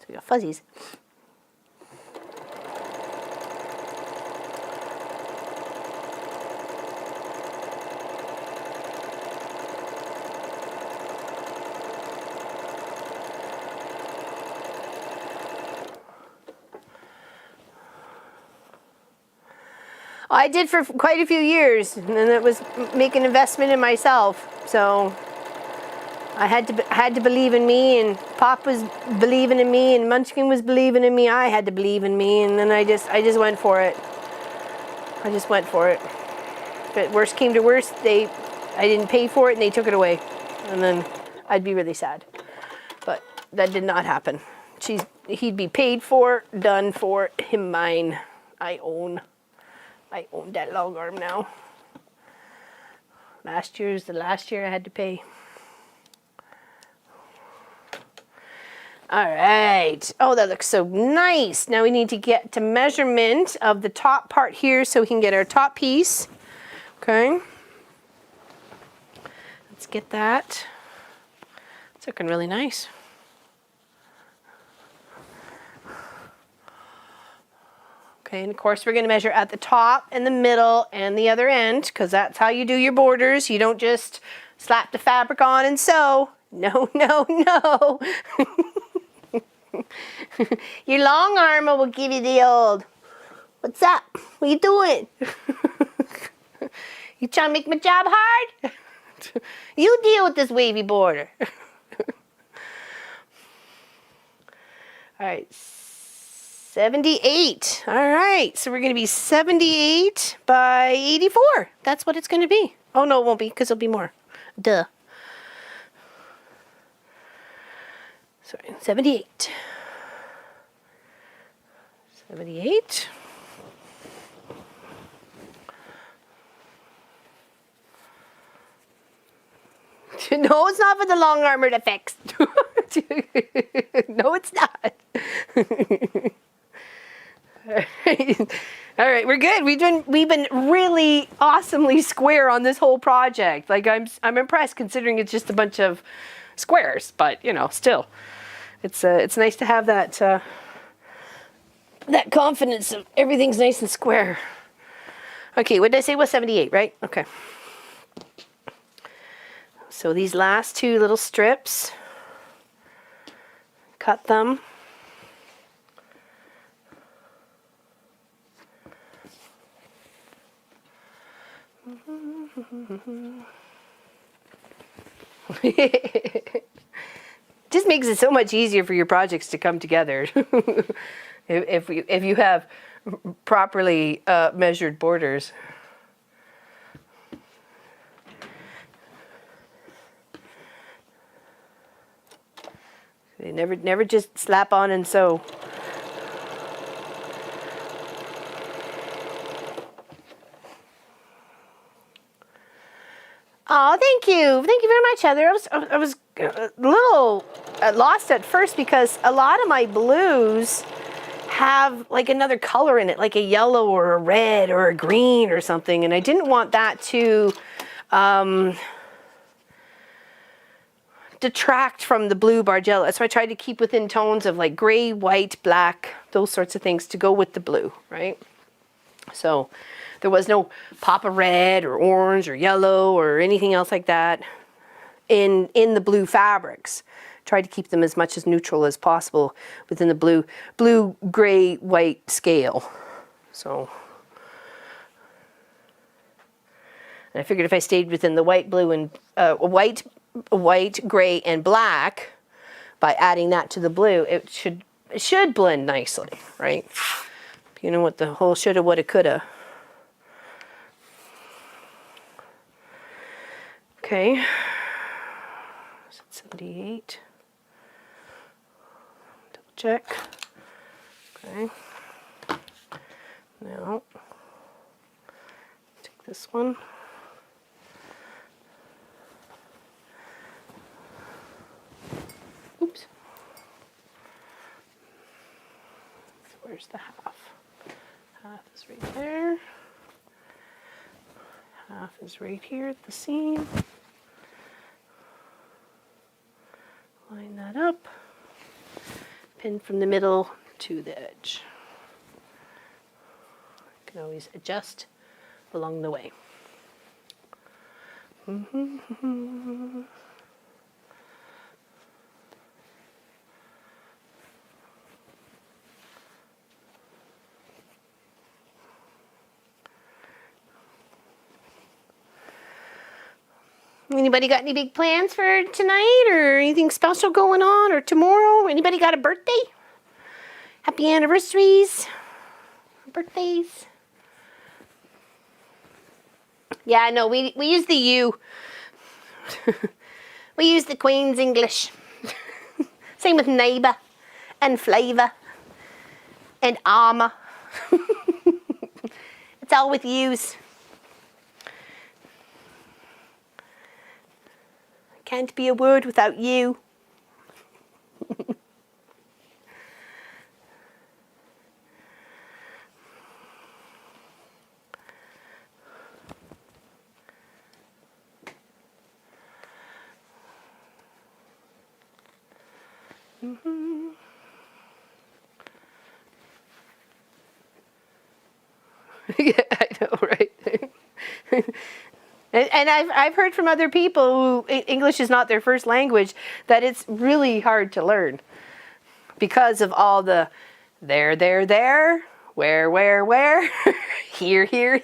We got fuzzies. I did for quite a few years, and it was make an investment in myself. So I had to believe in me, and Pop was believing in me, and Munchkin was believing in me. I had to believe in me, and then I just went for it. I just went for it. But worst came to worst, I didn't pay for it, and they took it away, and then I'd be really sad. But that did not happen. He'd be paid for, done for, him mine. I own that long arm now. Last year's the last year I had to pay. All right. Oh, that looks so nice. Now we need to get to measurement of the top part here so we can get our top piece. Okay. Let's get that. It's looking really nice. Okay, and of course we're going to measure at the top and the middle and the other end, because that's how you do your borders. You don't just slap the fabric on and sew. No, no, no. Your long armor will give you the old, what's up? What you doing? You trying to make my job hard? You deal with this wavy border. All right, 78. All right, so we're going to be 78 by 84. That's what it's going to be. Oh, no, it won't be, because it'll be more. Duh. Sorry, 78. 78. No, it's not for the long armored effects. No, it's not. All right, we're good. We've been really awesomely square on this whole project. Like I'm impressed considering it's just a bunch of squares, but you know, still, it's nice to have that that confidence of everything's nice and square. Okay, what did I say was 78, right? Okay. So these last two little strips, cut them. Just makes it so much easier for your projects to come together if you have properly measured borders. They never just slap on and sew. Oh, thank you very much, Heather. I was a little lost at first because a lot of my blues have like another color in it, like a yellow or a red or a green or something, and I didn't want that to detract from the blue Bargello. So I tried to keep within tones of like gray, white, black, those sorts of things to go with the blue, right? So there was no pop of red or orange or yellow or anything else like that in the blue fabrics. Tried to keep them as much as neutral as possible within the blue, gray, white scale. So, and I figured if I stayed within the white, blue, and white, gray, and black, by adding that to the blue, it should blend nicely, right? You know what, the whole shoulda, woulda, coulda. Okay, 78. Double check. Okay. Now, take this one. Oops. So where's the half? Half is right there. Half is right here at the seam. Line that up. Pin from the middle to the edge. You can always adjust along the way. Anybody got any big plans for tonight or anything special going on or tomorrow? Anybody got a birthday? Happy anniversaries? Birthdays? Yeah, no, we use the U. We use the Queen's English. Same with neighbour and flavour and armour. It's all with U's. Can't be a word without you. And I've heard from other people who English is not their first language that it's really hard to learn because of all the there, where, here, here.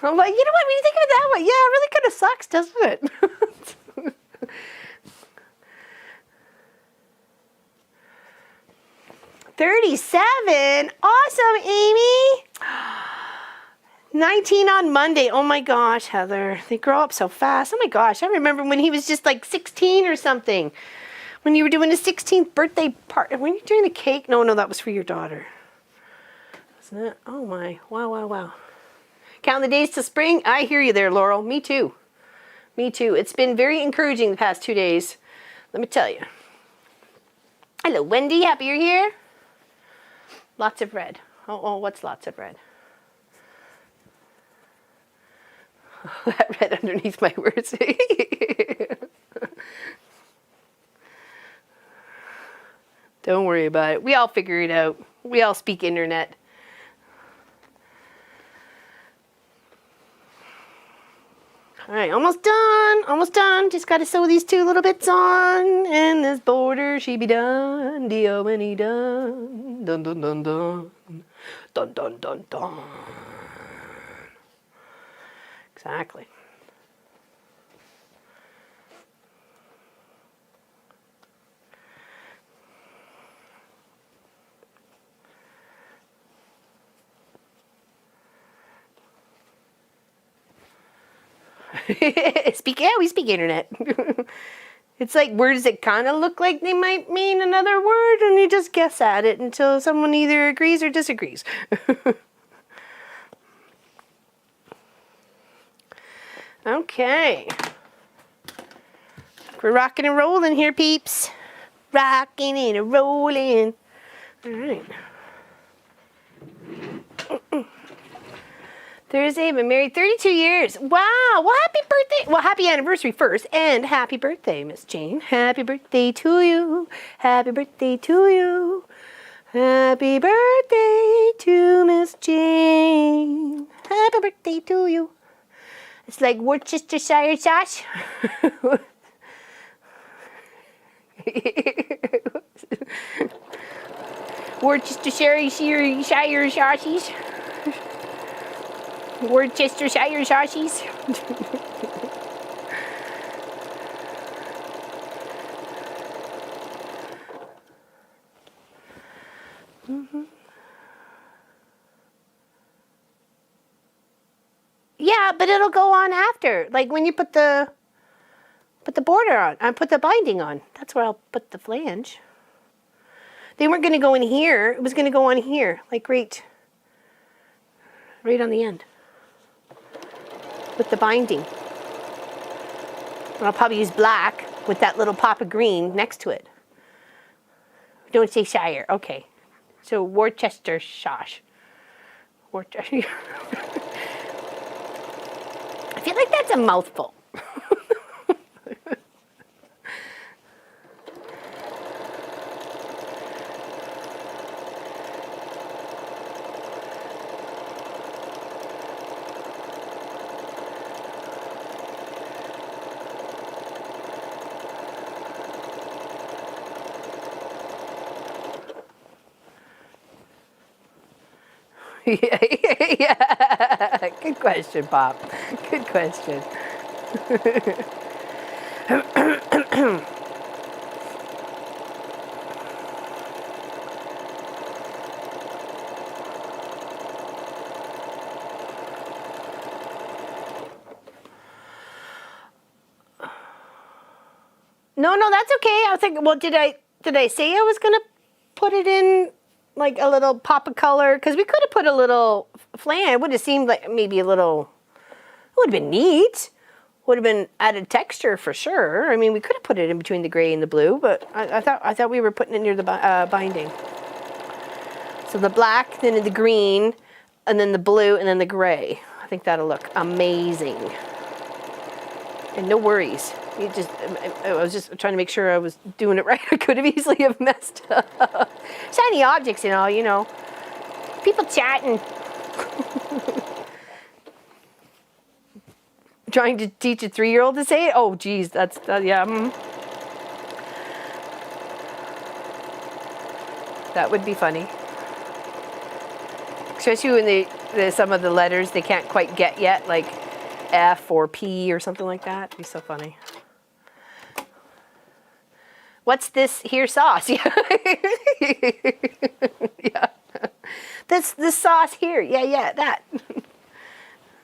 I'm like, you know what, when you think of it that way, yeah, it really kind of sucks, doesn't it? 37. Awesome, Amy. 19 on Monday. Oh my gosh, Heather. They grow up so fast. Oh my gosh, I remember when he was just like 16 or something. When you were doing his 16th birthday party. When you were doing the cake? No, that was for your daughter. Wasn't it? Oh my. Wow. Count the days to spring. I hear you there, Laurel. Me too. It's been very encouraging the past 2 days. Let me tell you. Hello, Wendy. Happy you're here. Lots of red. Oh, what's lots of red? That red underneath my words. Don't worry about it. We all figure it out. We all speak internet. All right, almost done. Just got to sew these 2 little bits on, and this border she be done. D-O-N-E done. Dun dun dun dun. Dun dun dun dun. Exactly. We speak internet. It's like words that kind of look like they might mean another word, and you just guess at it until someone either agrees or disagrees. Okay. We're rocking and rolling here, peeps. Rocking and rolling. All right. Thursday, I've been married 32 years. Wow. Well, happy birthday. Well, happy anniversary first. And happy birthday, Miss Jane. Happy birthday to you. Happy birthday to you. Happy birthday to Miss Jane. Happy birthday to you. It's like Worcestershire sauce. Worcestershire sausages. Worcestershire sausages. Yeah, but it'll go on after. Like when you put the border on, I put the binding on. That's where I'll put the flange. They weren't going to go in here. It was going to go on here, like right on the end. With the binding. And I'll probably use black with that little pop of green next to it. Don't say Shire. Okay. So Worcester sauce. Worcester. I feel like that's a mouthful. Yeah. Good question, Pop. Good question. No, that's okay. I was thinking, well, did I say I was gonna put it in like a little pop of color? Because we could have put a little flan. It would have seemed like maybe a little. It would have been neat. Would have been added texture for sure. I mean, we could have put it in between the gray and the blue, but I thought we were putting it near the binding. So the black, then the green, and then the blue, and then the gray. I think that'll look amazing. And no worries. I was just trying to make sure I was doing it right. I could have easily have messed up. Shiny objects and all, you know. People chatting. Trying to teach a 3-year-old to say it? Oh, geez, that's, yeah. That would be funny. Especially when some of the letters they can't quite get yet, like F or P or something like that. It'd be so funny. What's this here sauce? Yeah. Yeah. This sauce here. Yeah, that.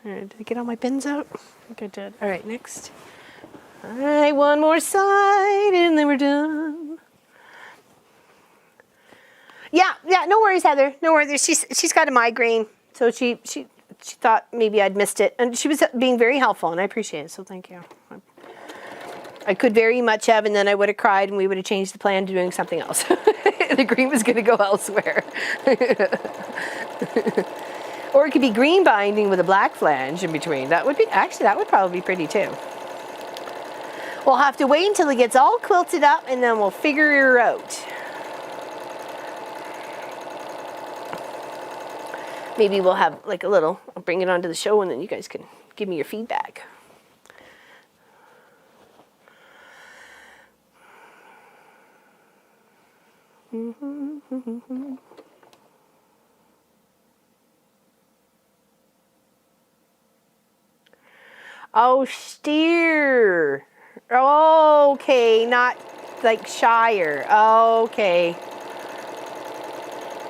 All right, did I get all my pins out? I think I did. All right, next. All right, one more side, and then we're done. Yeah, no worries, Heather. No worries. She's got a migraine, so she thought maybe I'd missed it, and she was being very helpful, and I appreciate it. So thank you. I could very much have, and then I would have cried, and we would have changed the plan to doing something else. The green was going to go elsewhere. Or it could be green binding with a black flange in between. That would probably be pretty too. We'll have to wait until it gets all quilted up, and then we'll figure her out. Maybe we'll have like I'll bring it onto the show, and then you guys can give me your feedback. Oh, steer. Okay, not like Shire. Okay.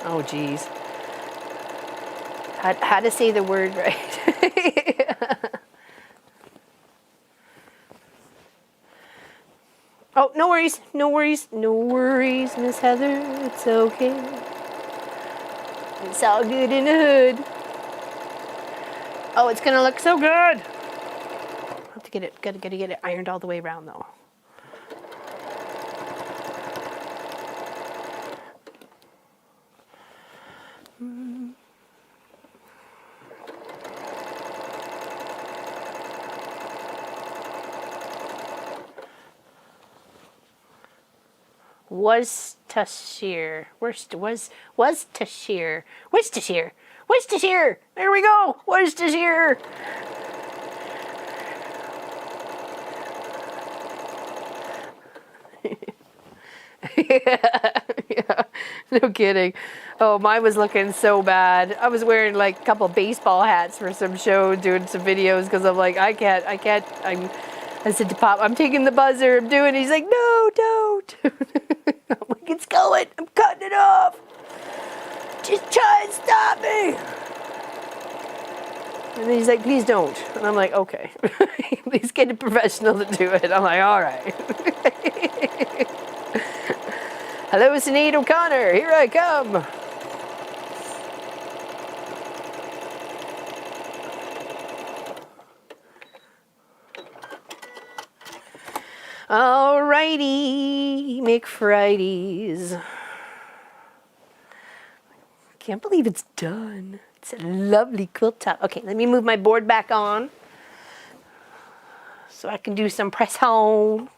Oh, geez. How to say the word right? Oh, no worries, Miss Heather. It's okay. It's all good in the hood. Oh, it's gonna look so good. Have to gotta get it ironed all the way around though. Worcestershire. There we go. Worcestershire. Yeah, no kidding. Oh, mine was looking so bad. I was wearing like a couple baseball hats for some show, doing some videos because I'm like, I can't. I said to Pop, I'm taking the buzzer. I'm doing it. He's like, no, don't. I'm like, it's going. I'm cutting it off. Just try and stop me. And then he's like, please don't. And I'm like, okay. Please get a professional to do it. I'm like, all right. Hello, Sinead O'Connor. Here I come. Alrighty, McFridays. Can't believe it's done. It's a lovely quilt top. Okay, let me move my board back on so I can do some press home.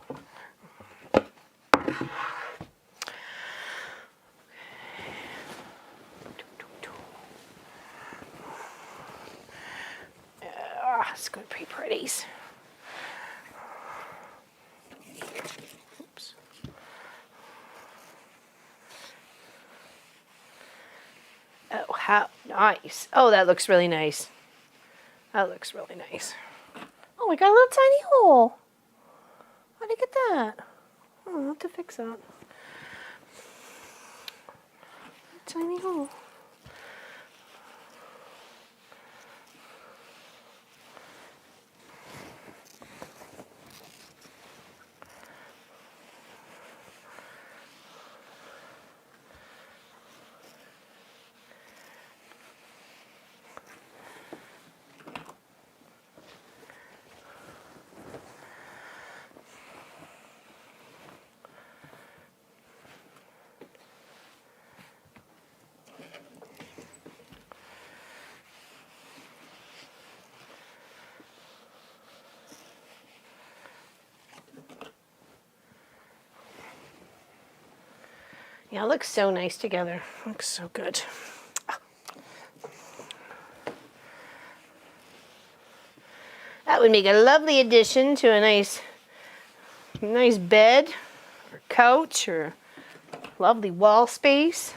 It's going to be pretties. Oops. Oh, how nice. Oh, that looks really nice. That looks really nice. Oh, we got a little tiny hole. How'd you get that? Oh, I'll have to fix that. Tiny hole. Yeah, it looks so nice together. Looks so good. That would make a lovely addition to a nice bed or couch or lovely wall space.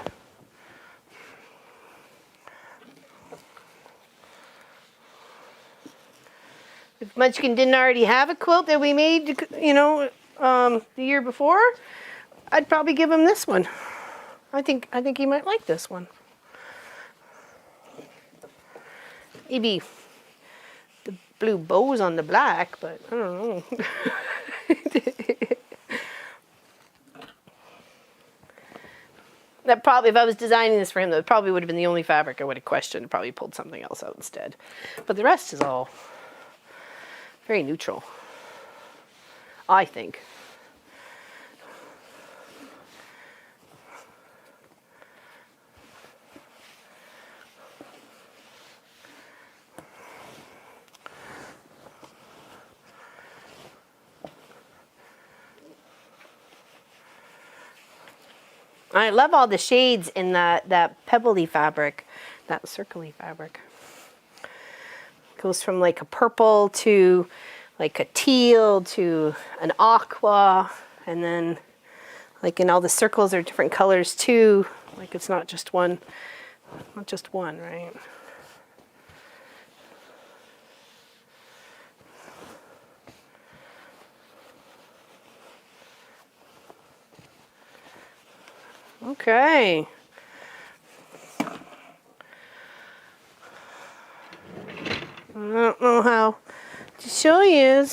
If Munchkin didn't already have a quilt that we made, you know, the year before, I'd probably give him this one. I think he might like this one. Maybe the blue bows on the black, but I don't know. That probably, if I was designing this for him, that probably would have been the only fabric I would have questioned. Probably pulled something else out instead. But the rest is all very neutral, I think. I love all the shades in that pebbly fabric, that circly fabric. Goes from like a purple to like a teal to an aqua, and then like in all the circles are different colors too. Like it's not just one, right? Okay. I don't know how to show you.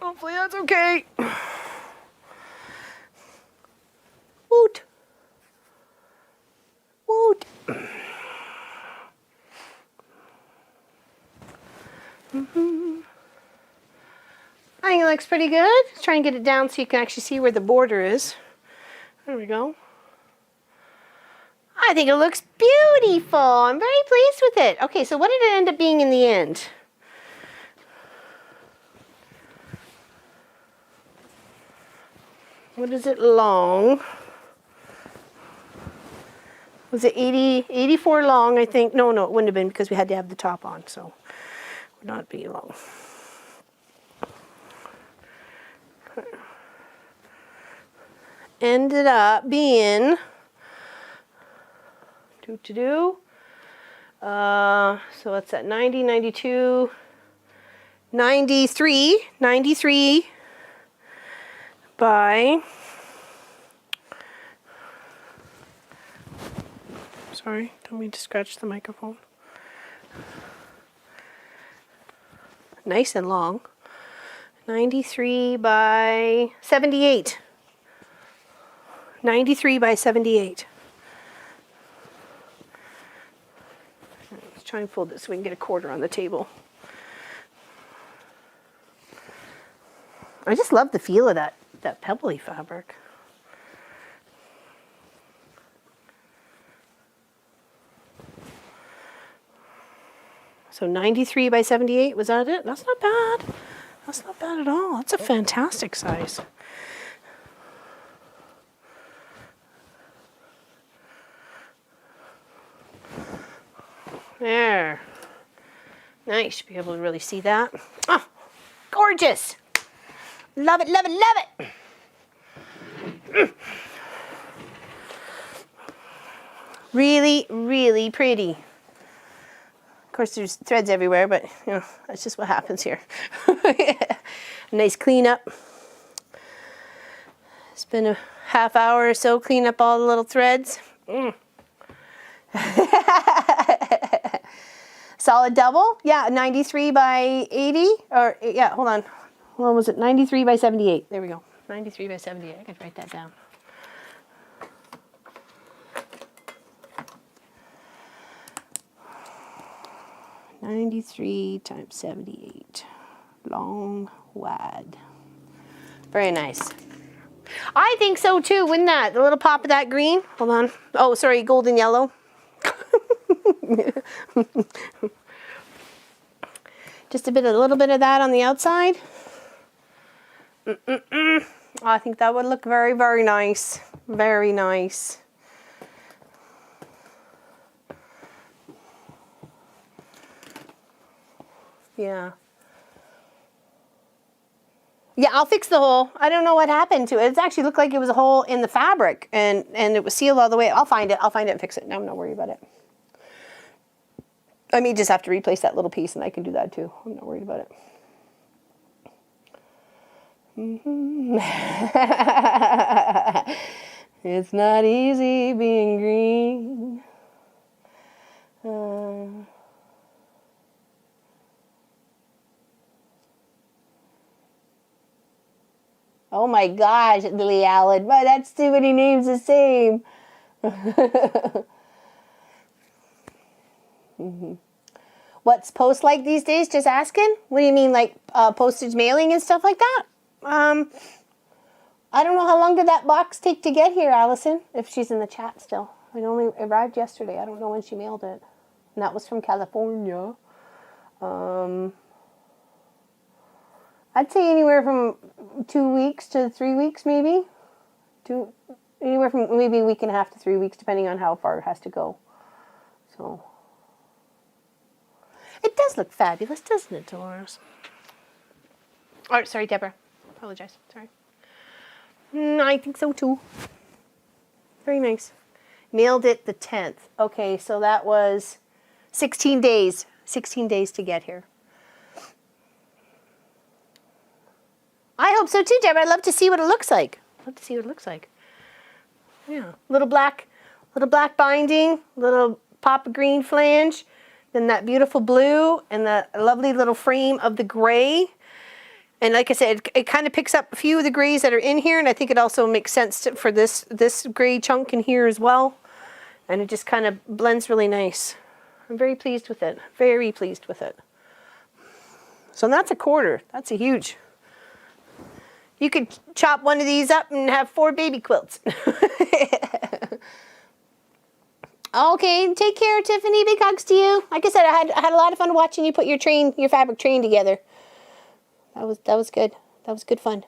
Hopefully that's okay. Woot. Woot. I think it looks pretty good. Let's try and get it down so you can actually see where the border is. There we go. I think it looks beautiful. I'm very pleased with it. Okay, so what did it end up being in the end? What is it long? Was it 84 long, I think? No, it wouldn't have been because we had to have the top on, so it would not be long. Ended up being so what's that? 90, 92, 93 by, sorry, don't mean to scratch the microphone. Nice and long. 93 by 78. 93 by 78. Let's try and fold this so we can get a quarter on the table. I just love the feel of that pebbly fabric. So 93 by 78, was that it? That's not bad. That's not bad at all. That's a fantastic size. There. Nice to be able to really see that. Oh, gorgeous. Love it, love it, love it. Really, really pretty. Of course, there's threads everywhere, but you know, that's just what happens here. Nice cleanup. It's been a half hour or so, clean up all the little threads. Solid double, yeah, 93 by 80, or yeah, hold on. What was it? 93 by 78. There we go. 93 by 78. I can write that down. (93 times 78). Long, wide. Very nice. I think so too, wouldn't that? The little pop of that green. Hold on. Oh, sorry, golden yellow. Just a little bit of that on the outside. I think that would look very, very nice. Very nice. Yeah. Yeah, I'll fix the hole. I don't know what happened to it. It actually looked like it was a hole in the fabric, and it was sealed all the way. I'll find it. I'll find it and fix it. No, I'm not worried about it. I may just have to replace that little piece, and I can do that too. I'm not worried about it. It's not easy being green. Oh my gosh, Lily Allen. But that's too many names the same. What's post like these days? Just asking? What do you mean, like postage mailing and stuff like that? I don't know, how long did that box take to get here, Allison? If she's in the chat still. It only arrived yesterday. I don't know when she mailed it. And that was from California. I'd say anywhere from 2 weeks to 3 weeks, maybe. Anywhere from maybe a week and a half to 3 weeks, depending on how far it has to go. So, it does look fabulous, doesn't it, Dolores? Oh, sorry, Deborah. Apologize. Sorry. I think so too. Very nice. Mailed it the 10th. Okay, so that was 16 days. 16 days to get here. I hope so too, Deborah. I'd love to see what it looks like. Love to see what it looks like. Yeah, little black binding, little pop of green flange, then that beautiful blue, and the lovely little frame of the gray. And like I said, it kind of picks up a few of the grays that are in here, and I think it also makes sense for this gray chunk in here as well. And it just kind of blends really nice. I'm very pleased with it. Very pleased with it. So that's a quarter. That's a huge. You could chop one of these up and have 4 baby quilts. Okay, take care, Tiffany. Big hugs to you. Like I said, I had a lot of fun watching you put your fabric train together. That was good. That was good fun.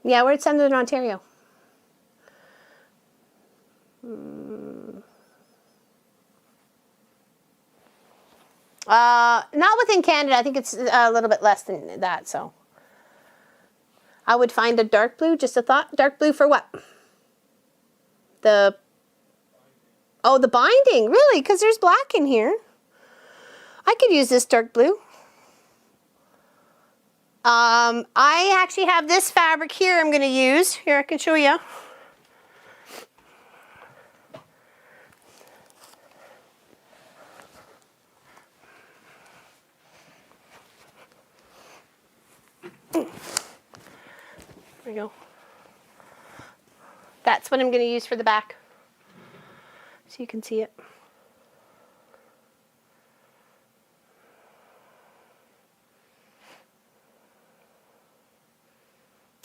Yeah, we're in Southern Ontario. Not within Canada. I think it's a little bit less than that, so. I would find a dark blue, just a thought. Dark blue for what? The binding, really? Because there's black in here. I could use this dark blue. I actually have this fabric here I'm going to use. Here, I can show you. There we go. That's what I'm going to use for the back, so you can see it.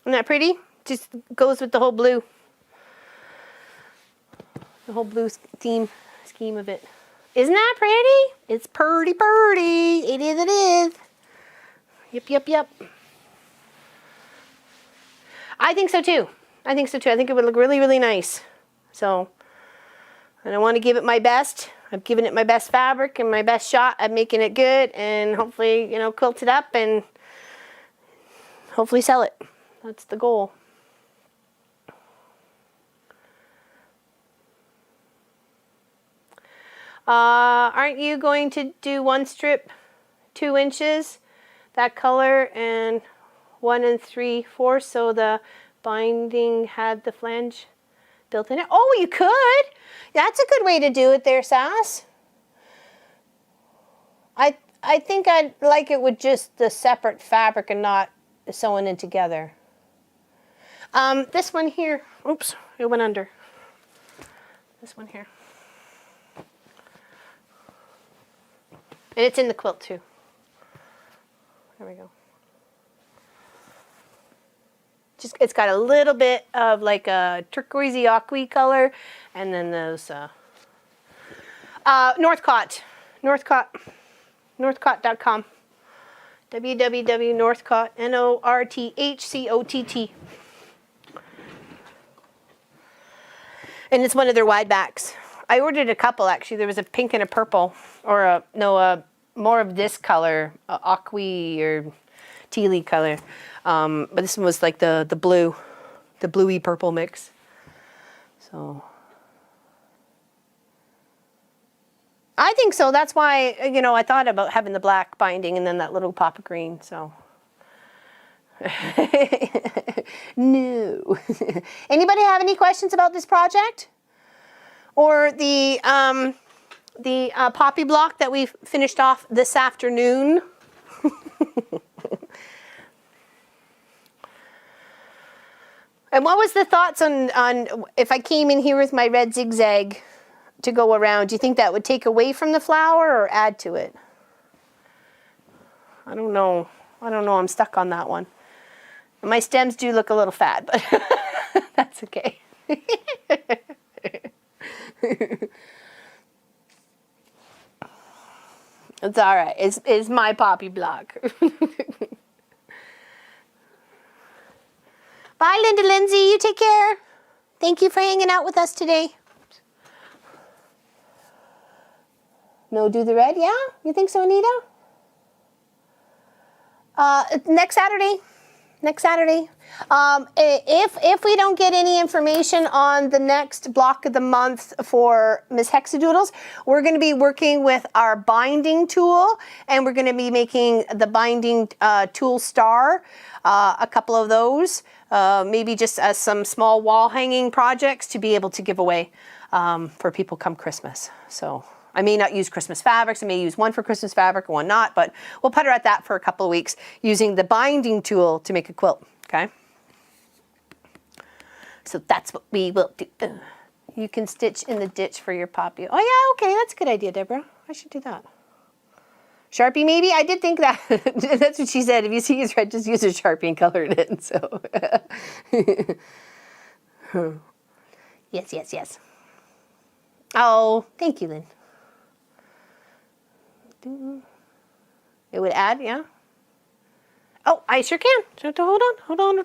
Isn't that pretty? Just goes with the whole blue. The whole blue scheme of it. Isn't that pretty? It's pretty. It is, it is. Yep. I think so too. I think it would look really, really nice. So, and I want to give it my best. I've given it my best fabric and my best shot at making it good, and hopefully, quilt it up and hopefully sell it. That's the goal. Aren't you going to do one strip 2 inches, that color, and 1 3/4, so the binding had the flange built in it? Oh, you could. That's a good way to do it there, Sass. I think I'd like it with just the separate fabric and not sewing it together. This one here, oops, it went under. This one here. And it's in the quilt too. There we go. It's got a little bit of like a turquoisey aqua color, and then those Northcott, Northcott.com, www.northcott, Northcott. And it's one of their wide backs. I ordered a couple actually. There was a pink and a purple, or a more of this color, aqua or tealy color. But this one was like the blue, the bluey purple mix. So I think so. That's why, you know, I thought about having the black binding and then that little pop of green. So no. Anybody have any questions about this project or the poppy block that we finished off this afternoon? And what was the thoughts on if I came in here with my red zigzag to go around? Do you think that would take away from the flower or add to it? I don't know. I'm stuck on that one. My stems do look a little fat, but that's okay. It's all right. It's my poppy block. Bye, Linda Lindsay. You take care. Thank you for hanging out with us today. No, do the red? Yeah? You think so, Anita? Next Saturday. Next Saturday. If we don't get any information on the next block of the month for Miss Hexadoodles, we're going to be working with our binding tool, and we're going to be making the binding tool star, a couple of those, maybe just as some small wall hanging projects to be able to give away for people come Christmas. So I may not use Christmas fabrics. I may use one for Christmas fabric and one not, but we'll putter at that for a couple of weeks using the binding tool to make a quilt, okay? So that's what we will do. You can stitch in the ditch for your poppy. Oh yeah, okay, that's a good idea, Deborah. I should do that. Sharpie maybe? I did think that. That's what she said. If you see it's red, just use a Sharpie and color it in, so. Yes, yes, yes. Oh, thank you, Lynn. It would add, yeah. Oh, I sure can. So hold on.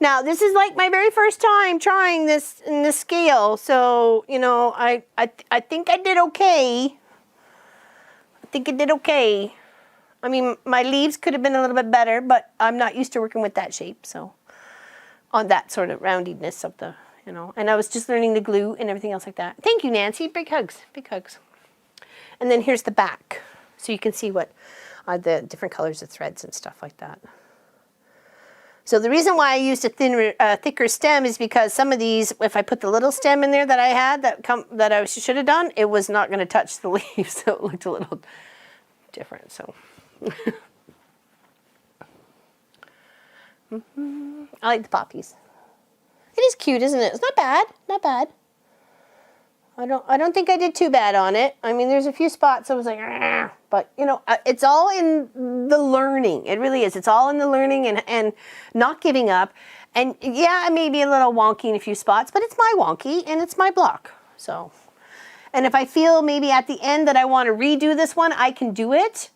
Now, this is like my very first time trying this in this scale, so you know, I think I did okay. I mean, my leaves could have been a little bit better, but I'm not used to working with that shape, so on that sort of roundedness of the, you know. And I was just learning the glue and everything else like that. Thank you, Nancy. Big hugs. Big hugs. And then here's the back, so you can see what the different colors of threads and stuff like that. So the reason why I used a thinner, thicker stem is because some of these, if I put the little stem in there that I had that I should have done, it was not going to touch the leaves, so it looked a little different. So I like the poppies. It is cute, isn't it? It's not bad. Not bad. I don't think I did too bad on it. I mean, there's a few spots I was like, argh, but you know, it's all in the learning. It really is. It's all in the learning and not giving up. And yeah, it may be a little wonky in a few spots, but it's my wonky and it's my block. So, and if I feel maybe at the end that I want to redo this one, I can do it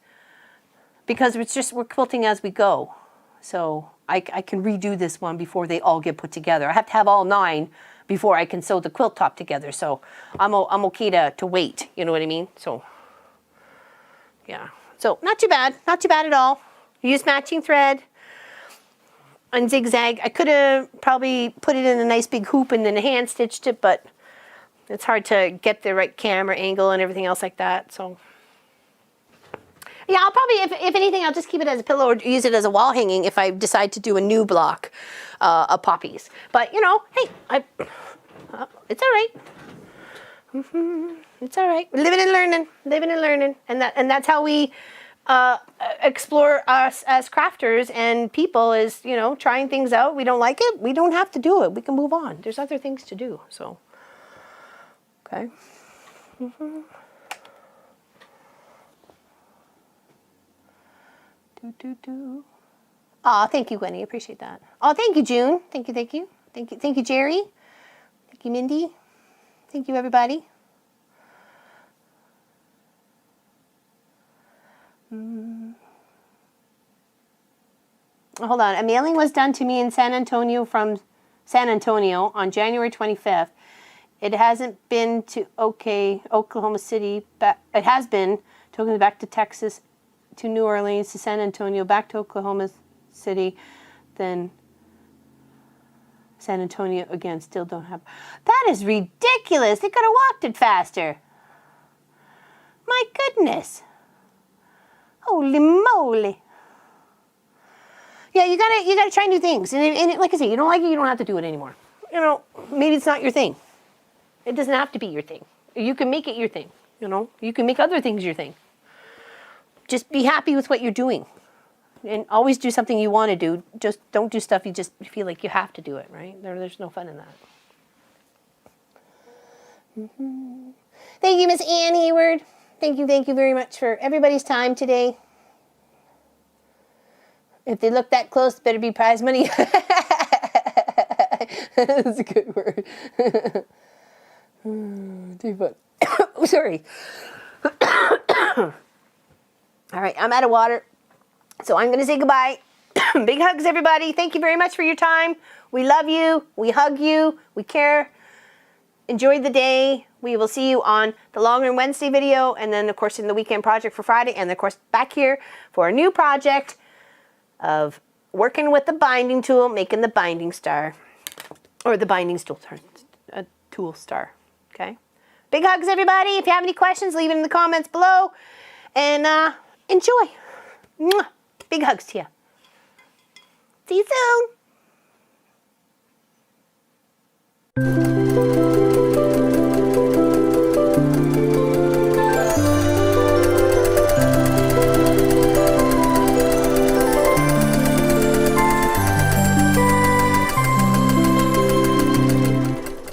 because it's just, we're quilting as we go. So I can redo this one before they all get put together. I have to have all 9 before I can sew the quilt top together. So I'm okay to wait, you know what I mean? So yeah, so not too bad at all. Use matching thread and zigzag. I could have probably put it in a nice big hoop and then hand stitched it, but it's hard to get the right camera angle and everything else like that. So yeah, I'll probably, if anything, I'll just keep it as a pillow or use it as a wall hanging if I decide to do a new block of poppies. But, you know, hey, it's all right. It's all right. Living and learning. And that's how we explore us as crafters and people is, you know, trying things out. We don't like it. We don't have to do it. We can move on. There's other things to do. So, okay. Oh, thank you, Gwenny. Appreciate that. Oh, thank you, June. Thank you. Thank you, Jerry. Thank you, Mindy. Thank you, everybody. Hold on. A mailing was done to me in San Antonio from San Antonio on January 25th. It hasn't been to Oklahoma City, but it has been to back to Texas, to New Orleans, to San Antonio, back to Oklahoma City, then San Antonio again. Still don't have. That is ridiculous. They could have walked it faster. My goodness. Holy moly. Yeah, you gotta try new things. And like I say, you don't like it, you don't have to do it anymore. You know, maybe it's not your thing. It doesn't have to be your thing. You can make it your thing. You know, you can make other things your thing. Just be happy with what you're doing. And always do something you want to do. Just don't do stuff you just feel like you have to do it, right? There's no fun in that. Thank you, Miss Ann Hayward. Thank you very much for everybody's time today. If they look that close, better be prize money. That's a good word. Oh, sorry. All right, I'm out of water, so I'm going to say goodbye. Big hugs, everybody. Thank you very much for your time. We love you. We hug you. We care. Enjoy the day. We will see you on the Long Run Wednesday video, and then, of course, in the weekend project for Friday, and, of course, back here for a new project of working with the binding tool, making the binding star, or the binding tool star, okay? Big hugs, everybody. If you have any questions, leave it in the comments below, and enjoy. Mwah. Big hugs to you. See you soon.